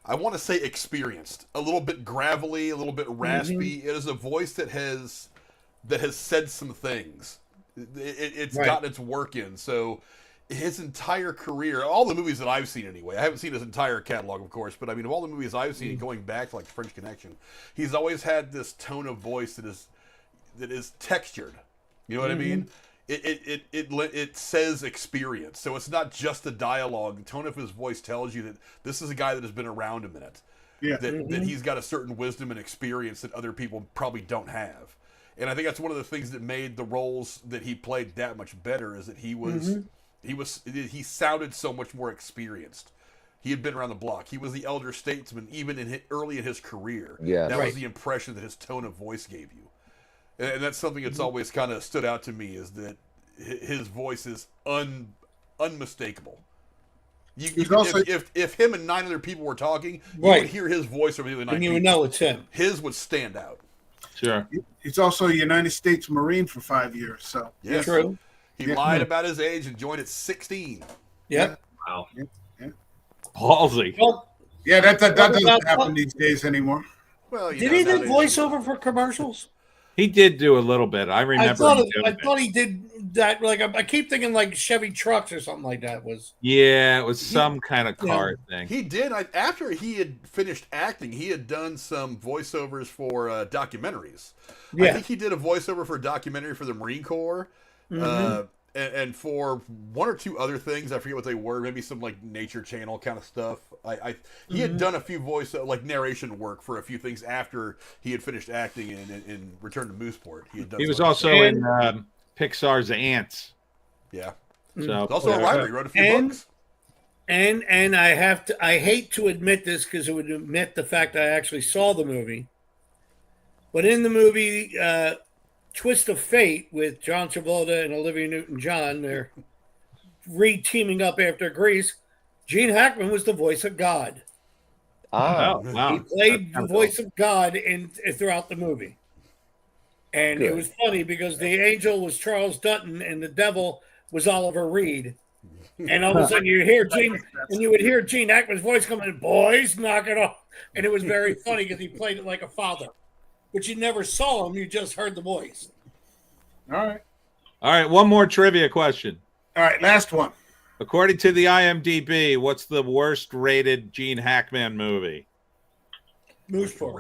I want to say, experienced. A little bit gravelly, a little bit raspy. It is a voice that has said some things. It's gotten its work in. So his entire career, all the movies that I've seen anyway, I haven't seen his entire catalog, of course, but I mean, of all the movies I've seen, going back to like French Connection, he's always had this tone of voice that is textured. You know what I mean? It says experience, so it's not just the dialogue. The tone of his voice tells you that this is a guy that has been around a minute. Yeah. That he's got a certain wisdom and experience that other people probably don't have. And I think that's one of the things that made the roles that he played that much better, is that he sounded so much more experienced. He had been around the block. He was the elder statesman even early in his career. Yeah, that was the impression that his tone of voice gave you. And that's something that's always kind of stood out to me, is that his voice is unmistakable. If him and 9 other people were talking, you would hear his voice over the other 9 people. You would know it's him. His would stand out. Sure. He's also a United States Marine for 5 years. So yes. True. He lied about his age and joined at 16. Yep. Wow. Yeah. Ballsy. Well, that doesn't happen these days anymore. Well, did he do voiceover for commercials? He did do a little bit. I remember. I thought he did that. Like I keep thinking like Chevy trucks or something like that was. Yeah, it was some kind of car thing. He did. After he had finished acting, he had done some voiceovers for documentaries. Yeah. I think he did a voiceover for a documentary for the Marine Corps. and for one or two other things, I forget what they were. Maybe some like Nature Channel kind of stuff. He had done a few voice like narration work for a few things after he had finished acting in Return to Mooseport. He was also in Pixar's Ants. Yeah. So He's also a writer. He wrote a few books. And I hate to admit this because it would admit the fact I actually saw the movie. But in the movie Twist of Fate with John Travolta and Olivia Newton-John, they're re-teaming up after Grease. Gene Hackman was the voice of God. Ah, wow. He played the voice of God throughout the movie. And Good. it was funny because the angel was Charles Dutton and the devil was Oliver Reed. And all of a sudden you would hear Gene Hackman's voice come in, boys, knock it off. And it was very funny because he played it like a father. But you never saw him, you just heard the voice. All right, one more trivia question. All right, last one. According to the IMDb, what's the worst rated Gene Hackman movie? Mooseport.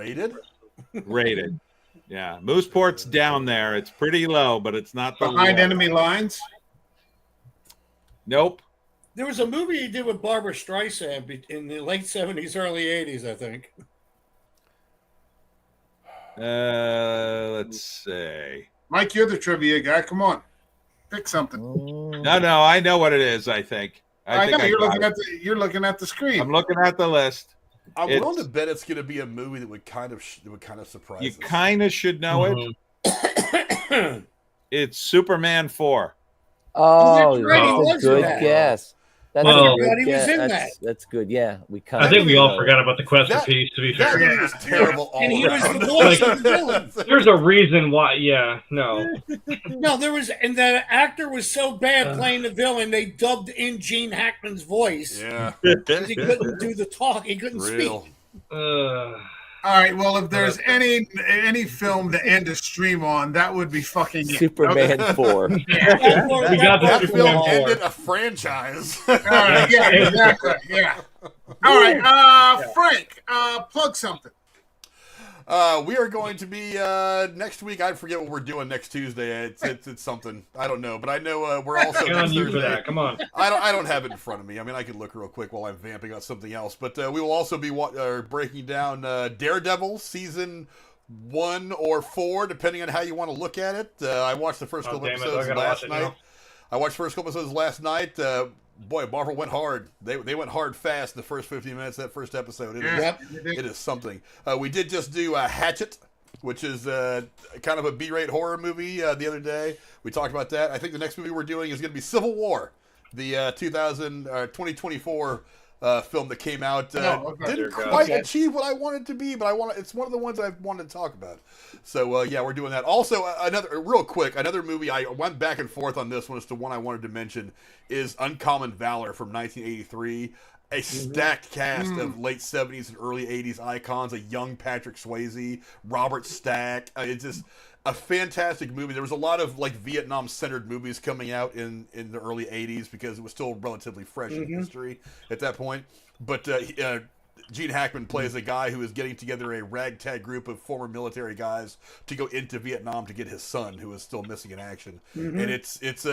Rated. Yeah, Mooseport's down there. It's pretty low, but it's not the Behind low. Enemy Lines. Nope. There was a movie he did with Barbara Streisand in the late 70s, early 80s, I think. Let's see. Mike, you're the trivia guy. Come on. Pick something. No, I know what it is, I think. I think know you're got looking it. you're looking at the screen. I'm looking at the list. I'm willing to bet it's going to be a movie that would kind of surprise You us. kind of should know it. It's Superman 4. Oh, that's right, he that's was a in good that. guess. That's Well, a good he was guess. in That's good. Yeah, we kind I of. think we all forgot about the Quest for Peace. To be That fair, movie was terrible all And he was around. the voice of the villain. there's a reason why. Yeah, no. No, and the actor was so bad playing the villain, they dubbed in Gene Hackman's voice. Yeah, Because he couldn't do the talk. He couldn't real. speak. All right. Well, if there's any film to end a stream on, that would be fucking it. Superman 4. We got the That Superman film 4. ended a franchise. All right. Yeah. Exactly. Yeah. All right. Frank, plug something. We are going to be next week. I forget what we're doing next Tuesday. It's something I don't know, but I know we're also Get next on you for Thursday. that. Come on. I don't have it in front of me. I mean, I could look real quick while I'm vamping on something else. But we will also be breaking down Daredevil season 1 or 4, depending on how you want to look at it. I watched the first couple episodes last night. I watched the first couple episodes last night. Boy, Marvel went hard. They went hard fast in the first 15 minutes of that first episode. It is something. We did just do Hatchet, which is kind of a B-rate horror movie the other day. We talked about that. I think the next movie we're doing is going to be Civil War, the 2024 film that came out. Didn't quite achieve what I wanted to be, but it's one of the ones I've wanted to talk about. So yeah, we're doing that. Also, another movie I went back and forth on this one as to one I wanted to mention is Uncommon Valor from 1983. A stacked cast of late 70s and early 80s icons, a young Patrick Swayze, Robert Stack. It's just a fantastic movie. There was a lot of like Vietnam-centered movies coming out in the early 80s because it was still relatively fresh in history at that point. But Gene Hackman plays a guy who is getting together a ragtag group of former military guys to go into Vietnam to get his son, who is still missing in action. And it's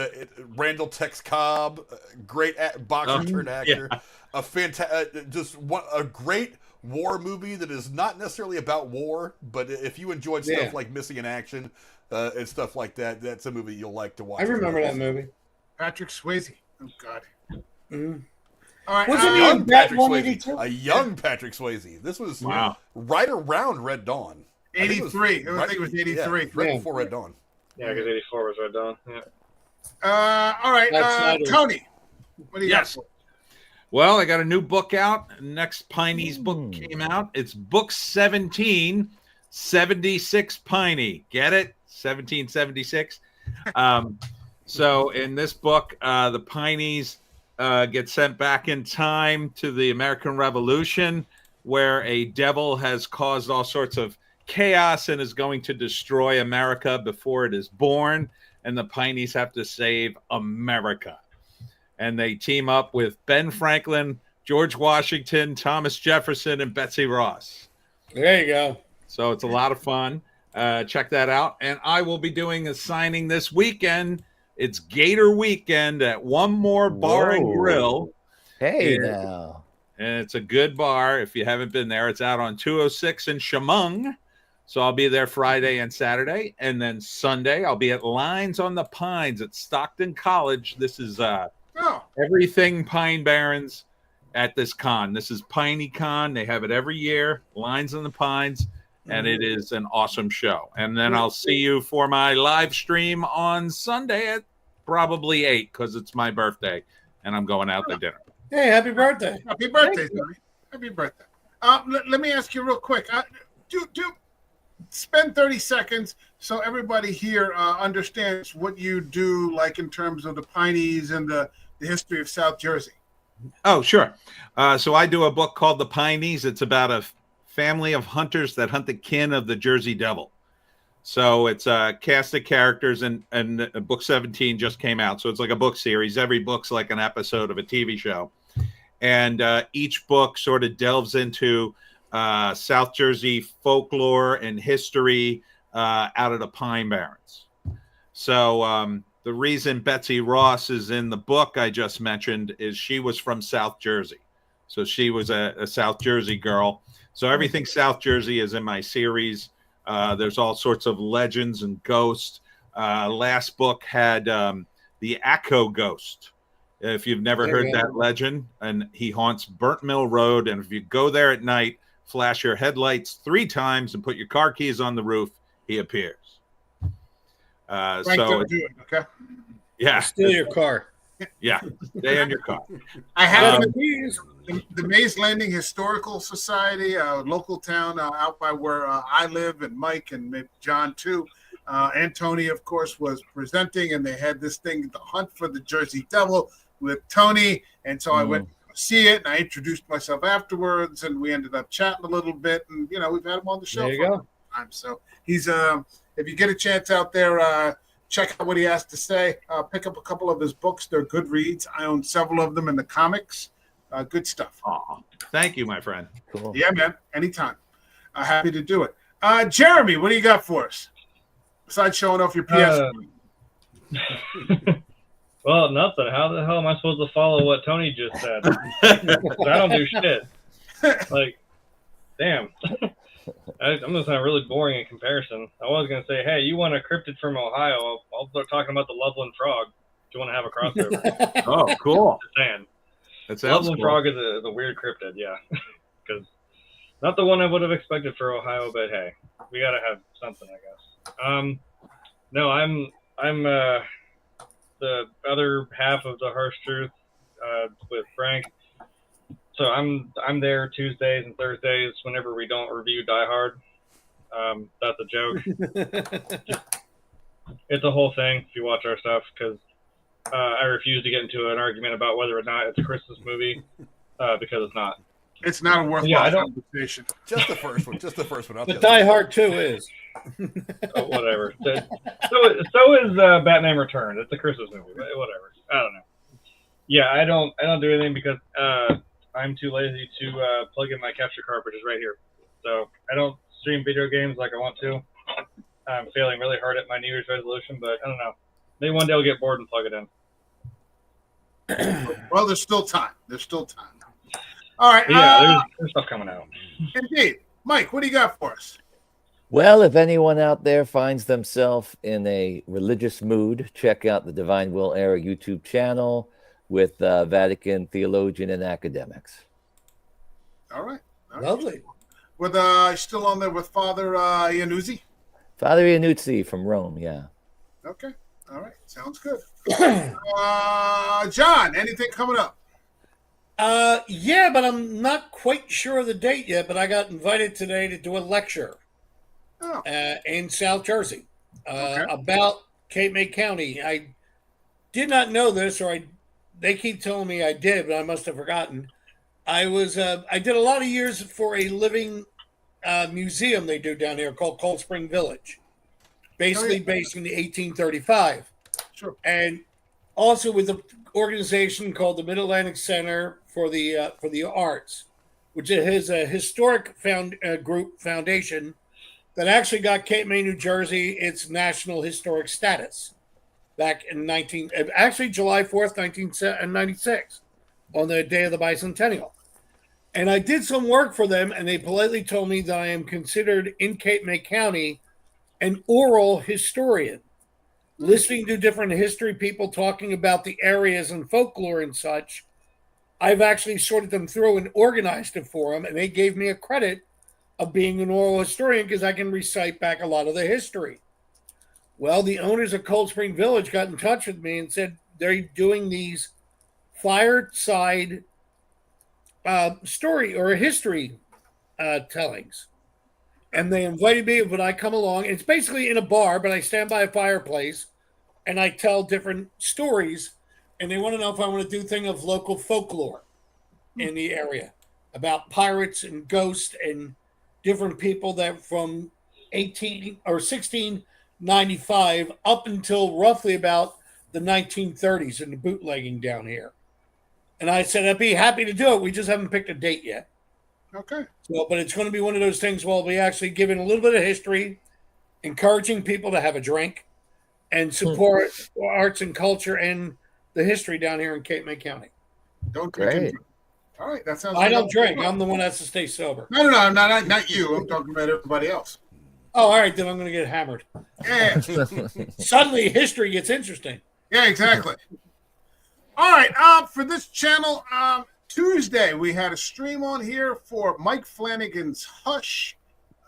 Randall Tex Cobb, great boxer turned actor, a great war movie that is not necessarily about war, but if you enjoyed stuff like Missing in Action and stuff like that, that's a movie you'll like to watch. I remember that movie. Patrick Swayze. Oh God. All right. A young Patrick Swayze. A young Patrick Swayze. This was right around Red Dawn. 83. I think it was 83. Yeah, right before Red Dawn. Yeah, because 84 was Red Dawn. Yeah. All right, Tony. What do you got? Well, I got a new book out. Next Piney's book came out. It's book 17, 76 Piney. Get it? 1776. So in this book, the Pineys get sent back in time to the American Revolution, where a devil has caused all sorts of chaos and is going to destroy America before it is born. And the Pineys have to save America. And they team up with Ben Franklin, George Washington, Thomas Jefferson, and Betsy Ross. There you go. So it's a lot of fun. Check that out. And I will be doing a signing this weekend It's Gator Weekend at One More Bar and Whoa. Grill. Hey, Yeah. now. And it's a good bar. If you haven't been there, it's out on 206 in Chemung. So I'll be there Friday and Saturday. And then Sunday, I'll be at Lines on the Pines at Stockton College. This is everything Pine Barrens at this con. This is Piney Con. They have it every year, Lines on the Pines. And it is an awesome show. And then I'll see you for my live stream on Sunday at probably 8 because it's my birthday. And I'm going out to dinner. Hey, happy birthday. Happy birthday, Tony. Happy birthday. Let me ask you real quick. Do spend 30 seconds so everybody here understands what you do, like in terms of the Pineys and the history of South Jersey. Oh, sure. So I do a book called The Pineys. It's about a family of hunters that hunt the kin of the Jersey Devil. So it's a cast of characters, and book 17 just came out. So it's like a book series. Every book's like an episode of a TV show. And each book sort of delves into South Jersey folklore and history out of the Pine Barrens. So the reason Betsy Ross is in the book I just mentioned is she was from South Jersey. So she was a South Jersey girl. So everything South Jersey is in my series. There's all sorts of legends and ghosts. Last book had the Acco ghost. If you've never heard that legend, and he haunts Burnt Mill Road. And if you go there at night, flash your headlights 3 times and put your car keys on the roof, he appears. Frank, So don't do it, okay? yeah, Steal your car. yeah, stay in your car. I have The the Mays Landing Historical Society, a local town out by where I live, and Mike and maybe John too. And Tony, of course, was presenting, and they had this thing, The Hunt for the Jersey Devil, with Tony. And so I went to see it, and I introduced myself afterwards, and we ended up chatting a little bit. And, you know, we've had him on the show There you for go. a long time. So he's, if you get a chance out there, check out what he has to say. Pick up a couple of his books. They're good reads. I own several of them in the comics. Good stuff. Aw, thank you, my friend. Cool. Yeah, man. Anytime. Happy to do it. Jeremy, what do you got for us? Besides showing off your PS. Well, nothing. How the hell am I supposed to follow what Tony just said? 'Cause I don't do shit. Like, damn. I'm going to sound really boring in comparison. I was going to say, hey, you want a cryptid from Ohio? I'll start talking about the Loveland Frog. Do you want to have a crossover? Oh, cool. Just saying. That sounds Loveland cool. Frog is a weird cryptid, yeah. Because not the one I would have expected for Ohio, but hey, we got to have something, I guess. No, I'm the other half of the Harsh Truth with Frank. So I'm there Tuesdays and Thursdays whenever we don't review Die Hard. That's a joke. It's a whole thing if you watch our stuff, because I refuse to get into an argument about whether or not it's a Christmas movie because it's not. It's not a worthwhile Yeah, I don't- conversation. Just the first one. Just the first one. Not But the other. Die Hard 2 is. Oh, whatever. So is Batman Returns. It's a Christmas movie, but whatever. I don't know. Yeah, I don't do anything because I'm too lazy to plug in my capture card, which is right here. So I don't stream video games like I want to. I'm failing really hard at my New Year's resolution, but I don't know. Maybe one day I'll get bored and plug it in. Well, there's still time. There's still time. All right. But yeah, there's stuff coming out. Indeed. Mike, what do you got for us? Well, if anyone out there finds themselves in a religious mood, check out the Divine Will Era YouTube channel with Vatican theologian and academics. All right. All right. Lovely. With still on there with Father Iannuzzi? Father Iannuzzi from Rome, yeah. Okay. All right. Sounds good. John, anything coming up? Yeah, but I'm not quite sure of the date yet, but I got invited today to do a lecture in South Jersey about Cape May County. I did not know this, or they keep telling me I did, but I must have forgotten. I did a lot of years for a living museum they do down here called Cold Spring Village, basically based in the 1835. Sure. And also with the organization called the Mid-Atlantic Center for the Arts, which is a historic group foundation that actually got Cape May, New Jersey, its national historic status. back in July 4th, 1996, on the day of the bicentennial. And I did some work for them, and they politely told me that I am considered in Cape May County an oral historian, listening to different history people talking about the areas and folklore and such. I've actually sorted them through and organized it for them, and they gave me a credit of being an oral historian because I can recite back a lot of the history. Well, the owners of Cold Spring Village got in touch with me and said they're doing these fireside story or history tellings. And they invited me, would I come along? It's basically in a bar, but I stand by a fireplace and I tell different stories. And they want to know if I want to do a thing of local folklore in the area about pirates and ghosts and different people that from 1695 up until roughly about the 1930s and the bootlegging down here. And I said, I'd be happy to do it. We just haven't picked a date yet. Okay. So, but it's going to be one of those things where we'll be actually giving a little bit of history, encouraging people to have a drink, and support arts and culture and the history down here in Cape May County. Don't drink. Great. All right, that sounds. I don't drink. I'm the one that has to stay sober. No, not you. I'm talking about everybody else. Oh, all right. Then I'm going to get hammered. Yeah, Suddenly, history gets interesting. yeah, exactly. All right, for this channel, Tuesday we had a stream on here for Mike Flanagan's Hush.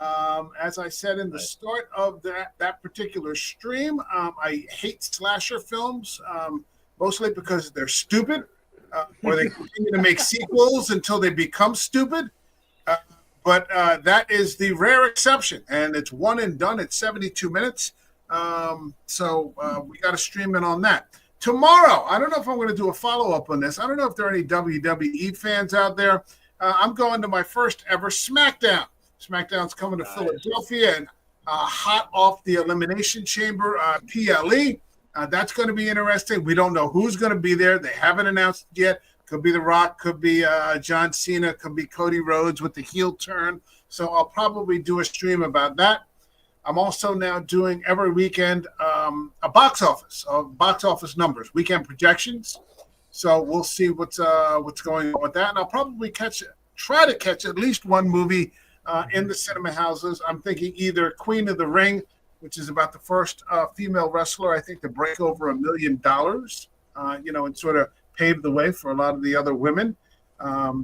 As I said in the start of that particular stream, I hate slasher films, mostly because they're stupid, or they continue to make sequels until they become stupid. But that is the rare exception, and it's one and done. It's 72 minutes. So we got to stream in on that. Tomorrow, I don't know if I'm going to do a follow-up on this. I don't know if there are any WWE fans out there. I'm going to my first ever SmackDown. SmackDown's coming to Philadelphia and hot off the Elimination Chamber PLE. That's going to be interesting. We don't know who's going to be there. They haven't announced yet. Could be The Rock, could be John Cena, could be Cody Rhodes with the heel turn. So I'll probably do a stream about that. I'm also now doing every weekend a box office numbers, weekend projections. So we'll see what's going on with that. And I'll probably try to catch at least one movie in the cinema houses. I'm thinking either Queen of the Ring, which is about the first female wrestler, I think, to break over $1 million, and sort of paved the way for a lot of the other women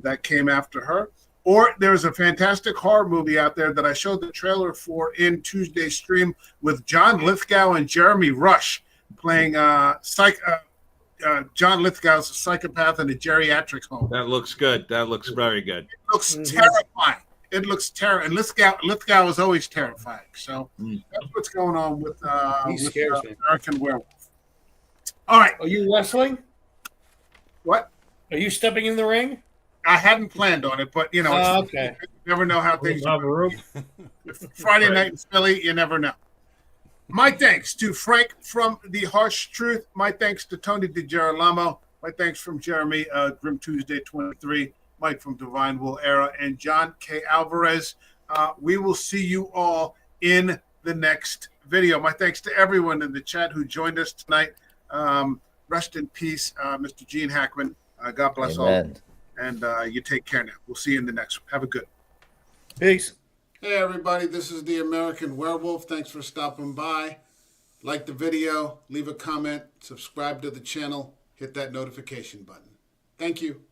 that came after her. Or there's a fantastic horror movie out there that I showed the trailer for in Tuesday's stream with John Lithgow and Jeremy Rush playing John Lithgow's a psychopath in a geriatric home. That looks good. That looks very good. It looks terrifying. It looks terrifying. And Lithgow is always terrifying. So that's what's going on with American Werewolf. All right. Are you wrestling? What? Are you stepping in the ring? I hadn't planned on it, but okay. You never know how things are. Friday night in Philly, you never know. My thanks to Frank from The Harsh Truth. My thanks to Tony DiGirolamo. My thanks from Jeremy, Grim Tuesday 23. Mike from Divine Will Era, and John K. Alvarez. We will see you all in the next video. My thanks to everyone in the chat who joined us tonight. Rest in peace, Mr. Gene Hackman. God bless all. And you take care now. We'll see you in the next one. Have a good. Peace. Hey, everybody. This is the American Werewolf. Thanks for stopping by. Like the video, leave a comment, subscribe to the channel, hit that notification button. Thank you.